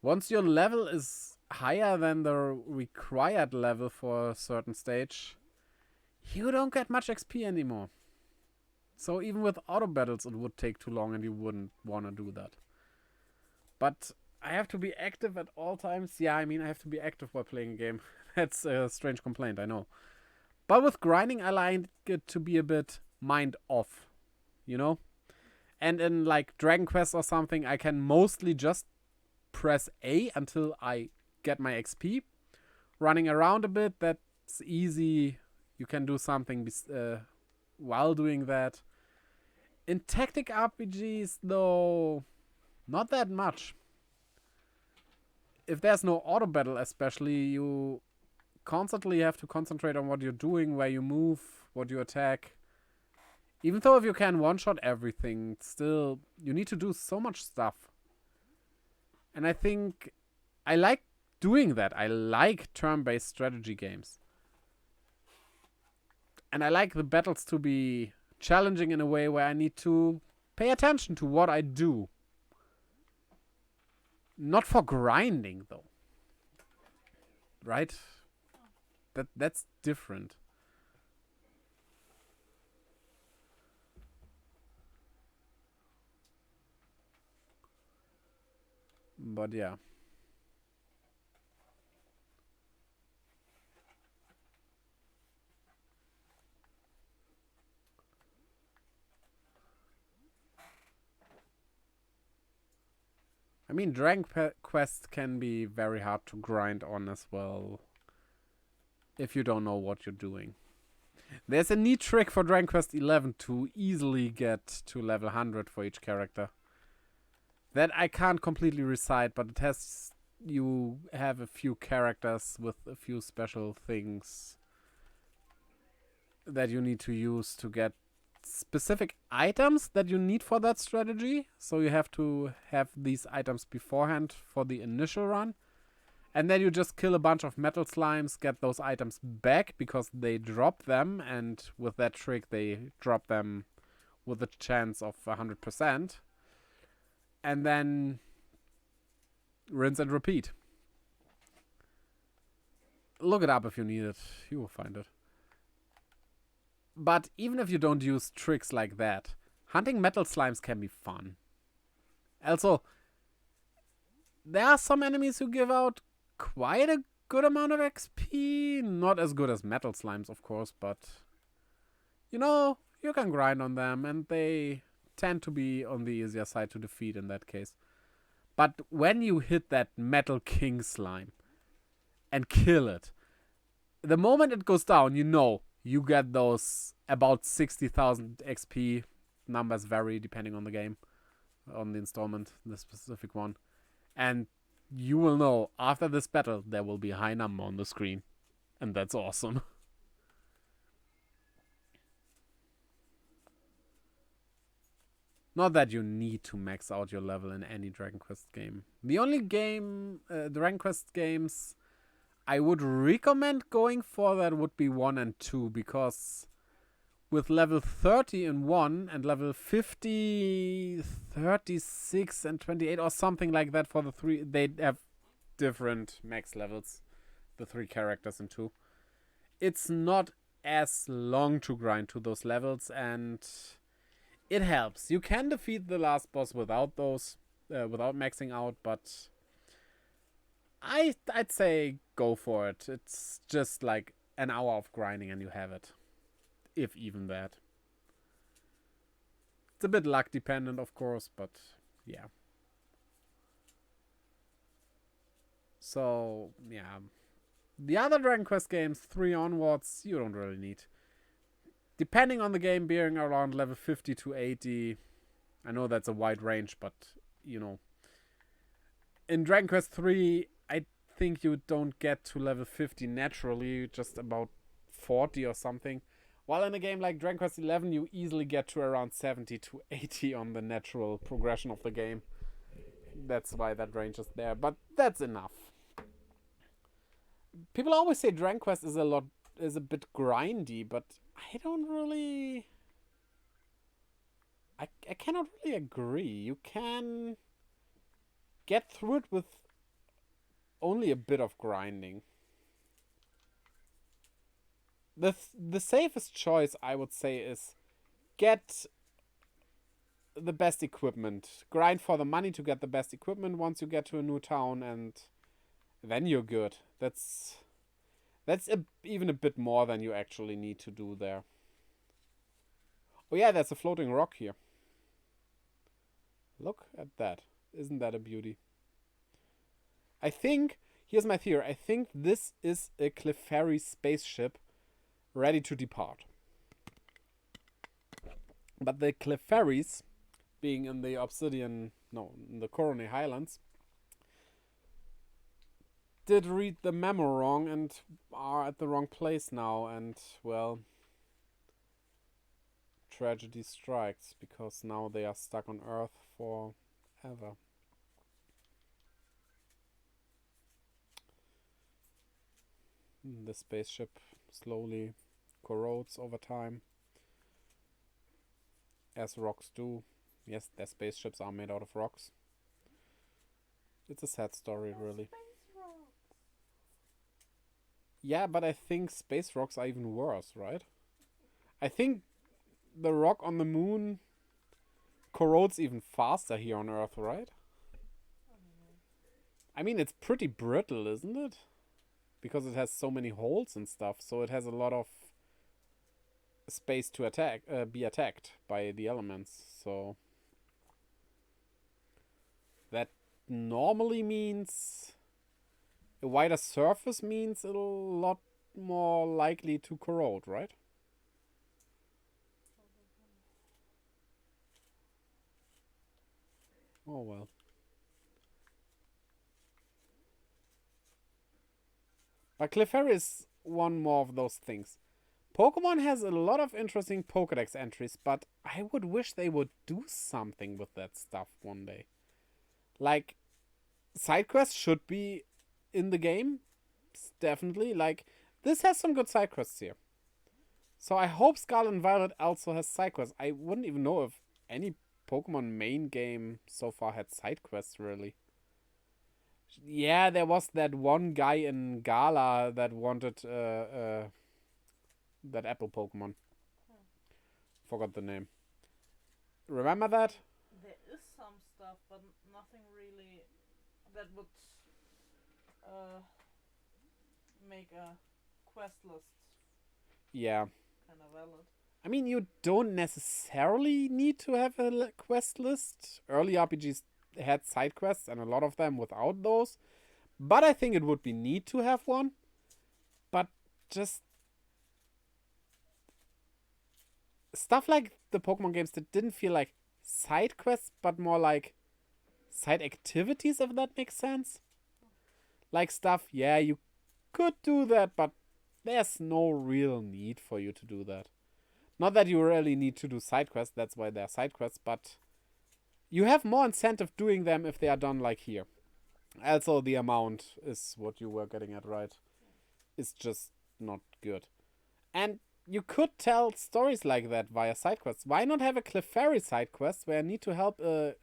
Once your level is higher than the required level for a certain stage, you don't get much XP anymore. So even with auto battles, it would take too long and you wouldn't want to do that. But I have to be active at all times. Yeah, I mean, I have to be active while playing a game. That's a strange complaint, I know. But with grinding, I like it to be a bit mind off, you know? And in like Dragon Quest or something, I can mostly just press A until I get my XP. Running around a bit, that's easy. You can do something while doing that. In tactic RPGs, though, not that much. If there's no auto battle, especially, you constantly have to concentrate on what you're doing, where you move, what you attack. Even though if you can one-shot everything, still, you need to do so much stuff. And I think I like doing that. I like turn-based strategy games. And I like the battles to be challenging in a way where I need to pay attention to what I do. Not for grinding, though. Right? That's different. But yeah. I mean, Dragon Quest can be very hard to grind on as well, if you don't know what you're doing. There's a neat trick for Dragon Quest XI to easily get to level 100 for each character. That I can't completely recite, but it has... You have a few characters with a few special things that you need to use to get specific items that you need for that strategy. So you have to have these items beforehand for the initial run. And then you just kill a bunch of metal slimes, get those items back because they drop them. And with that trick, they drop them with a chance of 100%. And then rinse and repeat. Look it up if you need it. You will find it. But even if you don't use tricks like that, hunting metal slimes can be fun. Also, there are some enemies who give out quite a good amount of XP. Not as good as metal slimes, of course, but you know, you can grind on them and they tend to be on the easier side to defeat in that case. But when you hit that metal king slime and kill it, the moment it goes down, you know, you get those about 60,000 XP. Numbers vary depending on the game, on the installment, the specific one. And you will know after this battle, there will be a high number on the screen. And that's awesome. Not that you need to max out your level in any Dragon Quest game. The only game, Dragon Quest games I would recommend going for that would be 1 and 2, because with level 30 in 1 and level 50, 36 and 28 or something like that for the 3, they have different max levels, the 3 characters in 2. It's not as long to grind to those levels and it helps. You can defeat the last boss without those, without maxing out, but I'd say go for it. It's just like an hour of grinding and you have it. If even that. It's a bit luck dependent, of course, but yeah. So, yeah. The other Dragon Quest games, 3 onwards, you don't really need. Depending on the game, being around level 50 to 80. I know that's a wide range, but, you know. In Dragon Quest 3, I think you don't get to level 50 naturally, just about 40 or something. While in a game like Dragon Quest 11, you easily get to around 70 to 80 on the natural progression of the game. That's why that range is there, but that's enough. People always say Dragon Quest is a bit grindy, but I don't really... I cannot really agree. You can get through it with only a bit of grinding. The safest choice, I would say, is get the best equipment. Grind for the money to get the best equipment once you get to a new town, and then you're good. That's even a bit more than you actually need to do there. Oh yeah, there's a floating rock here. Look at that. Isn't that a beauty? I think, here's my theory, I think this is a Clefairy spaceship ready to depart. But the Clefairies, being in the in the Corone Highlands, did read the memo wrong and are at the wrong place now, and, well, tragedy strikes, because now they are stuck on Earth forever. The spaceship slowly corrodes over time, as rocks do. Yes, their spaceships are made out of rocks. It's a sad story, really. Yeah, but I think space rocks are even worse, right? I think the rock on the moon corrodes even faster here on Earth, right? I mean, it's pretty brittle, isn't it? Because it has so many holes and stuff, so it has a lot of space to be attacked by the elements. So that normally means a wider surface means a lot more likely to corrode, right? Oh well. But Clefairy is one more of those things. Pokemon has a lot of interesting Pokedex entries, but I would wish they would do something with that stuff one day. Like, side quests should be in the game, definitely. Like, this has some good side quests here. So I hope Scarlet and Violet also has side quests. I wouldn't even know if any Pokemon main game so far had side quests, really. Yeah, there was that one guy in Gala that wanted that apple Pokemon. Forgot the name. Remember that? There is some stuff, but nothing really that would make a quest list Yeah. kind of valid. I mean, you don't necessarily need to have a quest list. Early RPGs had side quests, and a lot of them without those. But I think it would be neat to have one. But just stuff like the Pokemon games that didn't feel like side quests, but more like side activities, if that makes sense. Like stuff, yeah, you could do that, but there's no real need for you to do that. Not that you really need to do side quests, that's why they're side quests, but you have more incentive doing them if they are done like here. Also, the amount is what you were getting at, right? It's just not good. And you could tell stories like that via side quests. Why not have a Clefairy side quest where I need to help a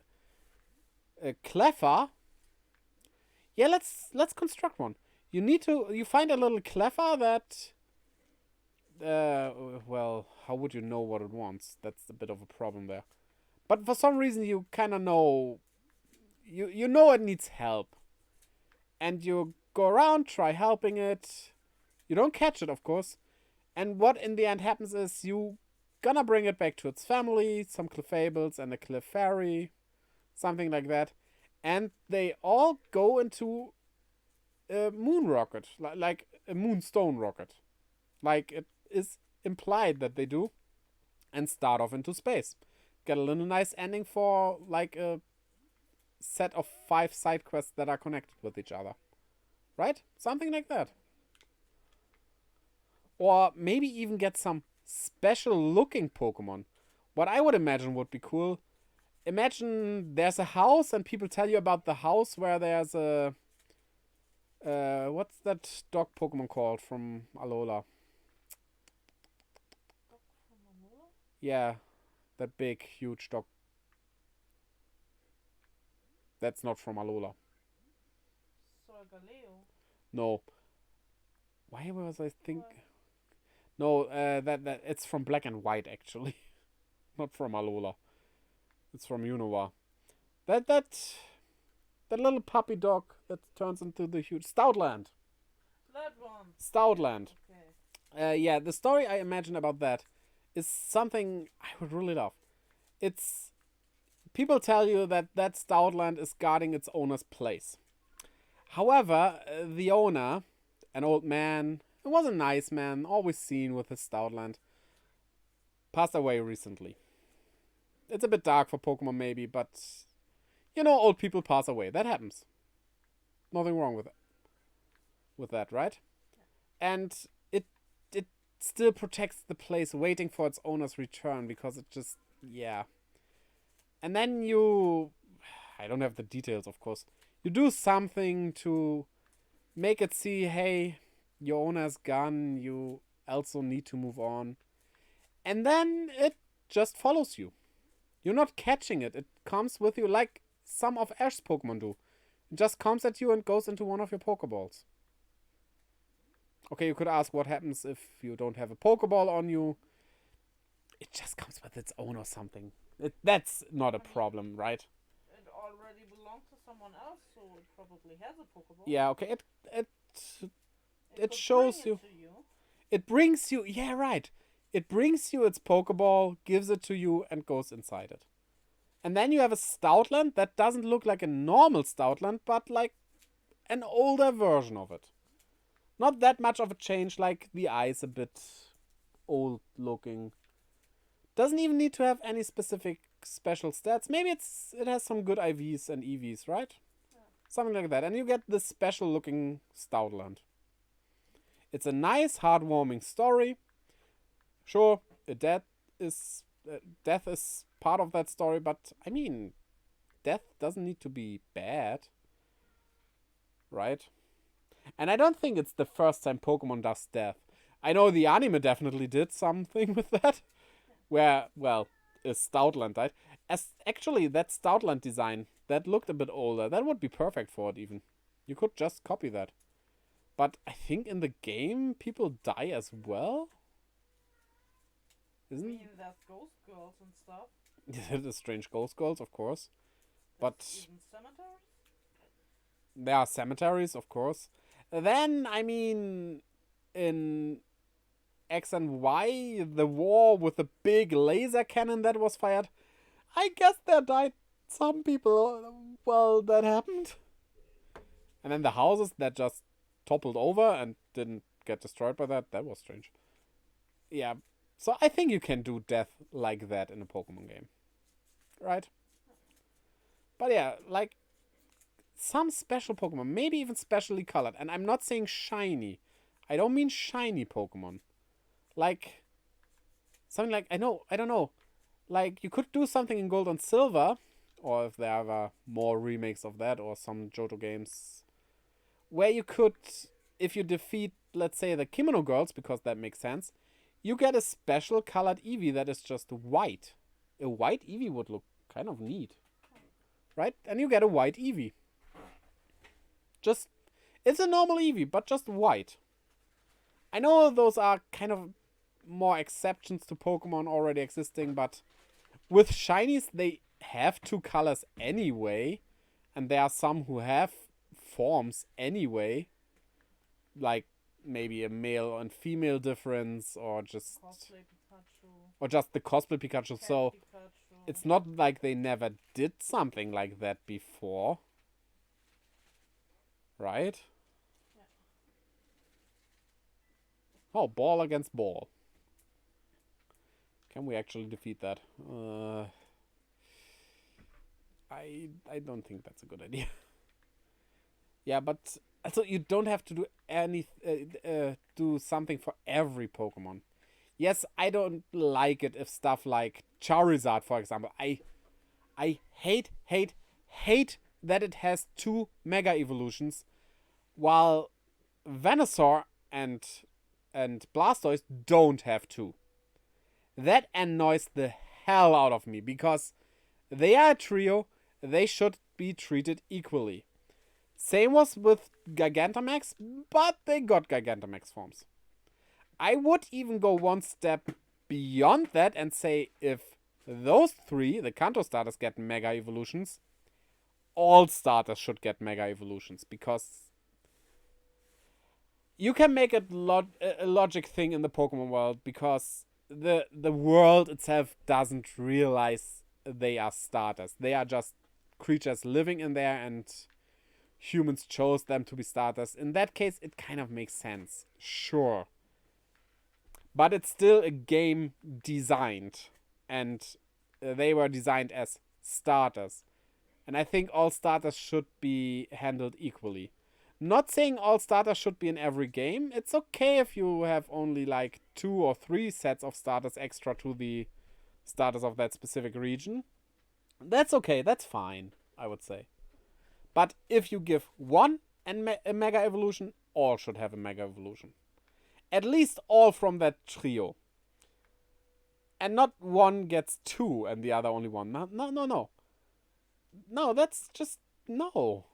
Cleffa? Yeah, let's construct one. You find a little Cleffa that well, how would you know what it wants? That's a bit of a problem there. But for some reason you kind of know you know it needs help. And you go around, try helping it. You don't catch it, of course. And what in the end happens is you gonna bring it back to its family, some Clefables and a Clefairy, something like that. And they all go into a moon rocket, like a moonstone rocket. Like it is implied that they do. And start off into space. Get a little nice ending for like a set of 5 side quests that are connected with each other. Right? Something like that. Or maybe even get some special looking Pokemon. What I would imagine would be cool. Imagine there's a house and people tell you about the house where there's a... what's that dog Pokemon called from Alola? Dog from Alola? Yeah, that big, huge dog. That's not from Alola. Solgaleo? No. Why was I think... No, that it's from Black and White actually, not from Alola. It's from Unova. That little puppy dog that turns into the huge Stoutland. That one. Stoutland. Okay. Yeah, the story I imagine about that is something I would really love. It's people tell you that Stoutland is guarding its owner's place. However, the owner, an old man. It was a nice man, always seen with his Stoutland. Passed away recently. It's a bit dark for Pokemon maybe, but you know, old people pass away. That happens. Nothing wrong with that, right? And it still protects the place waiting for its owner's return because it just yeah. And then I don't have the details, of course. You do something to make it see, hey, your owner's gone, you also need to move on. And then it just follows you. You're not catching it. It comes with you like some of Ash's Pokemon do. It just comes at you and goes into one of your Pokeballs. Okay, you could ask what happens if you don't have a Pokeball on you. It just comes with its own or something. That's not a problem, right? It already belonged to someone else, so it probably has a Pokeball. Yeah, okay. It could shows bring you. it to you. It brings you. Yeah, right. It brings you its Pokeball, gives it to you, and goes inside it. And then you have a Stoutland that doesn't look like a normal Stoutland, but like an older version of it. Not that much of a change, like the eyes a bit old looking. Doesn't even need to have any specific special stats. Maybe it has some good IVs and EVs, right? Yeah. Something like that. And you get this special looking Stoutland. It's a nice, heartwarming story. Sure, is death is part of that story, but I mean, death doesn't need to be bad, right? And I don't think it's the first time Pokemon does death. I know the anime definitely did something with that, where, well, Stoutland died. As actually, that Stoutland design, that looked a bit older. That would be perfect for it, even. You could just copy that. But I think in the game, people die as well? I Isn't mean, there's ghost girls and stuff. the strange ghost girls, of course. But There's even cemeteries. there are cemeteries, of course. Then, I mean, in X and Y, the war with the big laser cannon that was fired, I guess there died some people while that happened. And then the houses that just toppled over and didn't get destroyed by that, that was strange. Yeah, so I think you can do death like that in a Pokemon game. Right? But yeah, like some special Pokemon, maybe even specially colored. And I'm not saying shiny. I don't mean shiny Pokemon. Like something like I don't know. Like you could do something in Gold and Silver, or if there are more remakes of that, or some Johto games, where you could, if you defeat, let's say, the Kimono Girls, because that makes sense, you get a special colored Eevee that is just white. A white Eevee would look kind of neat, right? And you get a white Eevee. Just, it's a normal Eevee, but just white. I know those are kind of more exceptions to Pokemon already existing, but with shinies, they have two colors anyway, and there are some who have forms anyway, like maybe a male and female difference, or just the cosplay Pikachu. So Pikachu. it's not like they never did something like that before, right? Yeah. Oh, ball against ball. Can we actually defeat that? I don't think that's a good idea. Yeah, but also you don't have to do do something for every Pokemon. Yes, I don't like it if stuff like Charizard, for example. I hate that it has two Mega Evolutions, while Venusaur and Blastoise don't have two. That annoys the hell out of me because they are a trio. They should be treated equally. Same was with Gigantamax, but they got Gigantamax forms. I would even go one step beyond that and say if those three, the Kanto starters, get Mega Evolutions, all starters should get Mega Evolutions, because you can make it a logic thing in the Pokemon world, because the world itself doesn't realize they are starters. They are just creatures living in there, and humans chose them to be starters. In that case, it kind of makes sense. Sure. But it's still a game designed, and they were designed as starters. And I think all starters should be handled equally. Not saying all starters should be in every game. It's okay if you have only like 2 or 3 sets of starters extra to the starters of that specific region. That's okay, that's fine, I would say. But if you give one a Mega Evolution, all should have a Mega Evolution. At least all from that trio. And not one gets 2 and the other only 1. No. No, that's just... No.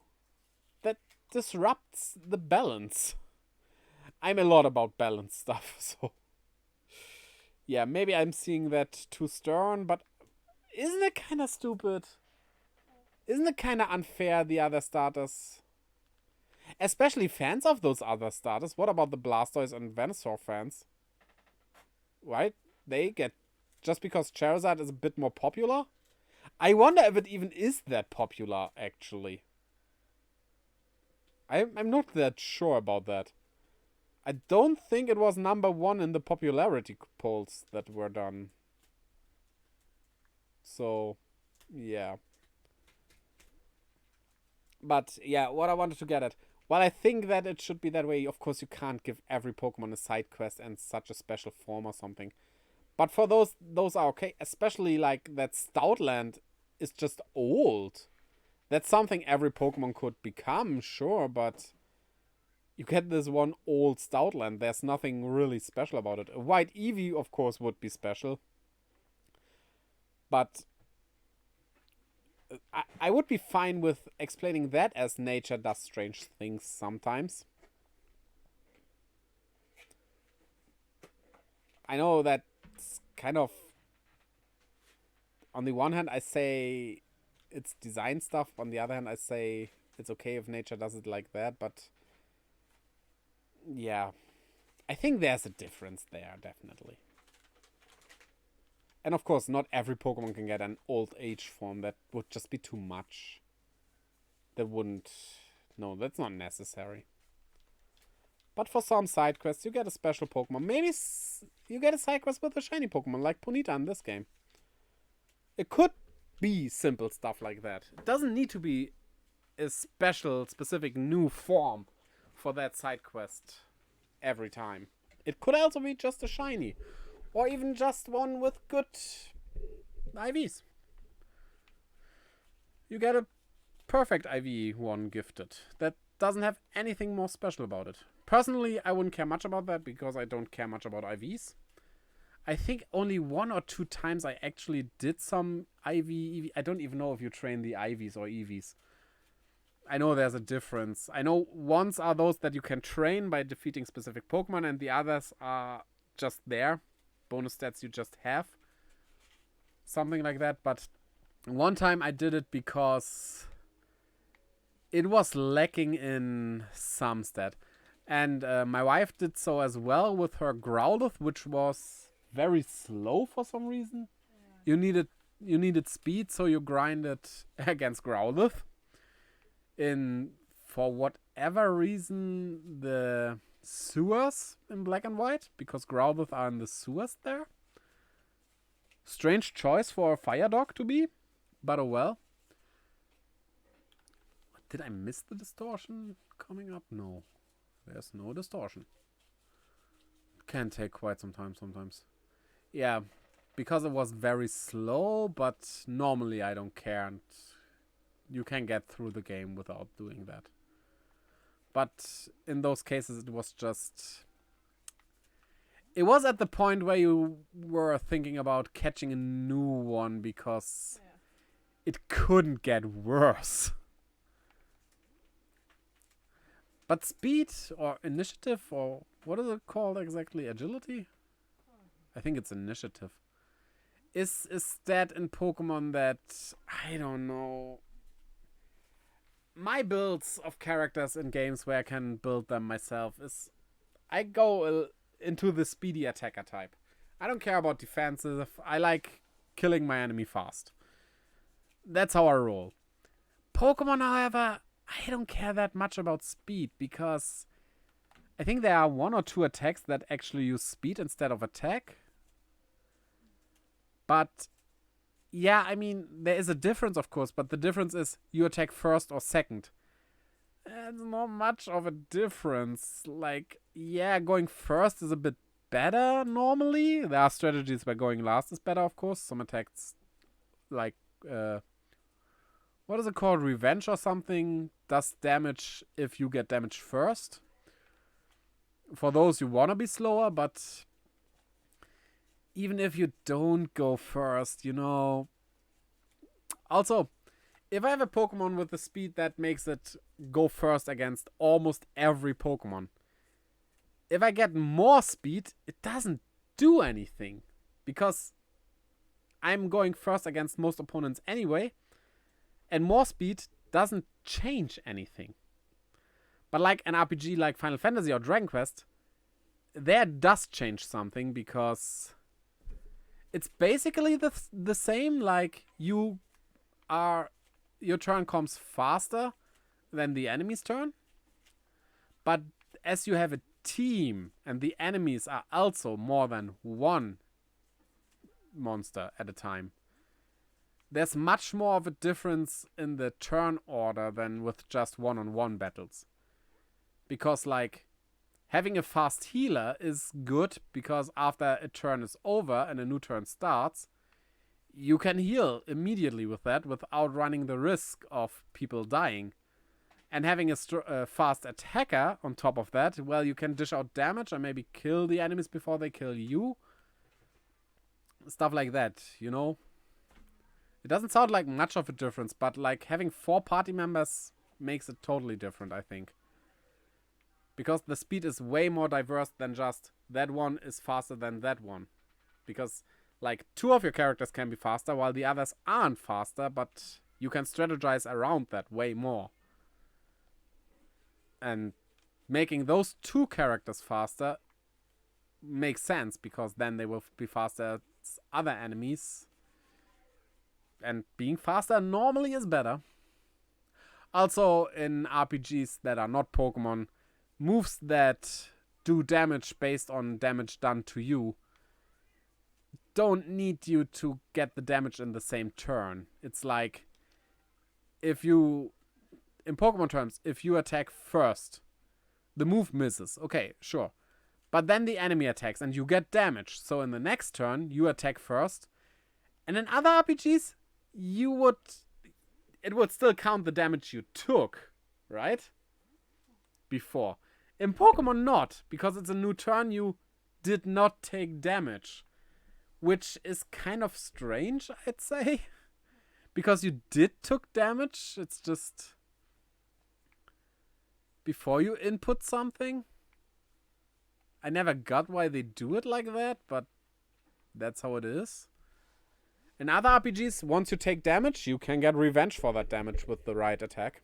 That disrupts the balance. I'm a lot about balance stuff, so... Yeah, maybe I'm seeing that too stern, but isn't it kind of stupid? Isn't it kind of unfair, the other starters? Especially fans of those other starters. What about the Blastoise and Venusaur fans? Right? They get... Just because Charizard is a bit more popular? I wonder if it even is that popular, actually. I'm not that sure about that. I don't think it was number 1 in the popularity polls that were done. So, yeah. But, yeah, what I wanted to get at. While I think that it should be that way, of course you can't give every Pokemon a side quest and such a special form or something. But for those are okay. Especially like that Stoutland is just old. That's something every Pokemon could become, sure, but you get this one old Stoutland. There's nothing really special about it. A white Eevee, of course, would be special. But I would be fine with explaining that as nature does strange things sometimes. I know that's kind of... On the one hand, I say it's design stuff. On the other hand, I say it's okay if nature does it like that. But yeah, I think there's a difference there, definitely. And of course, not every Pokemon can get an old age form. That would just be too much. That wouldn't... No, that's not necessary. But for some side quests, you get a special Pokemon. Maybe you get a side quest with a shiny Pokemon, like Ponyta in this game. It could be simple stuff like that. It doesn't need to be a special, specific new form for that side quest every time. It could also be just a shiny. Or even just one with good IVs. You get a perfect IV one gifted. That doesn't have anything more special about it. Personally, I wouldn't care much about that because I don't care much about IVs. I think only 1 or 2 times I actually did some EV. I don't even know if you train the IVs or EVs. I know there's a difference. I know ones are those that you can train by defeating specific Pokemon, and the others are just there. Bonus stats you just have. Something like that. But one time I did it because it was lacking in some stat. And my wife did so as well with her Growlithe, which was very slow for some reason. Yeah. You needed speed, so you grinded against Growlithe. For whatever reason, the sewers in Black and White, because Growlithe are in the sewers there. Strange choice for a fire dog to be, but oh well. Did I miss the distortion coming up? No. There's no distortion. Can take quite some time sometimes. Yeah, because it was very slow, but normally I don't care, and you can get through the game without doing that. But in those cases, it was just... It was at the point where you were thinking about catching a new one because it couldn't get worse. But speed or initiative, or what is it called exactly? Agility? I think it's initiative. Is that in Pokemon that... I don't know... My builds of characters in games where I can build them myself is... I go into the speedy attacker type. I don't care about defensive. I like killing my enemy fast. That's how I roll. Pokemon, however, I don't care that much about speed because I think there are 1 or 2 attacks that actually use speed instead of attack. But yeah, I mean, there is a difference, of course, but the difference is you attack first or second. It's not much of a difference. Like, yeah, going first is a bit better normally. There are strategies where going last is better, of course. Some attacks, like, what is it called? Revenge or something does damage if you get damage first. For those, you want to be slower, but even if you don't go first, you know. Also, if I have a Pokemon with the speed that makes it go first against almost every Pokemon, if I get more speed, it doesn't do anything. Because I'm going first against most opponents anyway, and more speed doesn't change anything. But like an RPG like Final Fantasy or Dragon Quest, there does change something because it's basically the same. Like your turn comes faster than the enemy's turn. But as you have a team and the enemies are also more than one monster at a time, there's much more of a difference in the turn order than with just one-on-one battles. Because, like, Having a fast healer is good because after a turn is over and a new turn starts, you can heal immediately with that without running the risk of people dying. And having a fast attacker on top of that, well, you can dish out damage and maybe kill the enemies before they kill you. Stuff like that, you know? It doesn't sound like much of a difference, but like having 4 party members makes it totally different, I think. Because the speed is way more diverse than just that one is faster than that one. Because like 2 of your characters can be faster while the others aren't faster, but you can strategize around that way more. And making those 2 characters faster makes sense because then they will be faster as other enemies. And being faster normally is better. Also, in RPGs that are not Pokemon, moves that do damage based on damage done to you don't need you to get the damage in the same turn. It's like if you, in Pokemon terms, if you attack first, the move misses. Okay, sure. But then the enemy attacks and you get damage. So in the next turn, you attack first. And in other RPGs, it would still count the damage you took, right? Before. In Pokemon not, because it's a new turn, you did not take damage. Which is kind of strange, I'd say. Because you did took damage, it's just before you input something. I never got why they do it like that, but that's how it is. In other RPGs, once you take damage, you can get revenge for that damage with the right attack.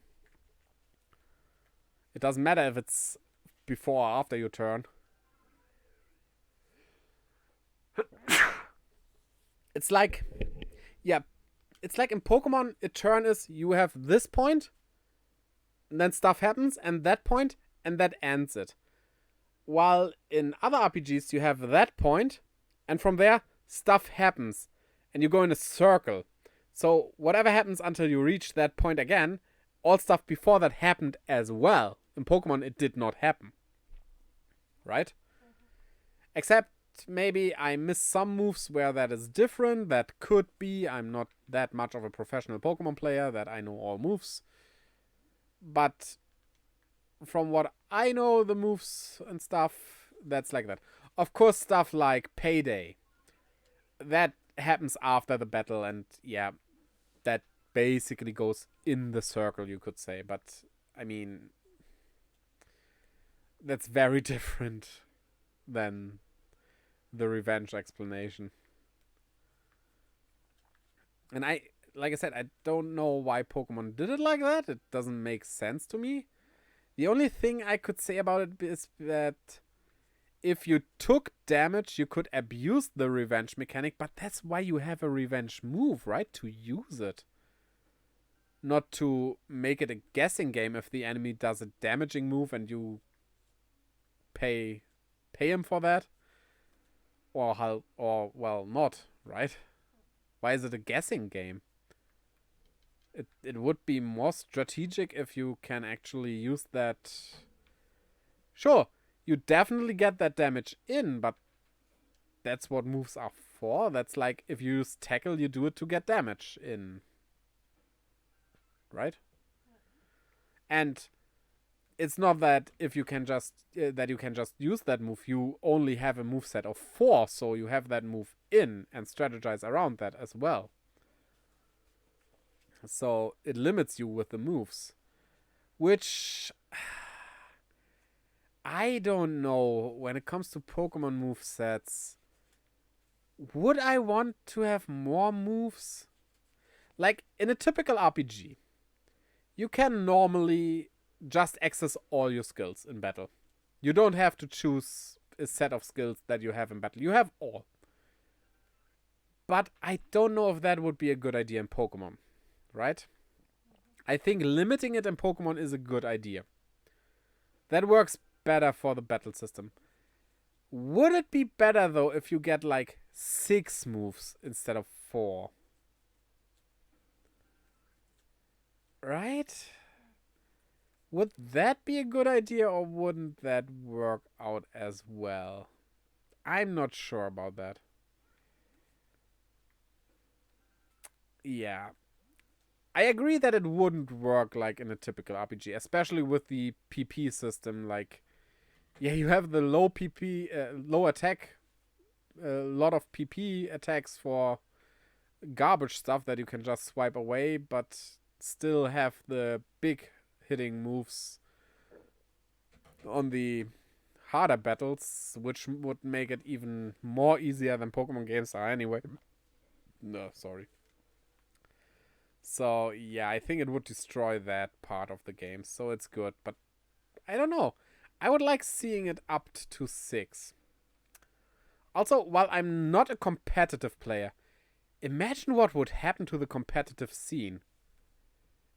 It doesn't matter if it's before or after your turn. It's like, yeah, it's like in Pokemon, a turn is you have this point, and then stuff happens, and that point, and that ends it. While in other RPGs, you have that point, and from there, stuff happens, and you go in a circle. So whatever happens until you reach that point again, all stuff before that happened as well. In Pokemon, it did not happen. Right? Except maybe I miss some moves where that is different. That could be. I'm not that much of a professional Pokemon player that I know all moves. But from what I know, the moves and stuff, that's like that. Of course, stuff like Payday. That happens after the battle, and yeah, that basically goes in the circle, you could say. But, I mean, that's very different than the revenge explanation. And like I said, I don't know why Pokemon did it like that. It doesn't make sense to me. The only thing I could say about it is that if you took damage, you could abuse the revenge mechanic, but that's why you have a revenge move, right? To use it. Not to make it a guessing game if the enemy does a damaging move and you pay him for that. Or well, not, right? Why is it a guessing game? It would be more strategic if you can actually use that. Sure, you definitely get that damage in, but that's what moves are for. That's like if you use tackle, you do it to get damage in. Right? And it's not that if you can just that you can just use that move. You only have a moveset of 4, so you have that move in and strategize around that as well. So it limits you with the moves, which I don't know. When it comes to Pokemon movesets, would I want to have more moves? Like in a typical RPG, you can normally just access all your skills in battle. You don't have to choose a set of skills that you have in battle. You have all. But I don't know if that would be a good idea in Pokemon, right? I think limiting it in Pokemon is a good idea. That works better for the battle system. Would it be better, though, if you get like 6 moves instead of 4? Right? Would that be a good idea or wouldn't that work out as well? I'm not sure about that. Yeah. I agree that it wouldn't work like in a typical RPG, especially with the PP system. Like, yeah, you have the low PP, low attack, a lot of PP attacks for garbage stuff that you can just swipe away, but still have the big hitting moves on the harder battles, which would make it even more easier than Pokemon games are anyway. No, sorry. So, yeah, I think it would destroy that part of the game, so it's good. But I don't know. I would like seeing it upped to 6. Also, while I'm not a competitive player, imagine what would happen to the competitive scene.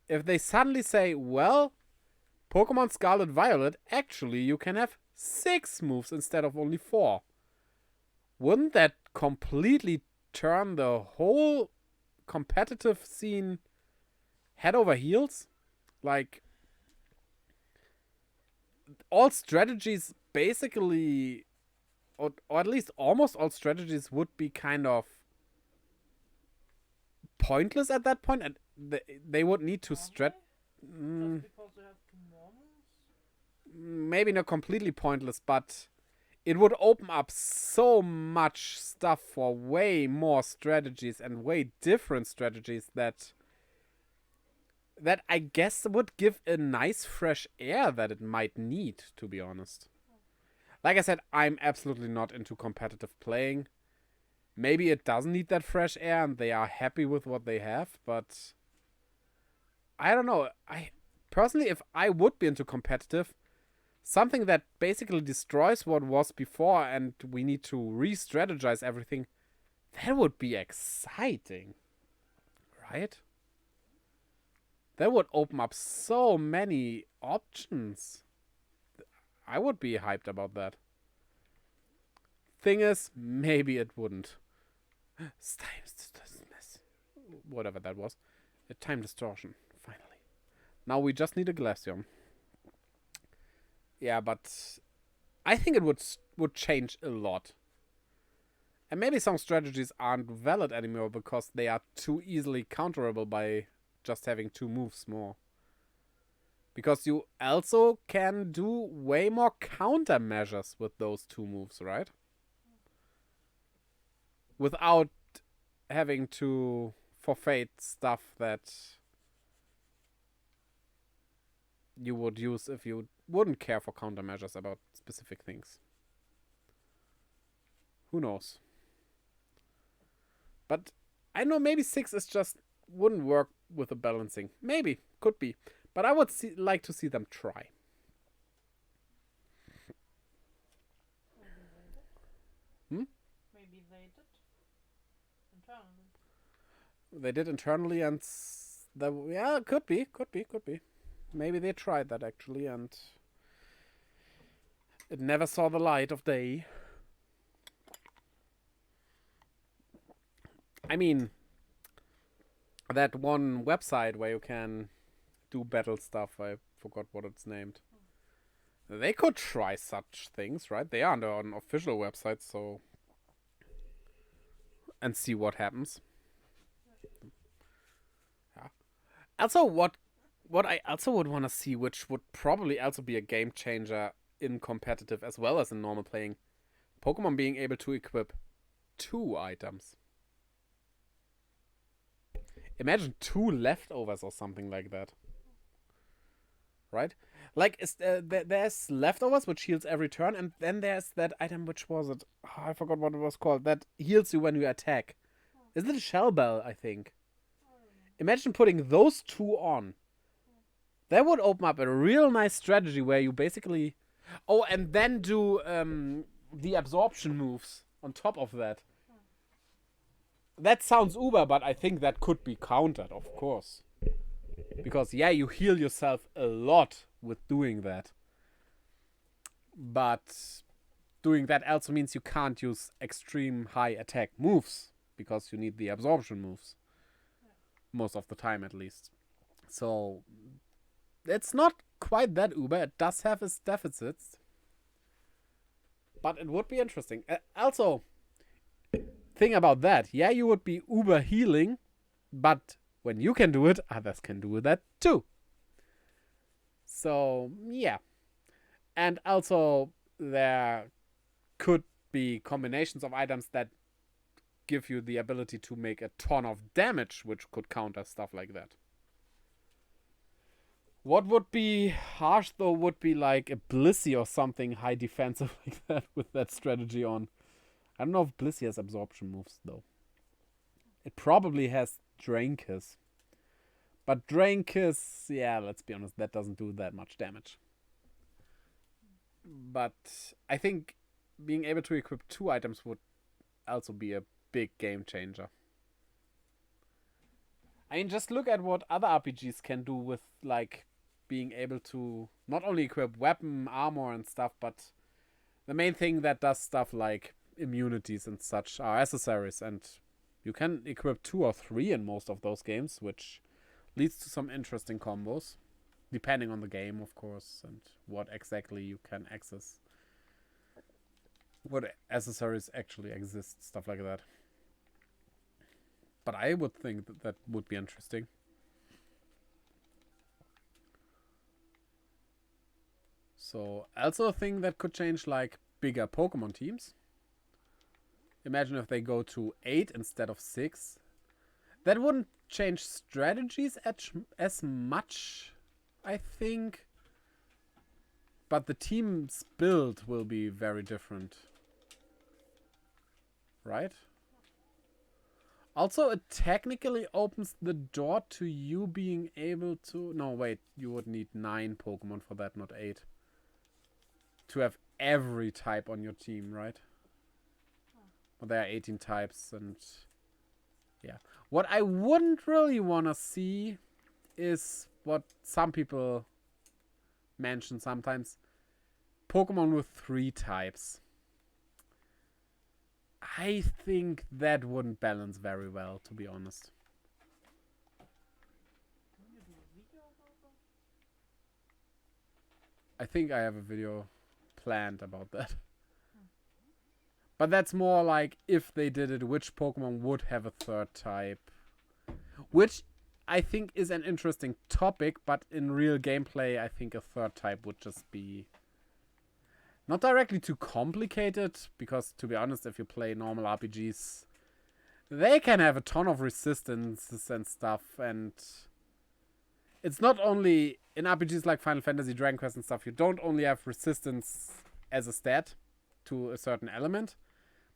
If they suddenly say, well, Pokemon Scarlet Violet, actually you can have 6 moves instead of only 4. Wouldn't that completely turn the whole competitive scene head over heels? Like, all strategies basically, or at least almost all strategies would be kind of pointless at that point, and they would need to stretch. Just because they have 2 more moves? Maybe not completely pointless, but it would open up so much stuff for way more strategies and way different strategies that I guess would give a nice fresh air that it might need, to be honest. Like I said, I'm absolutely not into competitive playing. Maybe it doesn't need that fresh air and they are happy with what they have, but I don't know. I personally, if I would be into competitive, something that basically destroys what was before and we need to re-strategize everything, that would be exciting. Right? That would open up so many options. I would be hyped about that. Thing is, maybe it wouldn't. Whatever that was. A time distortion, finally. Now we just need a Glaceon. Yeah, but I think it would change a lot. And maybe some strategies aren't valid anymore because they are too easily counterable by just having 2 moves more. Because you also can do way more countermeasures with those 2 moves, right? Without having to forfeit stuff that you would use if you wouldn't care for countermeasures about specific things. Who knows? But I know maybe 6 is just wouldn't work with the balancing. Maybe, could be. But I would like to see them try. Maybe they did internally. They did internally, and yeah, could be. Maybe they tried that actually, and it never saw the light of day. I mean, that one website where you can do battle stuff, I forgot what it's named. They could try such things, right? They are on an official website, so... and see what happens. Yeah. Also, what I also would want to see, which would probably also be a game changer in competitive as well as in normal playing, Pokemon being able to equip 2 items. Imagine 2 leftovers or something like that. Right? Like, there's leftovers, which heals every turn, and then there's that item, which was it? Oh, I forgot what it was called. That heals you when you attack. Isn't it a Shell Bell, I think? Imagine putting those 2 on. That would open up a real nice strategy where you basically... Oh, and then do the absorption moves on top of that. That sounds uber, but I think that could be countered, of course. Because, yeah, you heal yourself a lot with doing that. But doing that also means you can't use extreme high attack moves. Because you need the absorption moves. Most of the time, at least. So, it's not quite that uber. It does have its deficits. But it would be interesting. Also, thing about that. Yeah, you would be uber healing. But when you can do it, others can do that too. So, yeah. And also, there could be combinations of items that give you the ability to make a ton of damage, which could counter stuff like that. What would be harsh, though, would be like a Blissey or something high defensive like that with that strategy on. I don't know if Blissey has absorption moves, though. It probably has Drain Kiss. But Drain Kiss, yeah, let's be honest, that doesn't do that much damage. But I think being able to equip 2 items would also be a big game changer. I mean, just look at what other RPGs can do with, like, being able to not only equip weapon, armor, and stuff, but the main thing that does stuff like immunities and such are accessories, and you can equip 2 or 3 in most of those games, which leads to some interesting combos, depending on the game, of course, and what exactly you can access. What accessories actually exist, stuff like that. But I would think that that would be interesting. So, also a thing that could change, like, bigger Pokemon teams. Imagine if they go to 8 instead of 6. That wouldn't change strategies as much, I think. But the team's build will be very different. Right? Also, it technically opens the door to you being able to... No, wait. You would need 9 Pokemon for that, not 8. To have every type on your team, right? But there are 18 types and... Yeah. What I wouldn't really want to see is what some people mention sometimes. Pokemon with 3 types. I think that wouldn't balance very well, to be honest. I think I have a video planned about that. But that's more like if they did it, which Pokemon would have a 3rd type. Which I think is an interesting topic, but in real gameplay, I think a 3rd type would just be not directly too complicated, because to be honest, if you play normal RPGs, they can have a ton of resistances and stuff, and it's not only in RPGs like Final Fantasy, Dragon Quest and stuff, you don't only have resistance as a stat to a certain element,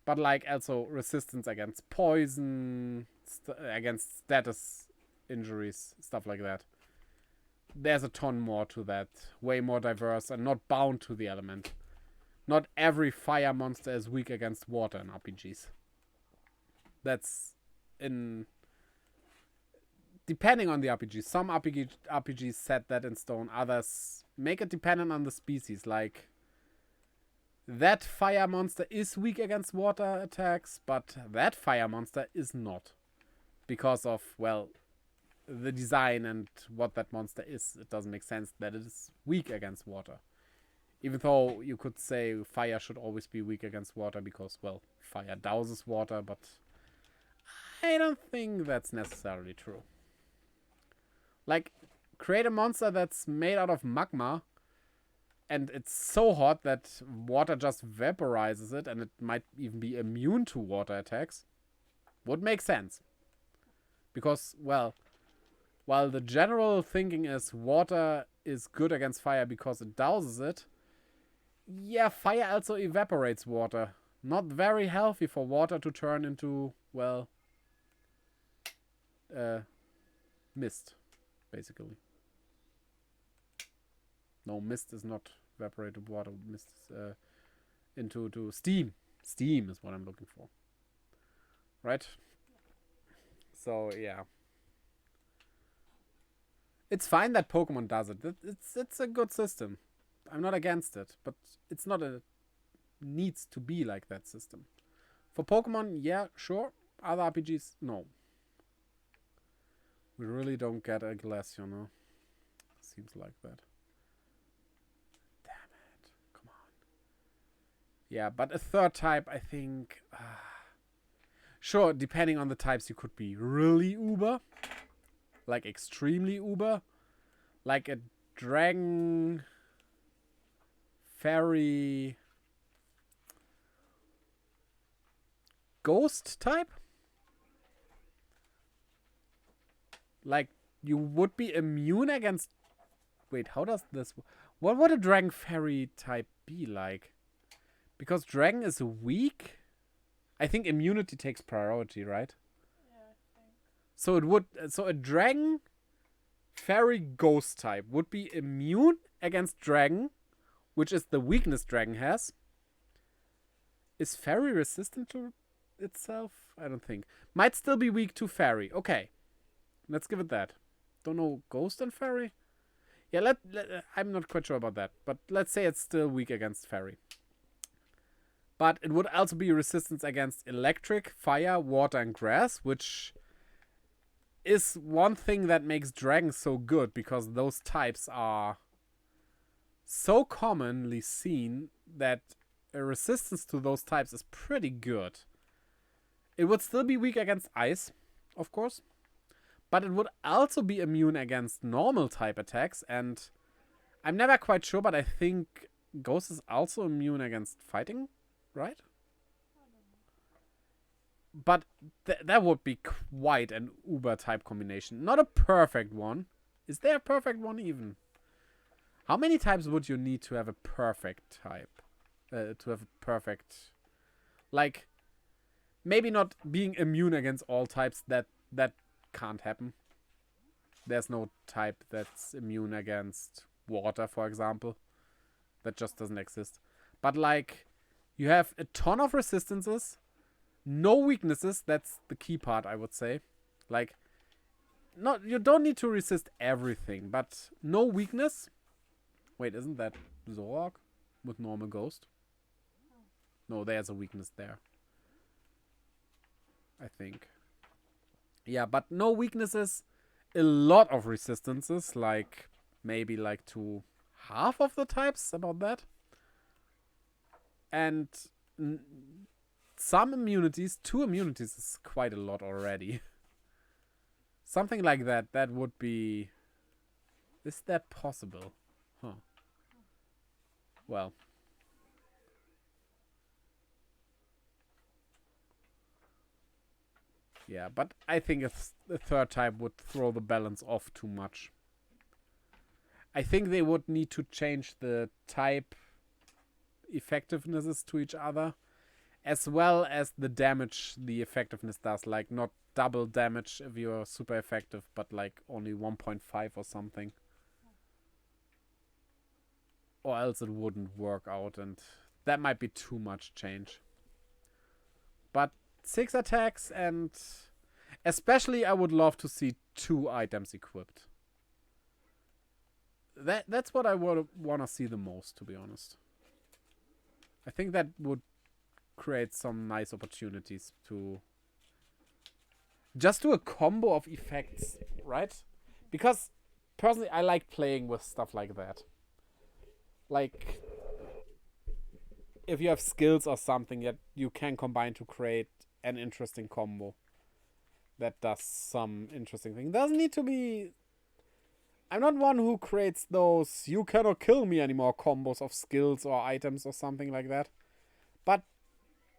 but like also resistance against poison, against status injuries, stuff like that. There's a ton more to that, way more diverse and not bound to the element. Not every fire monster is weak against water in RPGs. That's in... Depending on the RPG. Some RPGs set that in stone. Others make it dependent on the species. Like, that fire monster is weak against water attacks, but that fire monster is not. Because of, well, the design and what that monster is. It doesn't make sense that it is weak against water. Even though you could say fire should always be weak against water because, well, fire douses water, but I don't think that's necessarily true. Like, create a monster that's made out of magma and it's so hot that water just vaporizes it and it might even be immune to water attacks. Would make sense. Because, well, while the general thinking is water is good against fire because it douses it, yeah, fire also evaporates water. Not very healthy for water to turn into, well, mist, basically. No, mist is not evaporated water. Mist is into steam. Steam is what I'm looking for. Right? So, yeah. It's fine that Pokemon does it. It's a good system. I'm not against it, but it's not a needs to be like that system. For Pokemon, yeah, sure. Other RPGs, no. We really don't get a Glaceon, no? Seems like that. Yeah, but a third type, I think... sure, depending on the types, you could be really uber. Like extremely uber. Like a dragon... fairy... ghost type? Like, you would be immune against... Wait, how does this... What would a dragon fairy type be like? Because dragon is weak. I think immunity takes priority, right? Yeah, I think. So it would. So a dragon fairy ghost type would be immune against dragon, which is the weakness dragon has. Is fairy resistant to itself? I don't think. Might still be weak to fairy. Okay, let's give it that. Don't know ghost and fairy. Yeah, I'm not quite sure about that, but let's say it's still weak against fairy. But it would also be resistance against electric, fire, water, and grass, which is one thing that makes dragons so good, because those types are so commonly seen that a resistance to those types is pretty good. It would still be weak against ice, of course, but it would also be immune against normal type attacks, and I'm never quite sure, but I think Ghost is also immune against fighting, right? But that would be quite an uber type combination. Not a perfect one. Is there a perfect one even? How many types would you need to have a perfect type? To have a perfect... Like, maybe not being immune against all types. That can't happen. There's no type that's immune against water, for example. That just doesn't exist. But like, you have a ton of resistances. No weaknesses, that's the key part, I would say. Like, you don't need to resist everything, but no weakness. Wait, isn't that Zorg with normal ghost? No, there's a weakness there. I think. Yeah, but no weaknesses. A lot of resistances, like maybe like to half of the types, about that. And... some immunities, 2 immunities is quite a lot already. Something like that, that would be... Is that possible? Huh. Well. Yeah, but I think a third type would throw the balance off too much. I think they would need to change the type effectivenesses to each other, as well as the damage the effectiveness does. Like, not double damage if you're super effective, but like only 1.5 or something. Or else it wouldn't work out, and that might be too much change. But 6 attacks, and especially I would love to see 2 items equipped. That's what I would want to see the most, to be honest. I think that would create some nice opportunities to just do a combo of effects, right? Because personally I like playing with stuff like that. Like, if you have skills or something that you can combine to create an interesting combo that does some interesting thing. It doesn't need to be... I'm not one who creates those you cannot kill me anymore combos of skills or items or something like that. But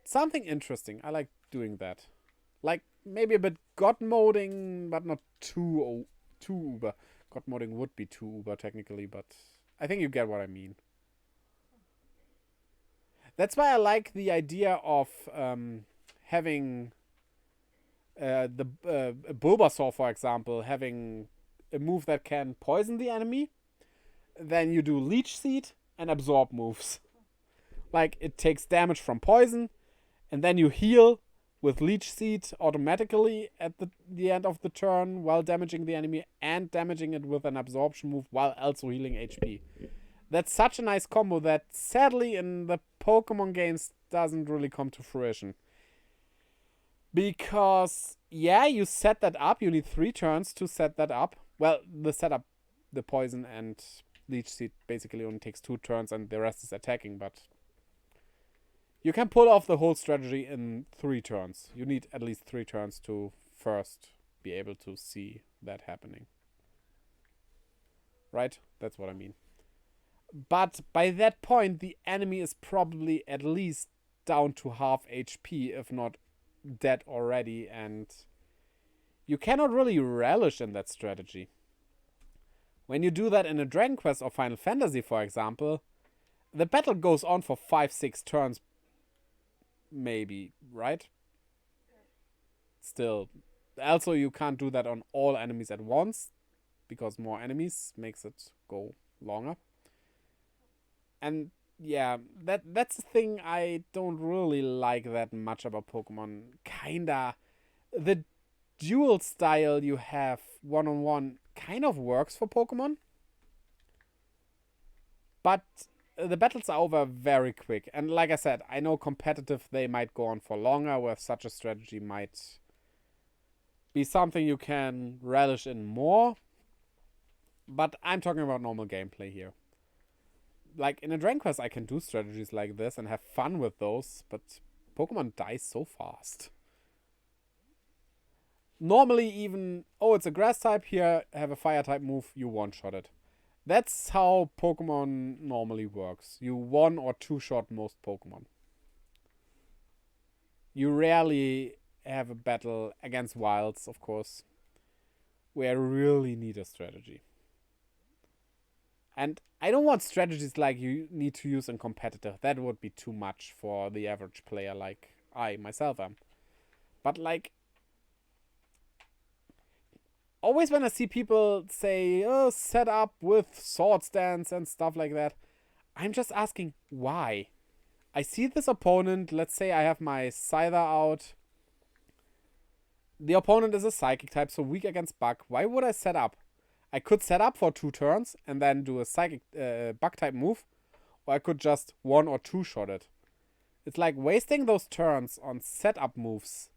something interesting. I like doing that. Like, maybe a bit god moding, but not too uber. God moding would be too uber technically, but I think you get what I mean. That's why I like the idea of having the Bulbasaur, for example, having a move that can poison the enemy. Then you do Leech Seed and Absorb moves. Like, it takes damage from poison, and then you heal with Leech Seed automatically at the end of the turn while damaging the enemy, and damaging it with an absorption move while also healing HP. That's such a nice combo that sadly in the Pokemon games doesn't really come to fruition. Because, yeah, you set that up. You need 3 turns to set that up. Well, the setup, the poison and Leech Seed basically only takes 2 turns and the rest is attacking, but You can pull off the whole strategy in 3 turns. You need at least 3 turns to first be able to see that happening. Right? That's what I mean. But by that point, the enemy is probably at least down to half HP, if not dead already, and you cannot really relish in that strategy. When you do that in a Dragon Quest or Final Fantasy, for example, the battle goes on for 5-6 turns, maybe, right? Still. Also, you can't do that on all enemies at once, because more enemies makes it go longer. And yeah, that's the thing I don't really like that much about Pokemon. Kinda. The dual style you have one-on-one kind of works for Pokemon. But the battles are over very quick. And like I said, I know competitive they might go on for longer, where such a strategy might be something you can relish in more. But I'm talking about normal gameplay here. Like, in a Dragon Quest, I can do strategies like this and have fun with those, but Pokemon die so fast. Normally, even, oh, it's a grass type, here, have a fire type move, you one-shot it. That's how Pokemon normally works. You one or two-shot most Pokemon. You rarely have a battle against wilds, of course, where you really need a strategy. And I don't want strategies like you need to use in competitive. That would be too much for the average player like I myself am. But like, always when I see people say, oh, set up with sword stance and stuff like that, I'm just asking, why? I see this opponent, let's say I have my Scyther out. The opponent is a Psychic type, so weak against Bug. Why would I set up? I could set up for 2 turns and then do a Psychic Bug type move, or I could just 1 or 2 shot it. It's like wasting those turns on setup moves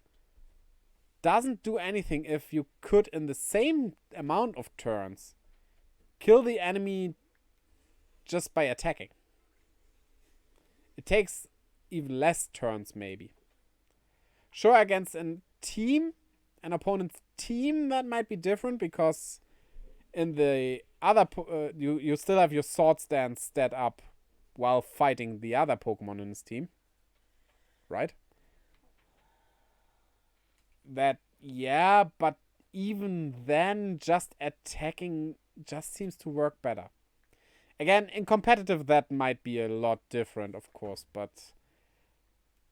doesn't do anything if you could, in the same amount of turns, kill the enemy just by attacking. It takes even less turns, maybe. Sure, against an opponent's team, that might be different, because in the other, you still have your sword stance stat up while fighting the other Pokemon in his team. Right? That, yeah, but even then, just attacking just seems to work better. Again, in competitive, that might be a lot different, of course, but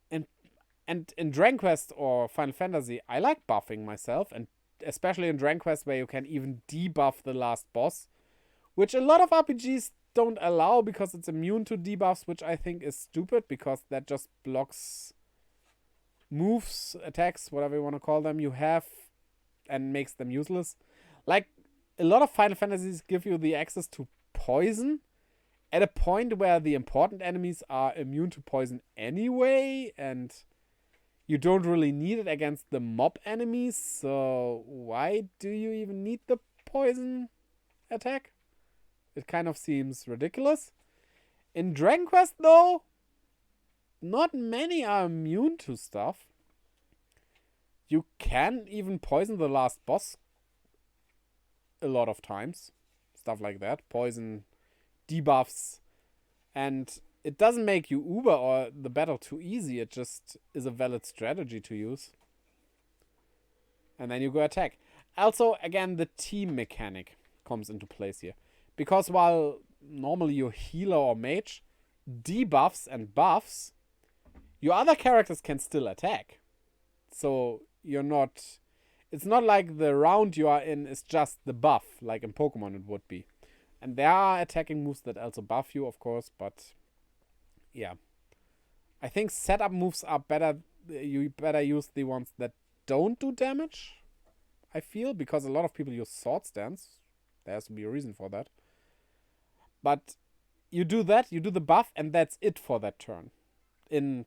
in Dragon Quest or Final Fantasy, I like buffing myself, and especially in Dragon Quest, where you can even debuff the last boss, which a lot of RPGs don't allow because it's immune to debuffs, which I think is stupid, because that just blocks moves, attacks, whatever you want to call them, you have, and makes them useless. Like, a lot of Final Fantasies give you the access to poison at a point where the important enemies are immune to poison anyway, and you don't really need it against the mob enemies, so why do you even need the poison attack? It kind of seems ridiculous. In Dragon Quest, though, not many are immune to stuff. You can even poison the last boss a lot of times. Stuff like that. Poison debuffs. And it doesn't make you uber or the battle too easy. It just is a valid strategy to use. And then you go attack. Also, again, the team mechanic comes into place here. Because while normally your healer or mage debuffs and buffs, your other characters can still attack. So you're not... It's not like the round you are in is just the buff, like in Pokemon it would be. And there are attacking moves that also buff you, of course, but... Yeah. I think setup moves are better. You better use the ones that don't do damage, I feel, because a lot of people use Sword Stance. There has to be a reason for that. But you do that, you do the buff, and that's it for that turn. In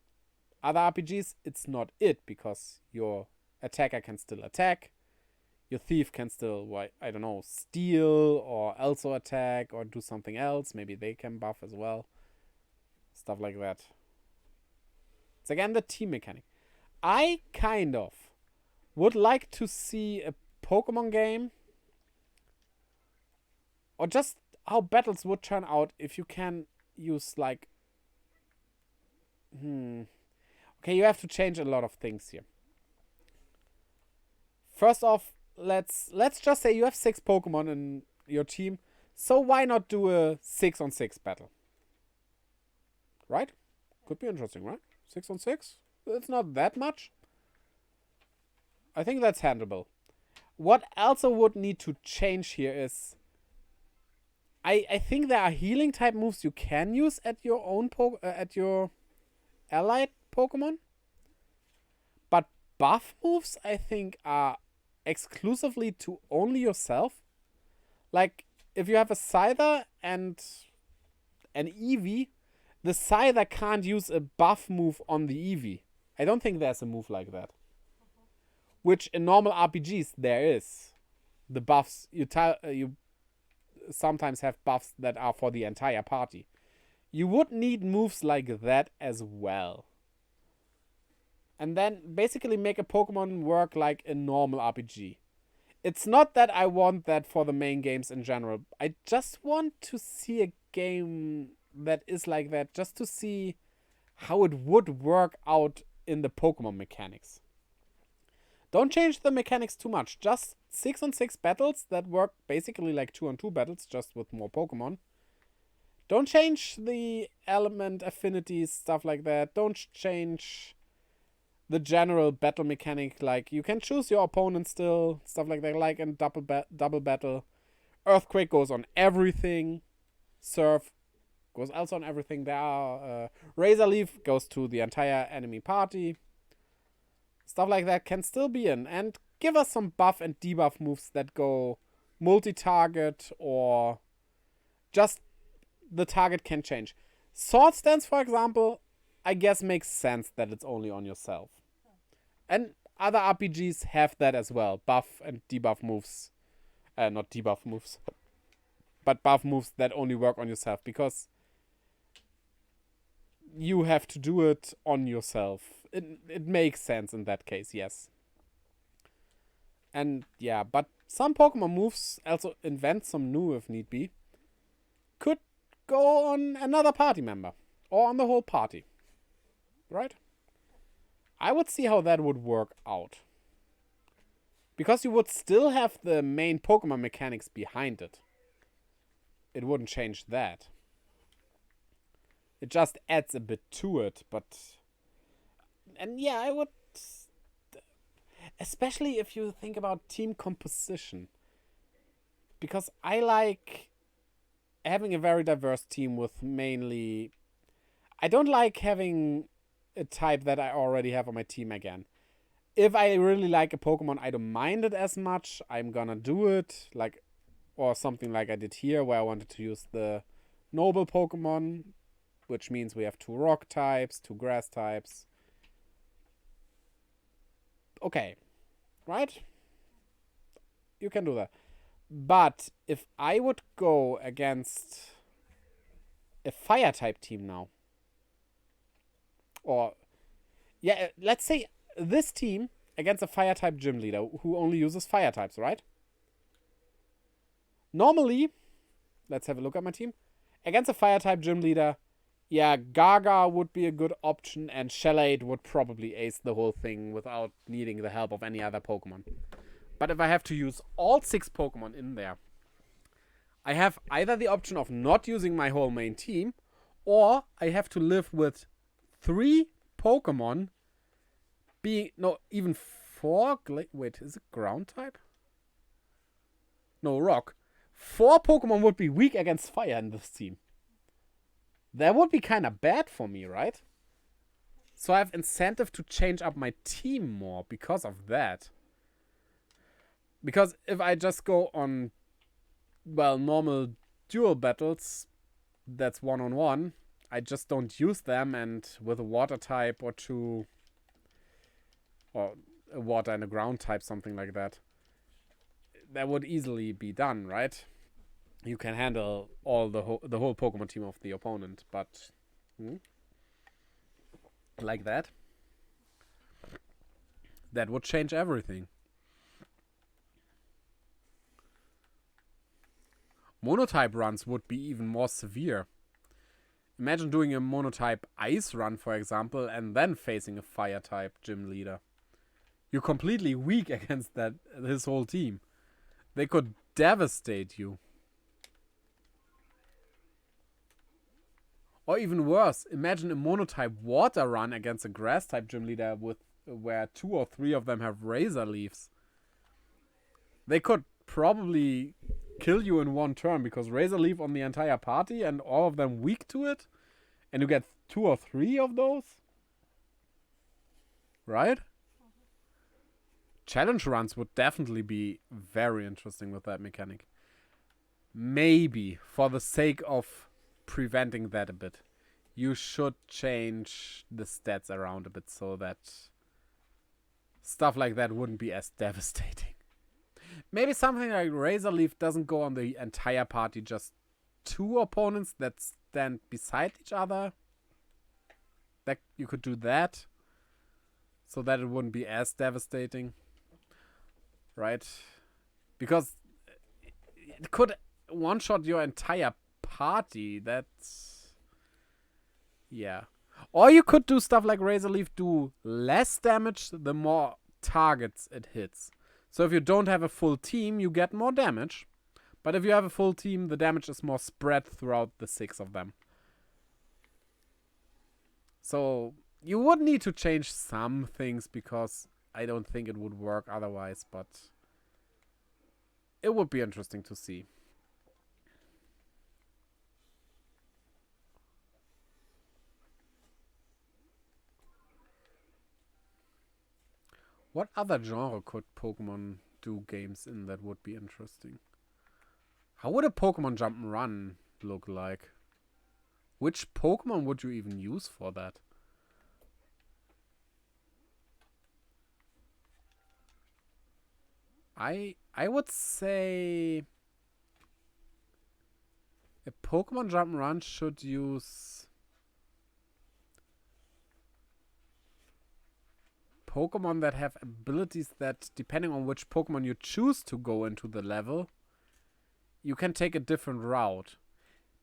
other RPGs, it's not it, because your attacker can still attack. Your thief can still, I don't know, steal or also attack or do something else. Maybe they can buff as well. Stuff like that. It's again the team mechanic. I kind of would like to see a Pokemon game, or just how battles would turn out if you can use like... Okay, you have to change a lot of things here. First off, let's just say you have 6 Pokemon in your team, so why not do a 6-on-6 battle? Right? Could be interesting, right? 6-on-6? It's not that much. I think that's handleable. What also would need to change here is... I think there are healing type moves you can use at your own at your allied Pokemon. But buff moves, I think, are exclusively to only yourself. Like, if you have a Scyther and an Eevee, the Scyther can't use a buff move on the Eevee. I don't think there's a move like that. Which in normal RPGs there is. The buffs, you sometimes have buffs that are for the entire party. You would need moves like that as well. And then basically make a Pokemon work like a normal RPG. It's not that I want that for the main games in general. I just want to see a game that is like that, just to see how it would work out in the Pokemon mechanics. Don't change the mechanics too much. Just 6-on-6 battles that work basically like 2-on-2 battles, just with more Pokemon. Don't change the element affinities, stuff like that. Don't change the general battle mechanic. Like, you can choose your opponent still, stuff like that, like in double battle. Earthquake goes on everything. Surf goes also on everything. There are Razor Leaf goes to the entire enemy party. Stuff like that can still be in. And give us some buff and debuff moves that go multi-target, or just the target can change. Sword Stance, for example, I guess makes sense that it's only on yourself. And other RPGs have that as well. Buff and debuff moves. Not debuff moves. But buff moves that only work on yourself. Because you have to do it on yourself. It makes sense in that case, yes. And yeah, but some Pokemon moves, also invent some new if need be, could go on another party member. Or on the whole party. Right? I would see how that would work out. Because you would still have the main Pokemon mechanics behind it. It wouldn't change that. It just adds a bit to it, but... And yeah, I would... Especially if you think about team composition. Because I like having a very diverse team with mainly... I don't like having a type that I already have on my team again. If I really like a Pokemon, I don't mind it as much. I'm gonna do it. Like, or something like I did here, where I wanted to use the noble Pokemon, which means we have 2 rock types, 2 grass types. Okay. Right? You can do that. But if I would go against a fire type team now, or yeah, let's say this team against a fire type gym leader who only uses fire types, right? Normally, let's have a look at my team. Against a fire type gym leader, yeah, Gaga would be a good option, and Shellade would probably ace the whole thing without needing the help of any other Pokemon. But if I have to use all 6 Pokemon in there, I have either the option of not using my whole main team, or I have to live with 3 Pokemon being... No, even 4... Wait, is it ground type? No, rock. 4 Pokemon would be weak against fire in this team. That would be kind of bad for me, right? So I have incentive to change up my team more because of that. Because if I just go on, well, normal dual battles, that's 1-on-1, I just don't use them, and with a water type or 2, or a water and a ground type, something like that, that would easily be done, right? You can handle all the whole Pokemon team of the opponent, but like that. That would change everything. Monotype runs would be even more severe. Imagine doing a monotype ice run, for example, and then facing a fire type gym leader. You're completely weak against his whole team. They could devastate you. Or even worse, imagine a monotype water run against a grass type gym leader where 2 or 3 of them have razor leaves. They could probably kill you in one turn because razor leaf on the entire party and all of them weak to it, and you get 2 or 3 of those, right? Challenge runs would definitely be very interesting with that mechanic. Maybe for the sake of preventing that a bit, you should change the stats around a bit so that stuff like that wouldn't be as devastating. Maybe something like Razor Leaf doesn't go on the entire party, just 2 opponents that stand beside each other. That you could do that so that it wouldn't be as devastating. Right? Because it could one-shot your entire party. That's... yeah. Or you could do stuff like Razor Leaf, do less damage the more targets it hits. So if you don't have a full team, you get more damage. But if you have a full team, the damage is more spread throughout the 6 of them. So you would need to change some things because I don't think it would work otherwise, but it would be interesting to see. What other genre could Pokemon do games in that would be interesting? How would a Pokemon jump and run look like? Which Pokemon would you even use for that? I would say a Pokemon jump and run should use Pokemon that have abilities that, depending on which Pokemon you choose to go into the level, you can take a different route.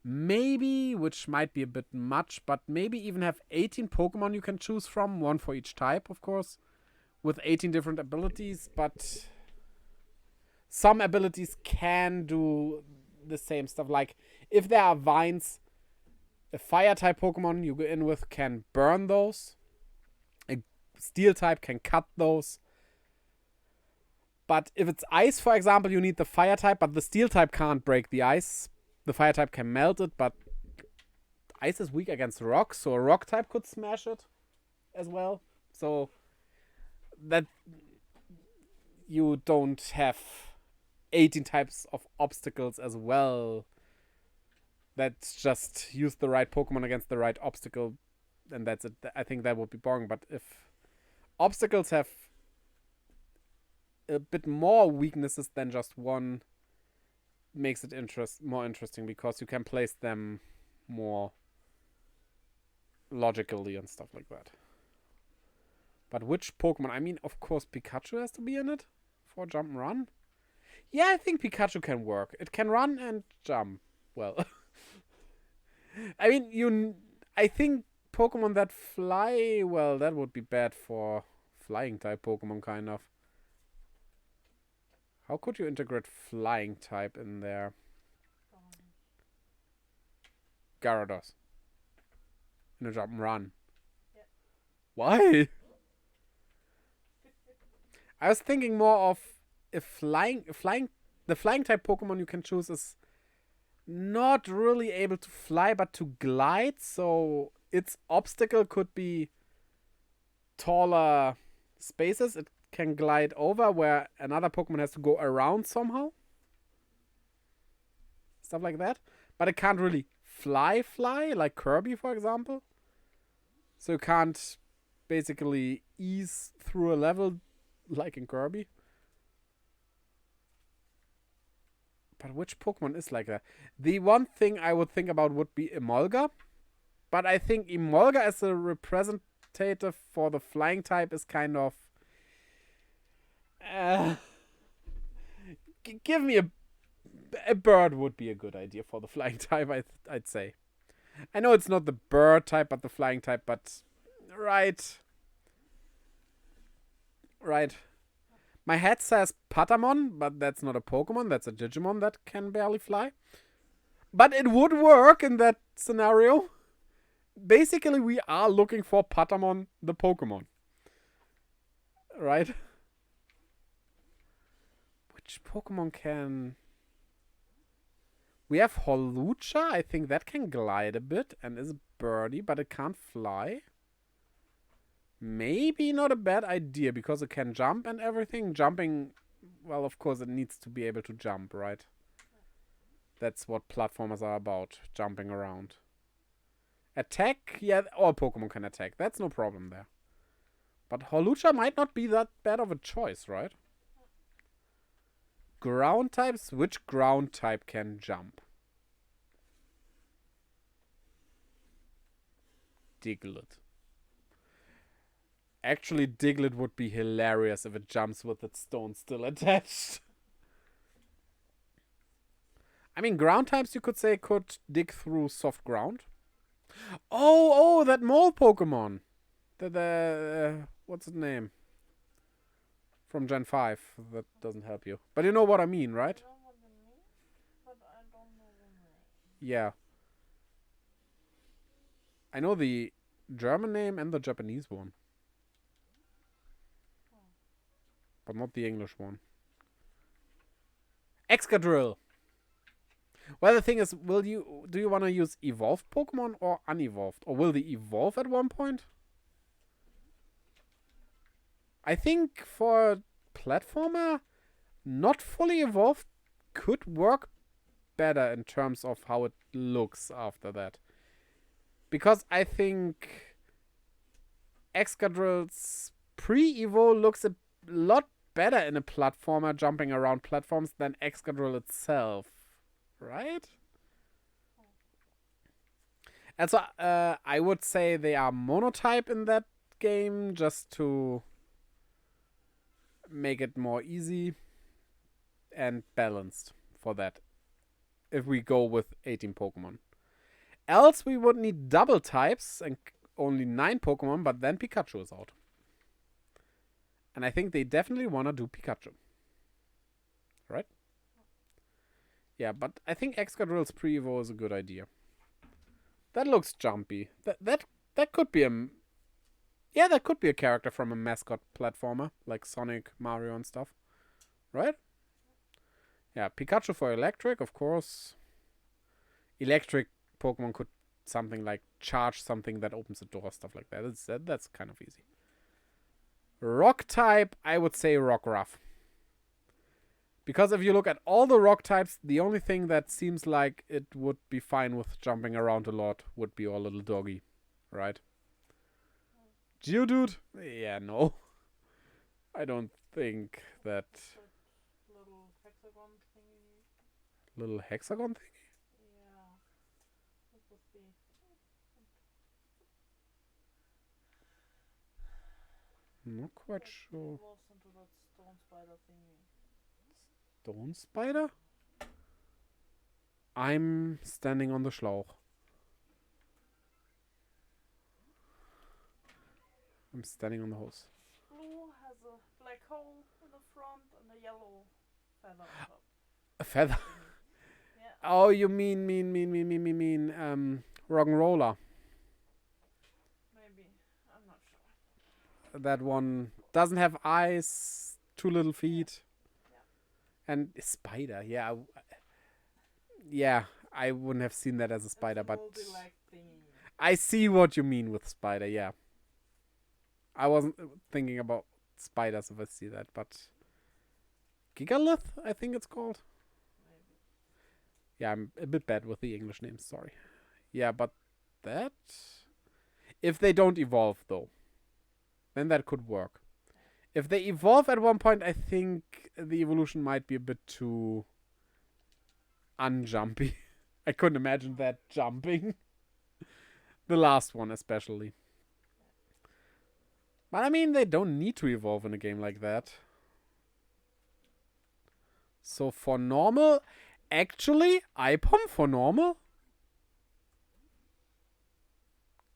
Maybe, which might be a bit much, but maybe even have 18 Pokemon you can choose from, 1 for each type, of course, with 18 different abilities, but some abilities can do the same stuff. Like, if there are vines, a fire-type Pokemon you go in with can burn those. A steel-type can cut those. But if it's ice, for example, you need the fire-type, but the steel-type can't break the ice. The fire-type can melt it, but ice is weak against rock, so a rock-type could smash it as well. So that you don't have 18 types of obstacles as well. That's just use the right Pokemon against the right obstacle, and that's it. I think that would be boring. But if obstacles have a bit more weaknesses than just one, makes it more interesting because you can place them more logically and stuff like that. But which Pokemon? I mean, of course, Pikachu has to be in it for jump and run. Yeah, I think Pikachu can work. It can run and jump. Well, I mean, I think Pokemon that fly, well, that would be bad for flying type Pokemon, kind of. How could you integrate flying type in there? Gyarados. In a jump and run. Yeah. Why? I was thinking more of the flying type Pokemon you can choose is not really able to fly but to glide, so its obstacle could be taller spaces. It can glide over where another Pokemon has to go around somehow. Stuff like that. But it can't really fly like Kirby, for example. So you can't basically ease through a level like in Kirby. But which Pokemon is like that? The one thing I would think about would be Emolga. But I think Emolga as a representative for the flying type is kind of Give me a bird would be a good idea for the flying type, I'd say. I know it's not the bird type, but the flying type, but... Right. Right. My head says Patamon, but that's not a Pokemon. That's a Digimon that can barely fly. But it would work in that scenario. Basically, we are looking for Patamon, the Pokemon. Right? Which Pokemon can... We have Holucha. I think that can glide a bit and is a birdie, but it can't fly. Maybe not a bad idea because it can jump and everything. Jumping, well, of course, it needs to be able to jump, right? That's what platformers are about, jumping around. Attack, yeah, all Pokemon can attack. That's no problem there. But Holucha might not be that bad of a choice, right? Ground types? Which ground type can jump? Diglett. Actually, Diglett would be hilarious if it jumps with its stone still attached. I mean, ground types, you could say, could dig through soft ground. Oh, that mole Pokemon. What's its name? From Gen 5. That doesn't help you. But you know what I mean, right? I know what you mean, but I don't know the name. Yeah. I know the German name and the Japanese one. But not the English one. Excadrill. Well, the thing is, do you want to use evolved Pokemon or unevolved? Or will they evolve at one point? I think for a platformer, not fully evolved could work better in terms of how it looks after that. Because I think Excadrill's pre-evo looks a lot better in a platformer jumping around platforms than Excadrill itself. Right? And so I would say they are monotype in that game just to make it more easy and balanced for that. If we go with 18 Pokemon. Else we would need double types and only 9 Pokemon, but then Pikachu is out. And I think they definitely want to do Pikachu. Right? Yeah, but I think Excadrill's pre-evo is a good idea. That looks jumpy. That could be that could be a character from a mascot platformer, like Sonic, Mario and stuff. Right? Yeah, Pikachu for electric, of course. Electric Pokemon could something like charge something that opens the door, stuff like that. That's kind of easy. Rock type, I would say Rockruff. Because if you look at all the rock types, the only thing that seems like it would be fine with jumping around a lot would be our little doggy. Right? Geodude? Yeah, no. I don't think that... Little hexagon thingy. Little hexagon thingy? Yeah. What would be... Not quite sure. Evolves into that stone spider thingy. Stone spider? I'm standing on the Schlauch. I'm standing on the hose. Blue has a black hole in the front and a yellow feather on top. A feather? Yeah. Oh, you mean Rock'n'Roller. Maybe. I'm not sure. That one doesn't have eyes, 2 little feet. Yeah. And a spider, yeah. Yeah, I wouldn't have seen that as a spider, but I see what you mean with spider, yeah. I wasn't thinking about spiders if I see that, but Gigalith, I think it's called. Maybe. Yeah, I'm a bit bad with the English names, sorry. Yeah, but that... If they don't evolve, though, then that could work. If they evolve at one point, I think the evolution might be a bit too unjumpy. I couldn't imagine that jumping. The last one especially. But I mean, they don't need to evolve in a game like that. So for normal, actually, IPOM for normal?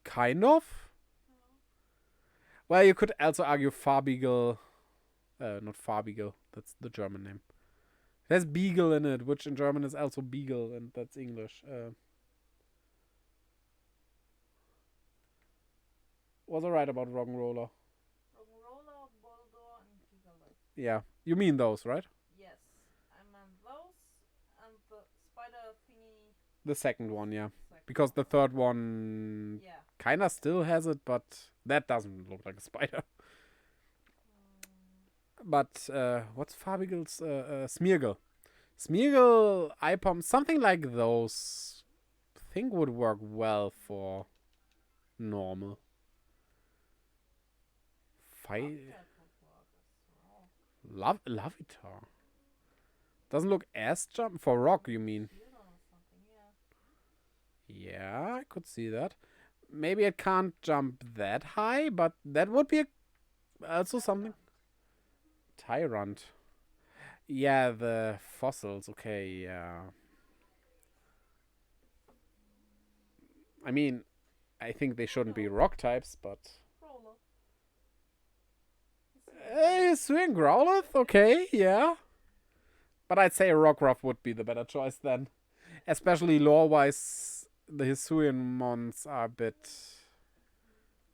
Kind of. Well, you could also argue Farbeagle. Not Farbeagle. That's the German name. There's Beagle in it, which in German is also Beagle, and that's English. Was I right about Rock'n'Roller? Rock'n'Roller, Boldor, and Gigalith. Yeah. You mean those, right? Yes, I meant those and the spider thingy. The second one, yeah. Second Because the one. third one Yeah. kinda still has it, but that doesn't look like a spider. But what's Farbigle's Smeargle? Smeargle, IPOM, something like those. I think would work well for normal. Bobcat would work as well. Lavitar. Doesn't look as jump for rock, you mean? Shield or something, yeah. Yeah, I could see that. Maybe it can't jump that high, but that would be also something. Tyrant. Yeah, the fossils. Okay, yeah. I mean, I think they shouldn't be rock types, but... Roller. Hisuian Growlithe? Okay, yeah. But I'd say Rockruff would be the better choice then. Especially lore-wise, the Hisuian mons are a bit...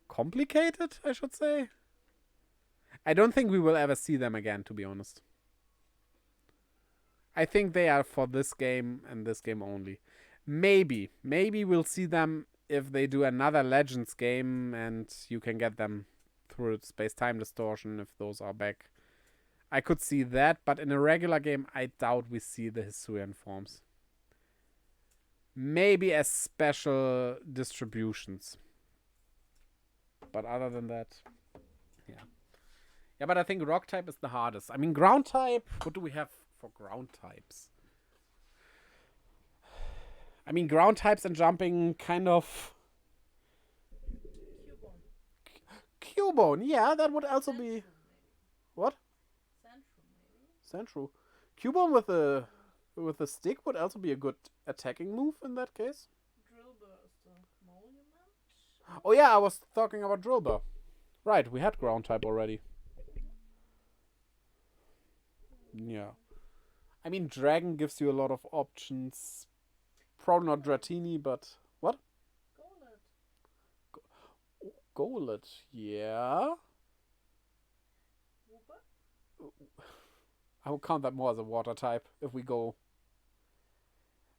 complicated, I should say. I don't think we will ever see them again, to be honest. I think they are for this game and this game only. Maybe we'll see them if they do another Legends game and you can get them through space-time distortion if those are back. I could see that, but in a regular game, I doubt we see the Hisuian forms. Maybe as special distributions. But other than that, yeah. Yeah, but I think rock type is the hardest. I mean, ground type, what do we have for ground types? I mean, ground types and jumping kind of... Cubone, yeah, that would also Sandshrew, be... maybe. What? Sandshrew, maybe. Sandshrew. Cubone with a stick would also be a good attacking move in that case. Drillbur is the monument. Oh yeah, I was talking about Drillbur. Right, we had ground type already. Yeah. I mean, Dragon gives you a lot of options. Probably not Dratini, but... What? Golett. Golett, yeah. Wooper? I would count that more as a water type if we go.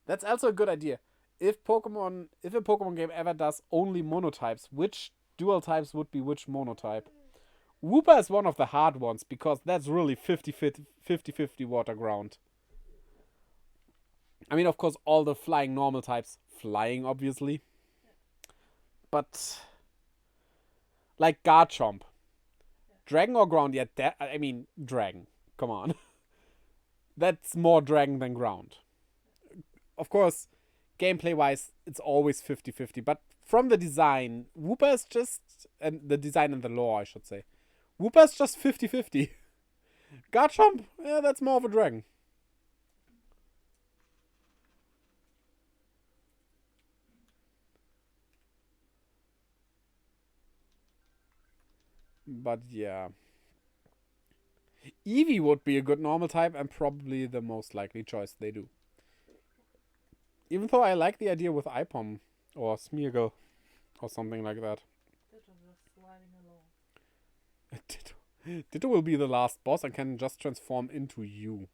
That's also a good idea. If a Pokemon game ever does only monotypes, which dual types would be which monotype? Wooper is one of the hard ones because that's really 50-50 water ground. I mean, of course, all the flying normal types. Flying, obviously. But... like Garchomp. Dragon or ground? Yeah, I mean, dragon. Come on. That's more dragon than ground. Of course, gameplay-wise, it's always 50-50. But from the design, Wooper is just... and the design and the lore, I should say. Wooper is just 50-50. Garchomp? Yeah, that's more of a dragon. But yeah. Eevee would be a good normal type and probably the most likely choice they do. Even though I like the idea with IPOM or Smeargle or something like that. Ditto just sliding along. Ditto will be the last boss and can just transform into you.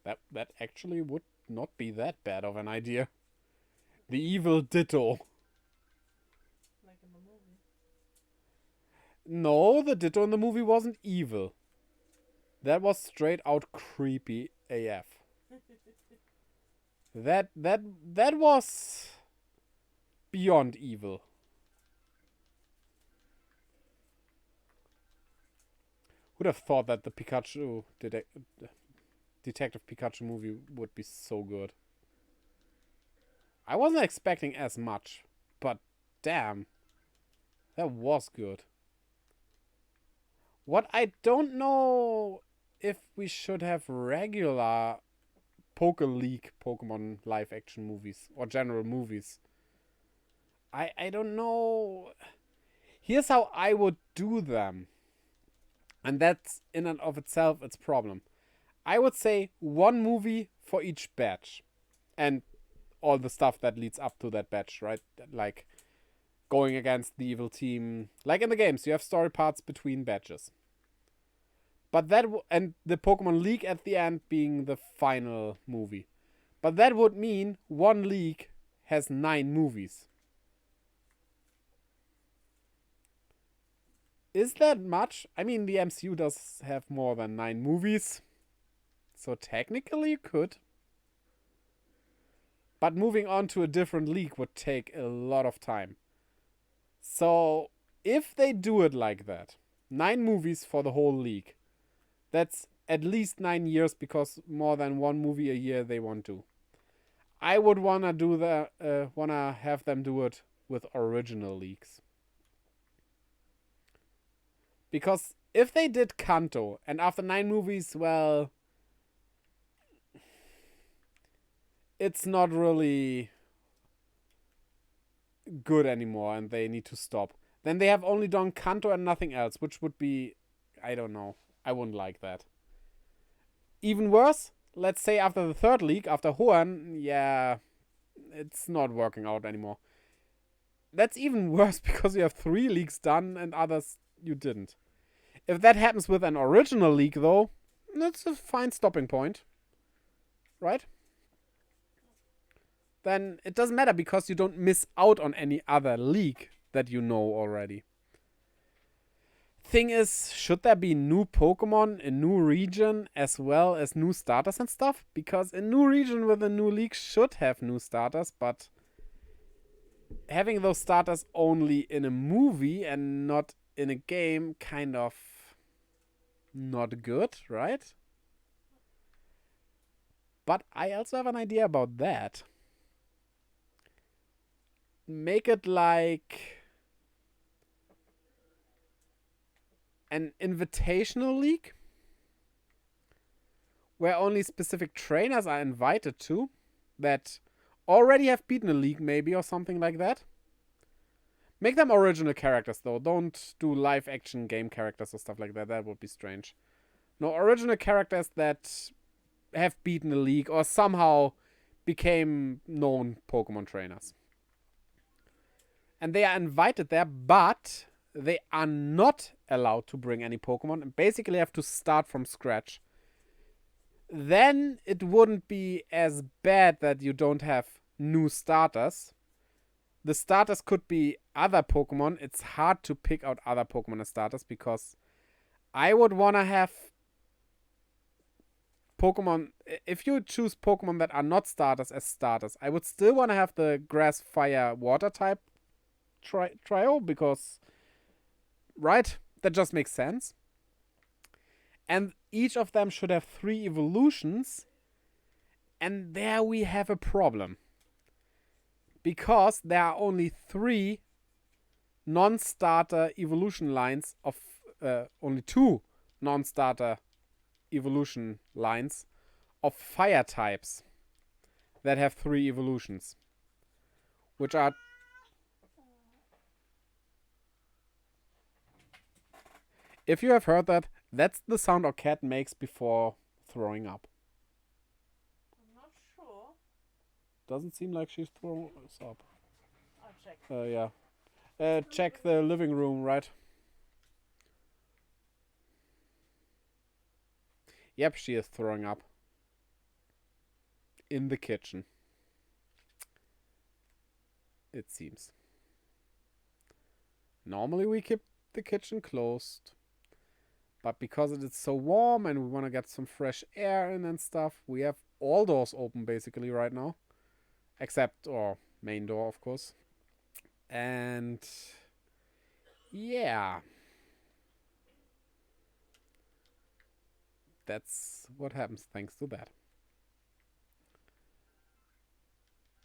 That actually would not be that bad of an idea. The evil Ditto. Like in the movie. No, the Ditto in the movie wasn't evil. That was straight out creepy AF. That was beyond evil. Would have thought that the Pikachu Detective Pikachu movie would be so good. I wasn't expecting as much, but damn, that was good. What I don't know if we should have regular Poke League Pokemon live action movies or general movies. I don't know. Here's how I would do them. And that's in and of itself its problem. I would say one movie for each batch. And all the stuff that leads up to that batch, right? Like going against the evil team. Like in the games, you have story parts between batches. But and the Pokemon League at the end being the final movie. But that would mean one league has 9 movies. Is that much? I mean, the MCU does have more than 9 movies. So technically you could. But moving on to a different league would take a lot of time. So if they do it like that, 9 movies for the whole league, that's at least 9 years because more than one movie a year they won't do. I would wanna have them do it with original leagues. Because if they did Kanto and after 9 movies, well, it's not really good anymore and they need to stop. Then they have only done Kanto and nothing else, which would be, I don't know. I wouldn't like that. Even worse, let's say after the 3rd league, after Hoenn, yeah, it's not working out anymore. That's even worse because you have 3 leagues done and others you didn't. If that happens with an original league, though, that's a fine stopping point. Right? Then it doesn't matter because you don't miss out on any other league that you know already. Thing is, should there be new Pokemon in new region as well as new starters and stuff? Because a new region with a new league should have new starters, but having those starters only in a movie and not in a game kind of not good, right? But I also have an idea about that. Make it like an invitational league where only specific trainers are invited to that already have beaten a league maybe or something like that. Make them original characters though. Don't do live action game characters or stuff like that. That would be strange. No, original characters that have beaten a league or somehow became known Pokemon trainers. And they are invited there, but they are not allowed to bring any Pokemon and basically have to start from scratch. Then it wouldn't be as bad that you don't have new starters. The starters could be other Pokemon. It's hard to pick out other Pokemon as starters because I would want to have Pokemon. If you choose Pokemon that are not starters as starters, I would still want to have the grass, fire, water type trio because, right? That just makes sense. And each of them should have 3 evolutions. And there we have a problem. Because there are only 3 non-starter evolution lines of only 2 non-starter evolution lines of fire types that have 3 evolutions, which are if you have heard that, that's the sound our cat makes before throwing up. I'm not sure. Doesn't seem like she's throwing up. I'll check. Yeah. Check the living room, right? Yep, she is throwing up. In the kitchen. It seems. Normally we keep the kitchen closed. But because it is so warm and we want to get some fresh air in and stuff, we have all doors open basically right now. Except our main door, of course. And yeah. That's what happens thanks to that.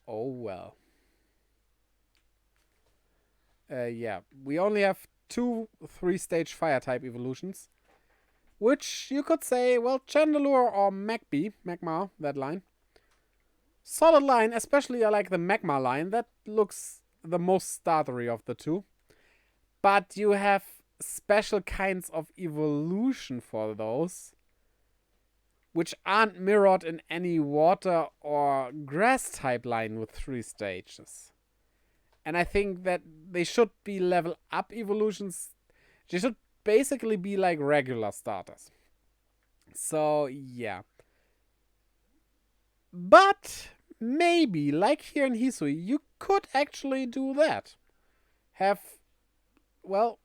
Oh well. Yeah, we only have 2 3-stage fire type evolutions. which you could say, well, Chandelure or Magma, that line. Solid line, especially I like the Magma line. That looks the most startery of the two. But you have special kinds of evolution for those, which aren't mirrored in any water or grass type line with 3 stages. And I think that they should be level up evolutions. They should basically be like regular starters. So, yeah. But maybe, like here in Hisui, you could actually do that. Have, well,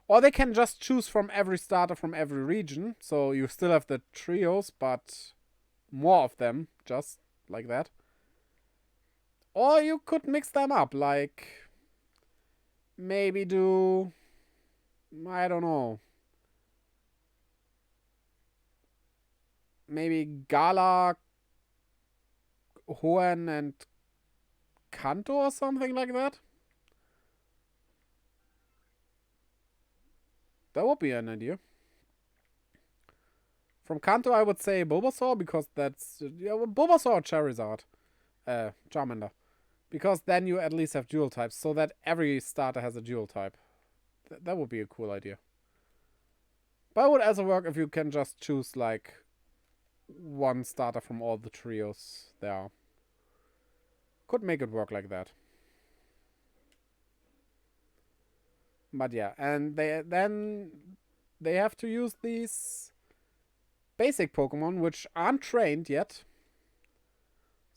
or they can just choose from every starter from every region. So you still have the trios, but more of them, just like that. Or you could mix them up, like maybe do, I don't know, maybe Gala, Hoenn, and Kanto or something like that. That would be an idea. From Kanto, I would say Bulbasaur, because that's Bulbasaur or Charizard. Charmander. Because then you at least have dual types, so that every starter has a dual type. That would be a cool idea. But it would also work if you can just choose, like, one starter from all the trios there. Could make it work like that. But yeah, and they have to use these basic Pokemon, which aren't trained yet.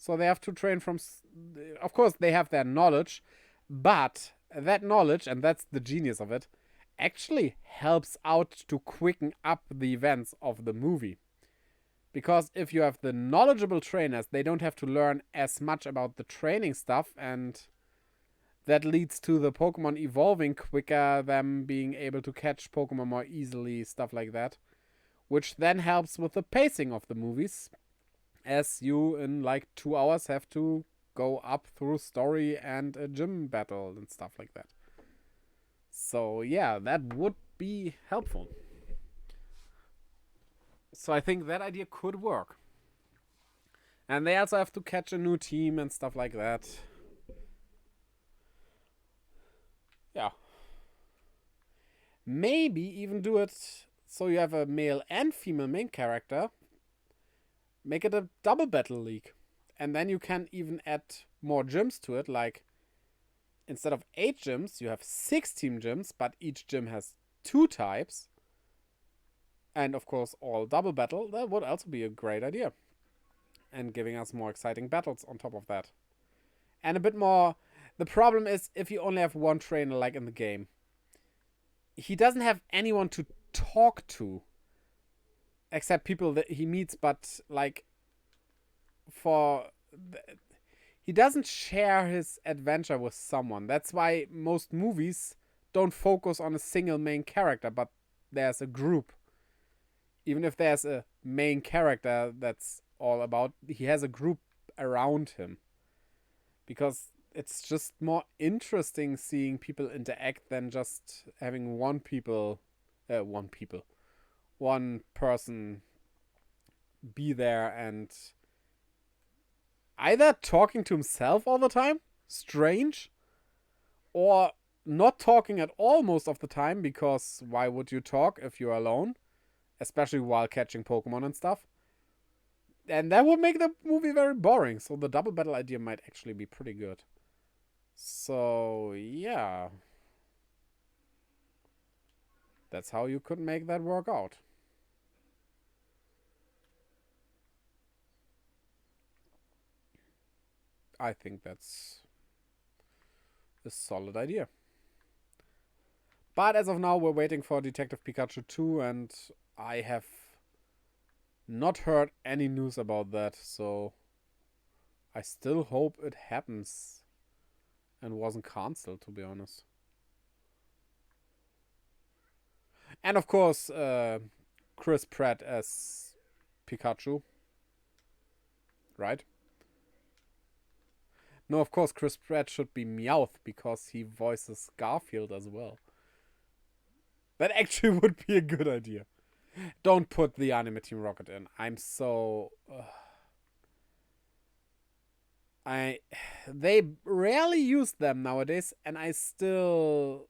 So they have to train from... Of course, they have their knowledge, but that knowledge, and that's the genius of it, actually helps out to quicken up the events of the movie. Because if you have the knowledgeable trainers, they don't have to learn as much about the training stuff, and that leads to the Pokemon evolving quicker, them being able to catch Pokemon more easily, stuff like that. Which then helps with the pacing of the movies, as you, in like 2 hours, have to go up through story and a gym battle and stuff like that. So yeah, that would be helpful. So I think that idea could work. And they also have to catch a new team and stuff like that. Yeah. Maybe even do it so you have a male and female main character. Make it a double battle league. And then you can even add more gyms to it. Like, instead of 8 gyms, you have 16 gyms, but each gym has 2 types. And of course, all double battle. That would also be a great idea. And giving us more exciting battles on top of that. And a bit more... The problem is, if you only have one trainer, like in the game, he doesn't have anyone to talk to. Except people that he meets, but, like, he doesn't share his adventure with someone. That's why most movies don't focus on a single main character, but there's a group. Even if there's a main character that's all about, he has a group around him. Because it's just more interesting seeing people interact than just having one person be there and either talking to himself all the time, strange, or not talking at all most of the time, because why would you talk if you're alone? Especially while catching Pokemon and stuff. And that would make the movie very boring, so the double battle idea might actually be pretty good. So, yeah. That's how you could make that work out. I think that's a solid idea. But as of now, we're waiting for Detective Pikachu 2, and I have not heard any news about that, so I still hope it happens and wasn't cancelled, to be honest. And of course, Chris Pratt as Pikachu. Right? No, of course, Chris Pratt should be Meowth, because he voices Garfield as well. That actually would be a good idea. Don't put the anime Team Rocket in. I'm so... They rarely use them nowadays, and I still...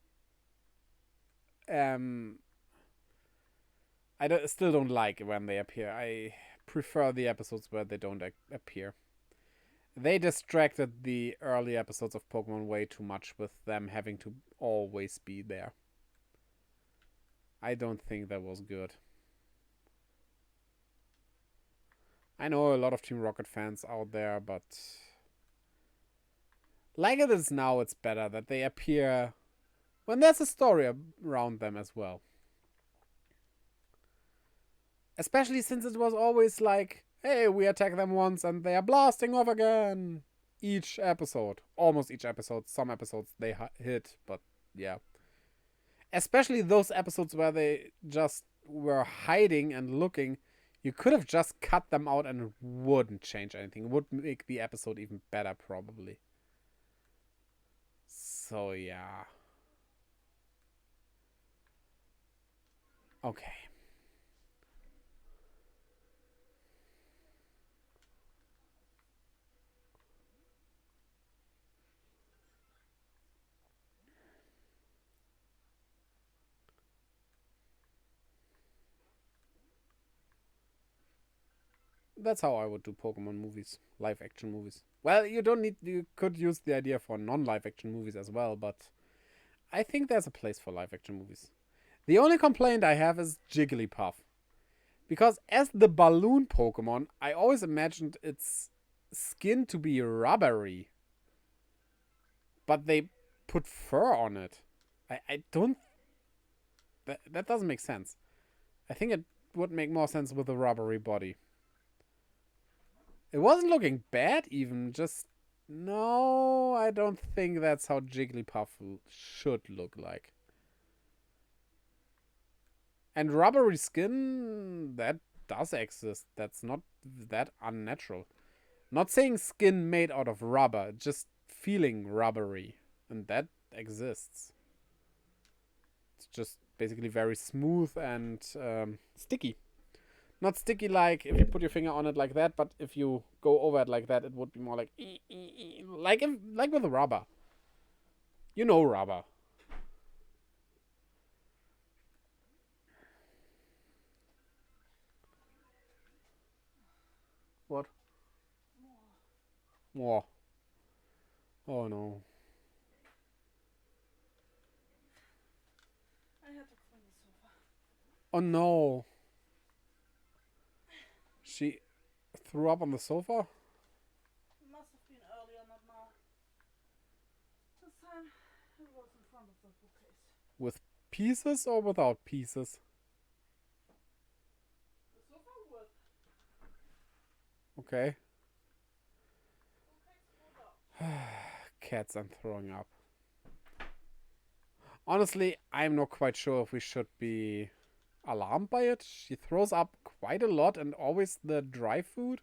still don't like when they appear. I prefer the episodes where they don't appear. They distracted the early episodes of Pokemon way too much with them having to always be there. I don't think that was good. I know a lot of Team Rocket fans out there, but like it is now, it's better that they appear when there's a story around them as well. Especially since it was always like, hey, we attack them once and they are blasting off again. Each episode. Almost each episode. Some episodes they hit, but yeah. Especially those episodes where they just were hiding and looking. You could have just cut them out and it wouldn't change anything. It would make the episode even better, probably. So, yeah. Okay. That's how I would do Pokemon movies. Live action movies. Well, you could use the idea for non-live action movies as well, but I think there's a place for live action movies. The only complaint I have is Jigglypuff. Because as the balloon Pokemon, I always imagined its skin to be rubbery. But they put fur on it. I don't... That doesn't make sense. I think it would make more sense with a rubbery body. It wasn't looking bad even, just... No, I don't think that's how Jigglypuff should look like. And rubbery skin, that does exist. That's not that unnatural. Not saying skin made out of rubber, just feeling rubbery. And that exists. It's just basically very smooth and sticky. Not sticky like if you put your finger on it like that, but if you go over it like that, it would be more like like with rubber. You know rubber. What? More. Oh no. I had to clean the sofa. Oh no. She threw up on the sofa? Must have been earlier, not now. This time it was in front of the bookcase. With pieces or without pieces? The sofa with. Okay. Okay, Cats and throwing up. Honestly, I'm not quite sure if we should be alarmed by it. She throws up quite a lot and always the dry food.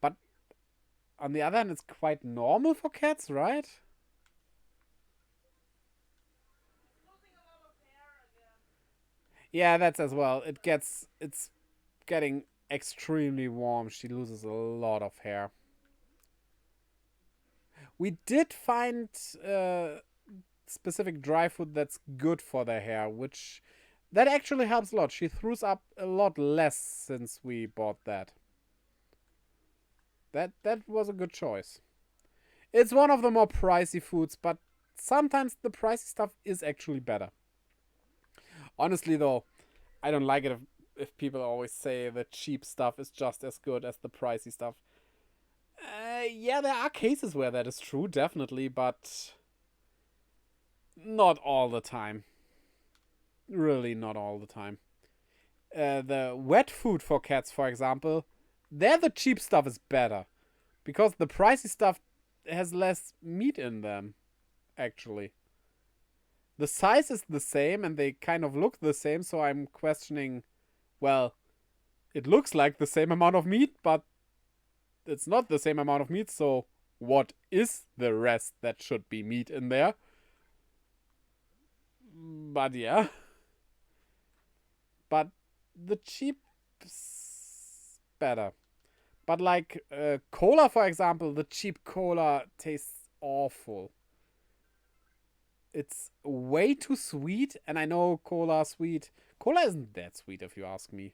But on the other hand, it's quite normal for cats, right? losing a lot of hair again. Yeah, that's as well. It's getting extremely warm. She loses a lot of hair. We did find specific dry food that's good for the hair, which that actually helps a lot. She throws up a lot less since we bought that. That was a good choice. It's one of the more pricey foods, but sometimes the pricey stuff is actually better. Honestly, though, I don't like it if people always say the cheap stuff is just as good as the pricey stuff. Yeah, there are cases where that is true, definitely, but not all the time. Really, not all the time. The wet food for cats, for example, there the cheap stuff is better. Because the pricey stuff has less meat in them, actually. The size is the same and they kind of look the same, so I'm questioning, well, it looks like the same amount of meat, but it's not the same amount of meat, so what is the rest that should be meat in there? But yeah. But the cheap's better. But like cola, for example, the cheap cola tastes awful. It's way too sweet, and I know cola sweet. Cola isn't that sweet if you ask me.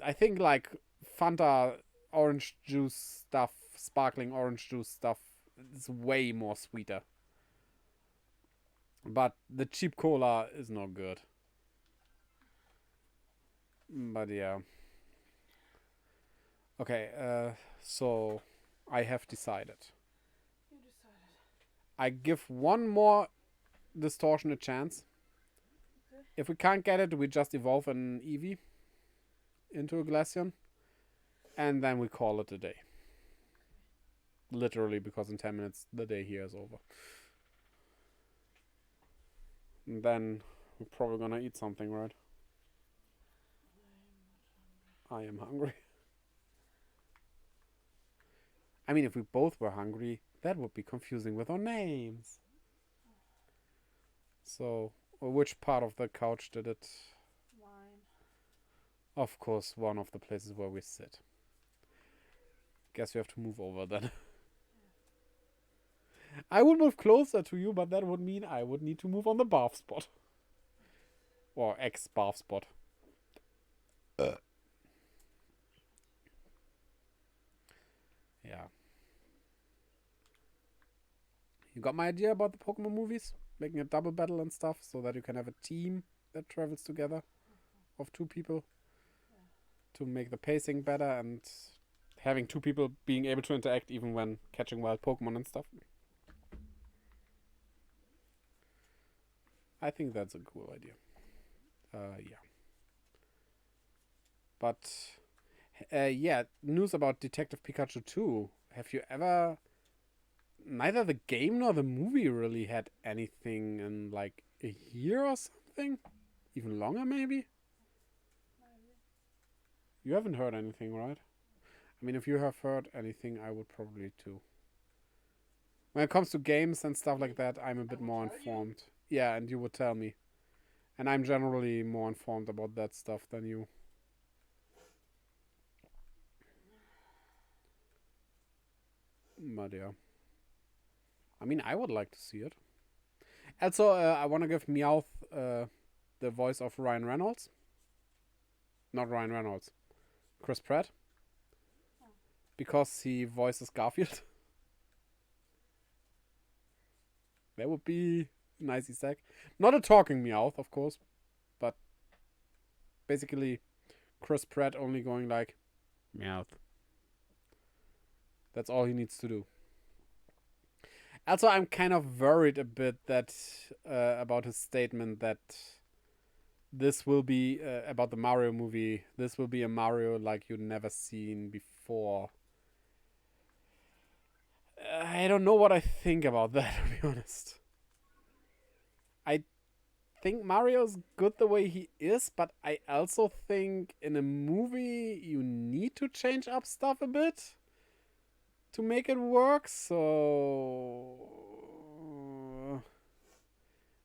I think like Fanta orange juice stuff, sparkling orange juice stuff is way more sweeter. But the cheap cola is not good. But yeah. Okay, so I have decided. You decided. I give one more distortion a chance. Okay. If we can't get it, we just evolve an Eevee into a Glaceon. And then we call it a day. Literally, because in 10 minutes, the day here is over. And then we're probably gonna eat something, right? I am hungry. I mean, if we both were hungry, that would be confusing with our names. So, which part of the couch did it? Mine. Of course, one of the places where we sit. Guess we have to move over then. I would move closer to you, but that would mean I would need to move on the bath spot. Or ex-bath spot. Yeah. You got my idea about the Pokemon movies? Making a double battle and stuff so that you can have a team that travels together of two people to make the pacing better and having two people being able to interact even when catching wild Pokemon and stuff. I think that's a cool idea. Yeah. But, yeah, news about Detective Pikachu 2. Have you ever... Neither the game nor the movie really had anything in like a year or something? Even longer, maybe? You haven't heard anything, right? I mean, if you have heard anything, I would probably too. When it comes to games and stuff like that, I'm a bit more informed. Yeah, and you would tell me. And I'm generally more informed about that stuff than you. But yeah. I mean, I would like to see it. Also, I want to give Meowth the voice of Ryan Reynolds. Not Ryan Reynolds. Chris Pratt. Because he voices Garfield. That would be a nice Easter egg. Not a talking Meowth, of course. But basically, Chris Pratt only going like, Meowth. That's all he needs to do. Also, I'm kind of worried a bit that about his statement that this will be about the Mario movie. This will be a Mario like you've never seen before. I don't know what I think about that, to be honest. I think Mario's good the way he is, but I also think in a movie you need to change up stuff a bit to make it work, so...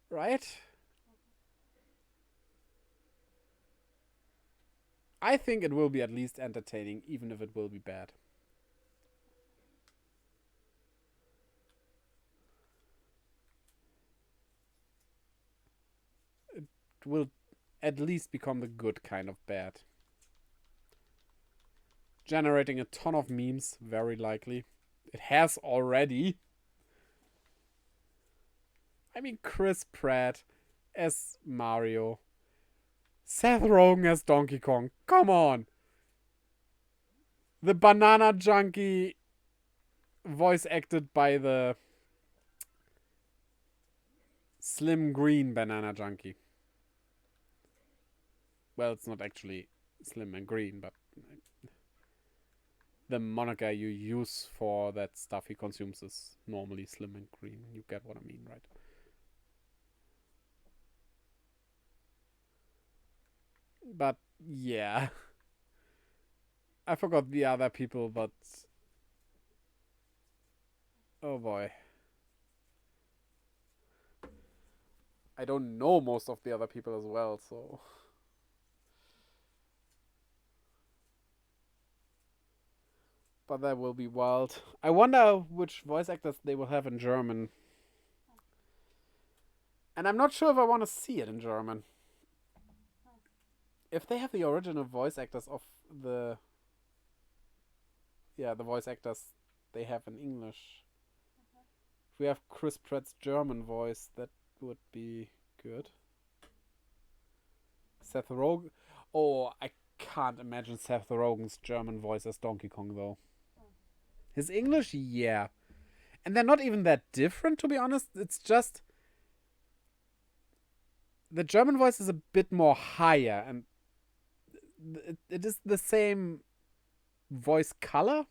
Right? I think it will be at least entertaining, even if it will be bad. It will at least become the good kind of bad. Generating a ton of memes, very likely. It has already. I mean, Chris Pratt as Mario. Seth Rogen as Donkey Kong. Come on. The banana junkie voice acted by the Slim Green banana junkie. Well, it's not actually Slim and Green, but the moniker you use for that stuff he consumes is normally Slim and Green. You get what I mean, right? But yeah. I forgot the other people, but oh boy. I don't know most of the other people as well, so. But that will be wild. I wonder which voice actors they will have in German. And I'm not sure if I want to see it in German. If they have the original voice actors of the voice actors they have in English. If we have Chris Pratt's German voice, that would be good. Seth Rogen. Oh, I can't imagine Seth Rogen's German voice as Donkey Kong, though. His English, yeah. And they're not even that different, to be honest. It's just the German voice is a bit more higher, and it is the same voice color,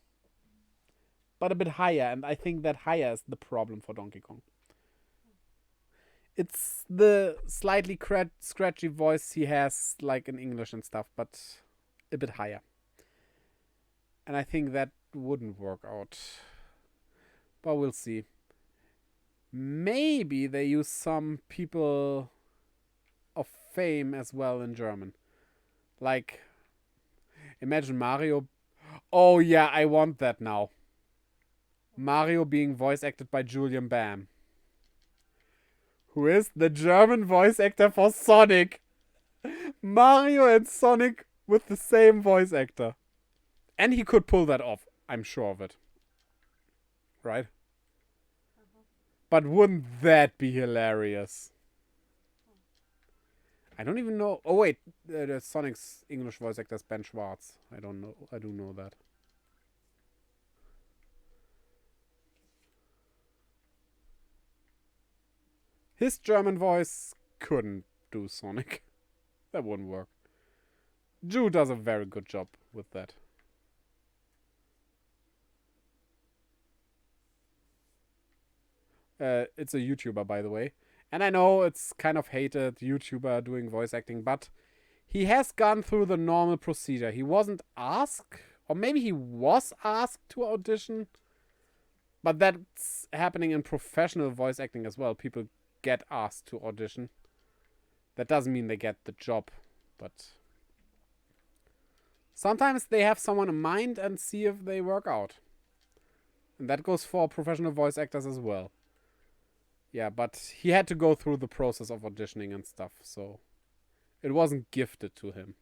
but a bit higher, and I think that higher is the problem for Donkey Kong. It's the slightly scratchy voice he has, like in English and stuff, but a bit higher. And I think that wouldn't work out. But we'll see. Maybe they use some people of fame as well in German. Like, imagine Mario. Oh yeah, I want that now. Mario being voice acted by Julian Bam, who is the German voice actor for Sonic. Mario and Sonic with the same voice actor. And he could pull that off. I'm sure of it. Right? But wouldn't that be hilarious? I don't even know. Oh, wait. The Sonic's English voice actor is Ben Schwartz. I don't know. I do know that. His German voice couldn't do Sonic. That wouldn't work. Ju does a very good job with that. It's a YouTuber, by the way. And I know it's kind of hated, YouTuber doing voice acting, but he has gone through the normal procedure. He wasn't asked, or maybe he was asked to audition, but that's happening in professional voice acting as well. People get asked to audition. That doesn't mean they get the job, but sometimes they have someone in mind and see if they work out. And that goes for professional voice actors as well. Yeah, but he had to go through the process of auditioning and stuff, so it wasn't gifted to him.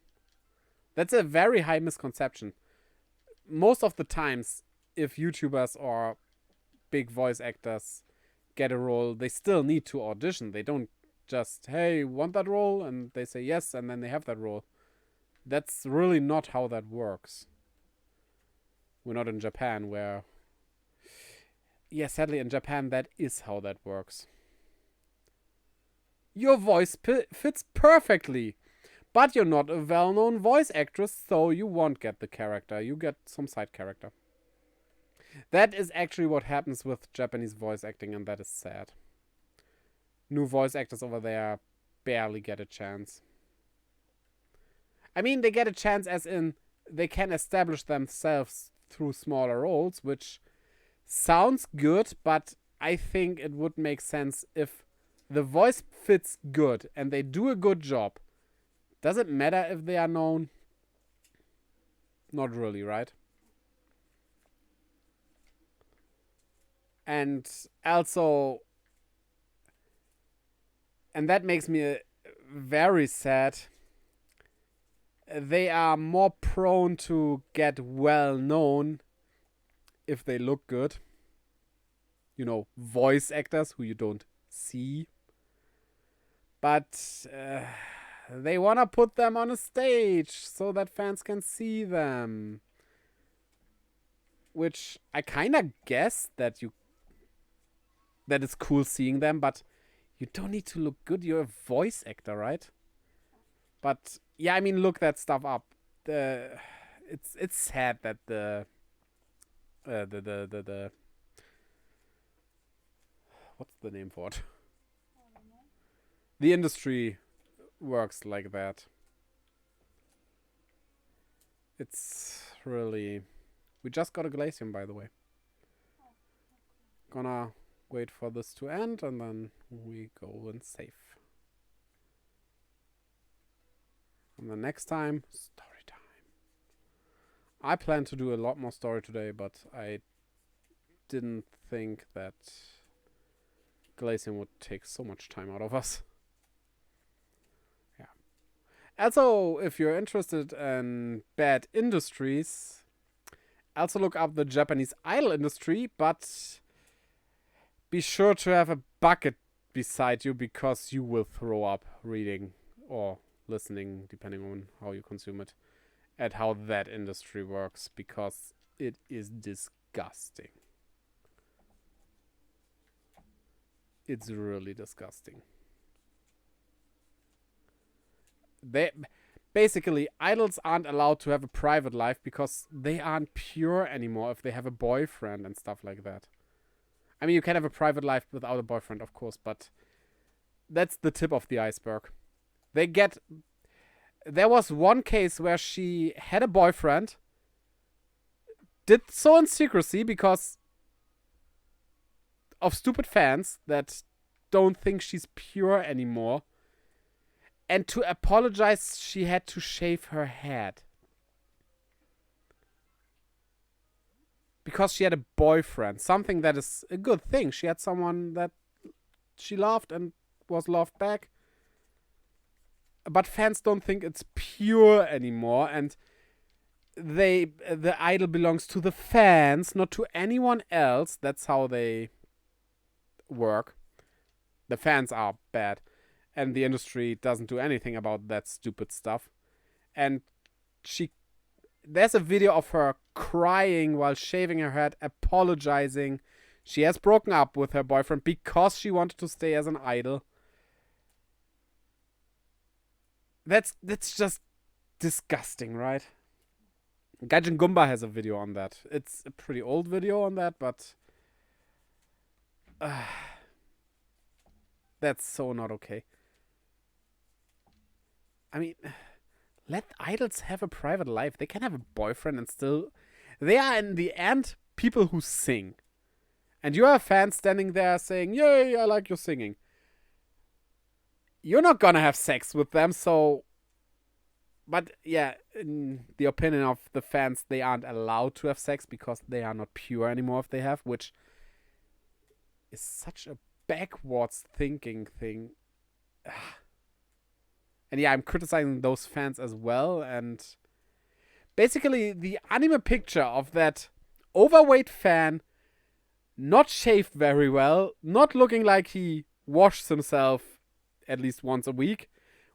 That's a very high misconception. Most of the times, if YouTubers or big voice actors get a role, they still need to audition. They don't just, hey, want that role? And they say yes, and then they have that role. That's really not how that works. We're not in Japan, where... Yeah, sadly, in Japan, that is how that works. Your voice fits perfectly, but you're not a well-known voice actress, so you won't get the character. You get some side character. That is actually what happens with Japanese voice acting, and that is sad. New voice actors over there barely get a chance. I mean, they get a chance as in they can establish themselves through smaller roles, which sounds good, but I think it would make sense if the voice fits good and they do a good job. Does it matter if they are known? Not really, right? And also, and that makes me very sad, they are more prone to get well known if they look good. You know, voice actors who you don't see. But they want to put them on a stage so that fans can see them. Which I kind of guess that it's cool seeing them, but you don't need to look good. You're a voice actor, right? But yeah, I mean, look that stuff up. It's sad that the what's the name for it? The industry works like that. It's really... We just got a Glacium, by the way. Gonna wait for this to end, and then we go and save. And the next time, story time. I plan to do a lot more story today, but I didn't think that Glacium would take so much time out of us. Yeah. Also, if you're interested in bad industries, also look up the Japanese idol industry, but be sure to have a bucket beside you because you will throw up reading or listening, depending on how you consume it, at how that industry works, because it is disgusting. It's really disgusting. Basically, idols aren't allowed to have a private life because they aren't pure anymore if they have a boyfriend and stuff like that. I mean, you can have a private life without a boyfriend, of course, but that's the tip of the iceberg. There was one case where she had a boyfriend, did so in secrecy because of stupid fans that don't think she's pure anymore. And to apologize, she had to shave her head. Because she had a boyfriend. Something that is a good thing. She had someone that she loved and was loved back. But fans don't think it's pure anymore. And the idol belongs to the fans, not to anyone else. That's how they work. The fans are bad. And the industry doesn't do anything about that stupid stuff. And there's a video of her crying while shaving her head, apologizing. She has broken up with her boyfriend because she wanted to stay as an idol. That's just disgusting, right? Gaijin Gumba has a video on that. It's a pretty old video on that, but that's so not okay. I mean, let idols have a private life. They can have a boyfriend and still... They are, in the end, people who sing. And you are a fan standing there saying, yay, I like your singing. You're not gonna have sex with them, so... But, yeah, in the opinion of the fans, they aren't allowed to have sex because they are not pure anymore if they have, which is such a backwards thinking thing. And yeah, I'm criticizing those fans as well. And basically, the anime picture of that overweight fan, not shaved very well, not looking like he washes himself at least once a week,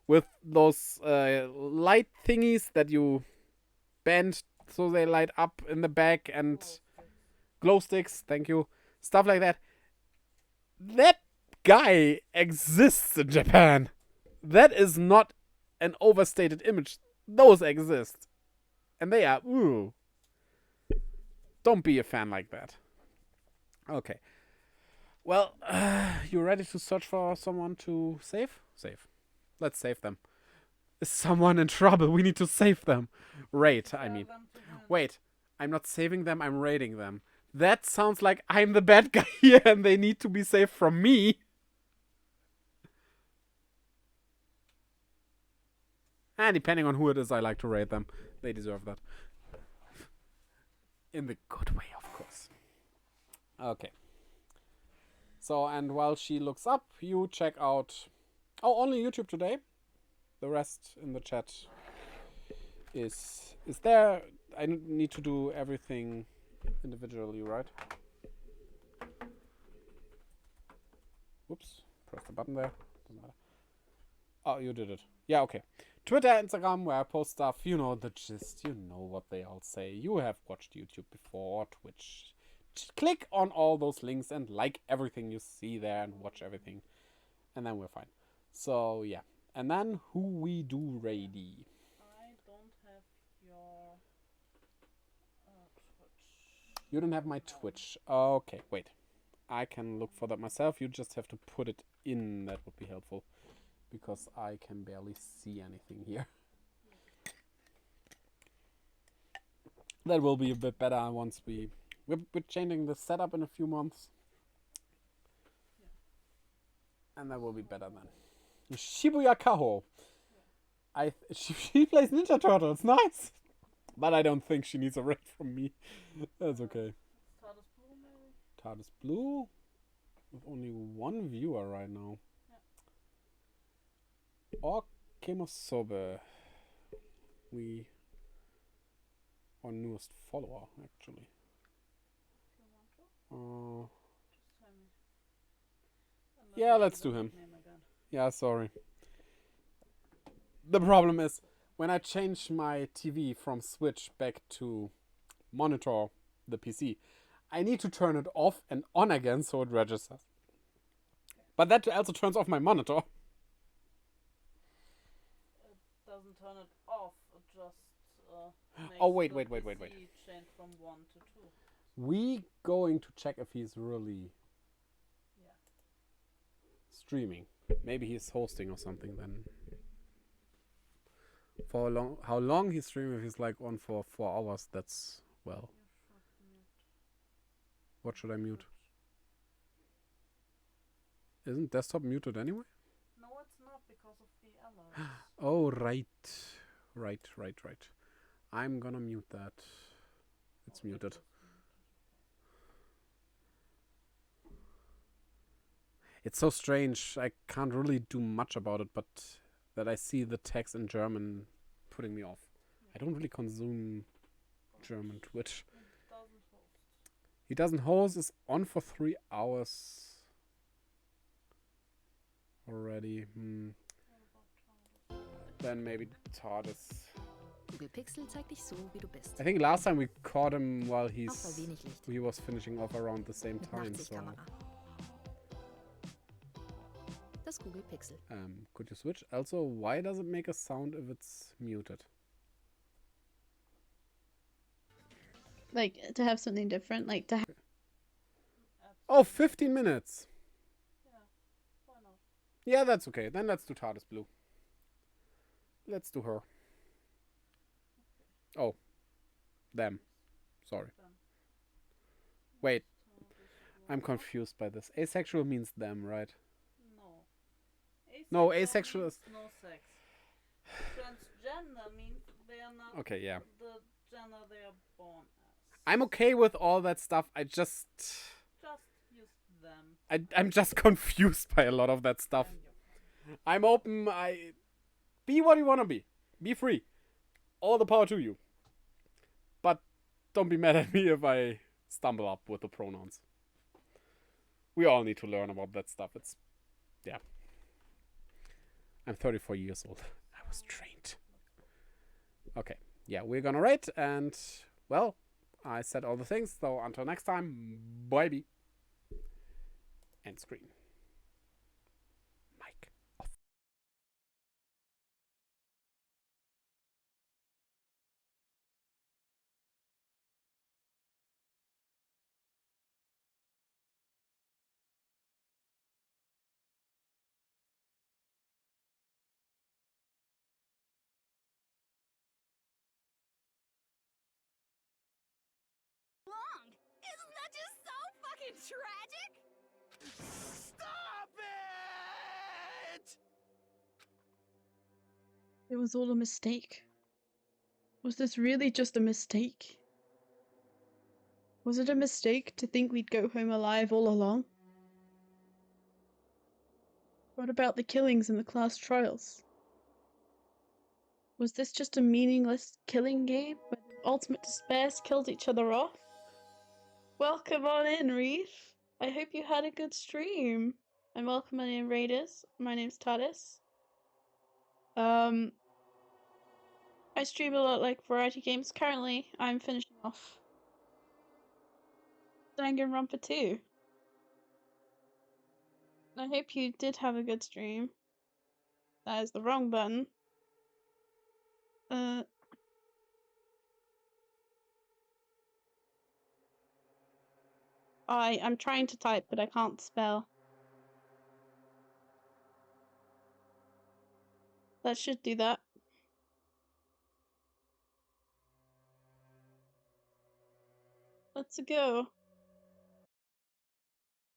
with those light thingies that you bend so they light up in the back, and glow sticks, thank you, stuff like that. That guy exists in Japan. That is not an overstated image. Those exist. And they are, ooh. Don't be a fan like that. Okay. Well, you ready to search for someone to save? Save. Let's save them. Is someone in trouble? We need to save them. Raid, I mean. Wait, I'm not saving them, I'm raiding them. That sounds like I'm the bad guy here and they need to be saved from me. And depending on who it is, I like to raid them. They deserve that. In the good way, of course. Okay. So, and while she looks up, you check out... Oh, only YouTube today. The rest in the chat is there. I need to do everything individually, right? Whoops. Press the button there. Doesn't matter. Oh, you did it. Yeah, okay. Twitter, Instagram, where I post stuff. You know the gist. You know what they all say. You have watched YouTube before, or Twitch. Click on all those links and like everything you see there and watch everything. And then we're fine. So, yeah. And then who we do ready. I don't have your Twitch. You don't have my Twitch. Okay, wait. I can look for that myself. You just have to put it in. That would be helpful. Because I can barely see anything here. That will be a bit better once we're changing the setup in a few months. Yeah. And that will be better then. Shibuya Kaho. She plays Ninja Turtles. Nice. But I don't think she needs a raid from me. That's okay. TARDIS Blue, maybe? TARDIS Blue? With only one viewer right now. Yeah. Or Kemosobe. Our newest follower, actually. If you want to. Just tell me. Yeah, let's do him. Yeah, sorry. The problem is, when I change my TV from Switch back to monitor the PC, I need to turn it off and on again so it registers. But that also turns off my monitor. It doesn't turn it off, it just makes Oh, wait. PC change from 1 to 2. We going to check if he's really streaming. Maybe he's hosting or something then. For how long he's streaming? If he's like on for 4 hours, that's, well. What should I mute? Isn't desktop muted anyway? No, it's not because of the alerts. Oh, right. Right. I'm gonna mute that. It's muted. It's so strange. I can't really do much about it, but that I see the text in German putting me off. I don't really consume German Twitch. He doesn't host. Is on for 3 hours already. Then maybe TARDIS. Google Pixel zeigt dich so, wie du bist. I think last time we caught him while he Licht. was finishing off around the same time. So. Das Google Pixel. Could you switch? Also, why does it make a sound if it's muted? Like, to have something different, like to have... Oh, 15 minutes! Yeah, why not? Yeah, that's okay. Then let's do TARDIS Blue. Let's do her. Oh. Them. Sorry. Wait. I'm confused by this. Asexual means them, right? No. No, asexual is... No sex. Transgender means they are not okay, yeah. the gender they are born as. I'm okay with all that stuff. I just use them. I'm just confused by a lot of that stuff. I'm open. Be what you want to be. Be free. All the power to you. But don't be mad at me if I stumble up with the pronouns. We all need to learn about that stuff. It's... yeah. I'm 34 years old. I was trained. Okay. Yeah, we're gonna rate and... well, I said all the things. So until next time, bye-bye. End screen. Mic off. Isn't that just so fucking tragic? Stop it! It was all a mistake. Was this really just a mistake? Was it a mistake to think we'd go home alive all along? What about the killings in the class trials? Was this just a meaningless killing game where the ultimate despairs killed each other off? Welcome on in, Reef. I hope you had a good stream. And welcome on in, Raiders. My name's TARDIS. I stream a lot like variety games. Currently, I'm finishing off Danganronpa 2. I hope you did have a good stream. That is the wrong button. I'm trying to type, but I can't spell. That should do that. Let's go.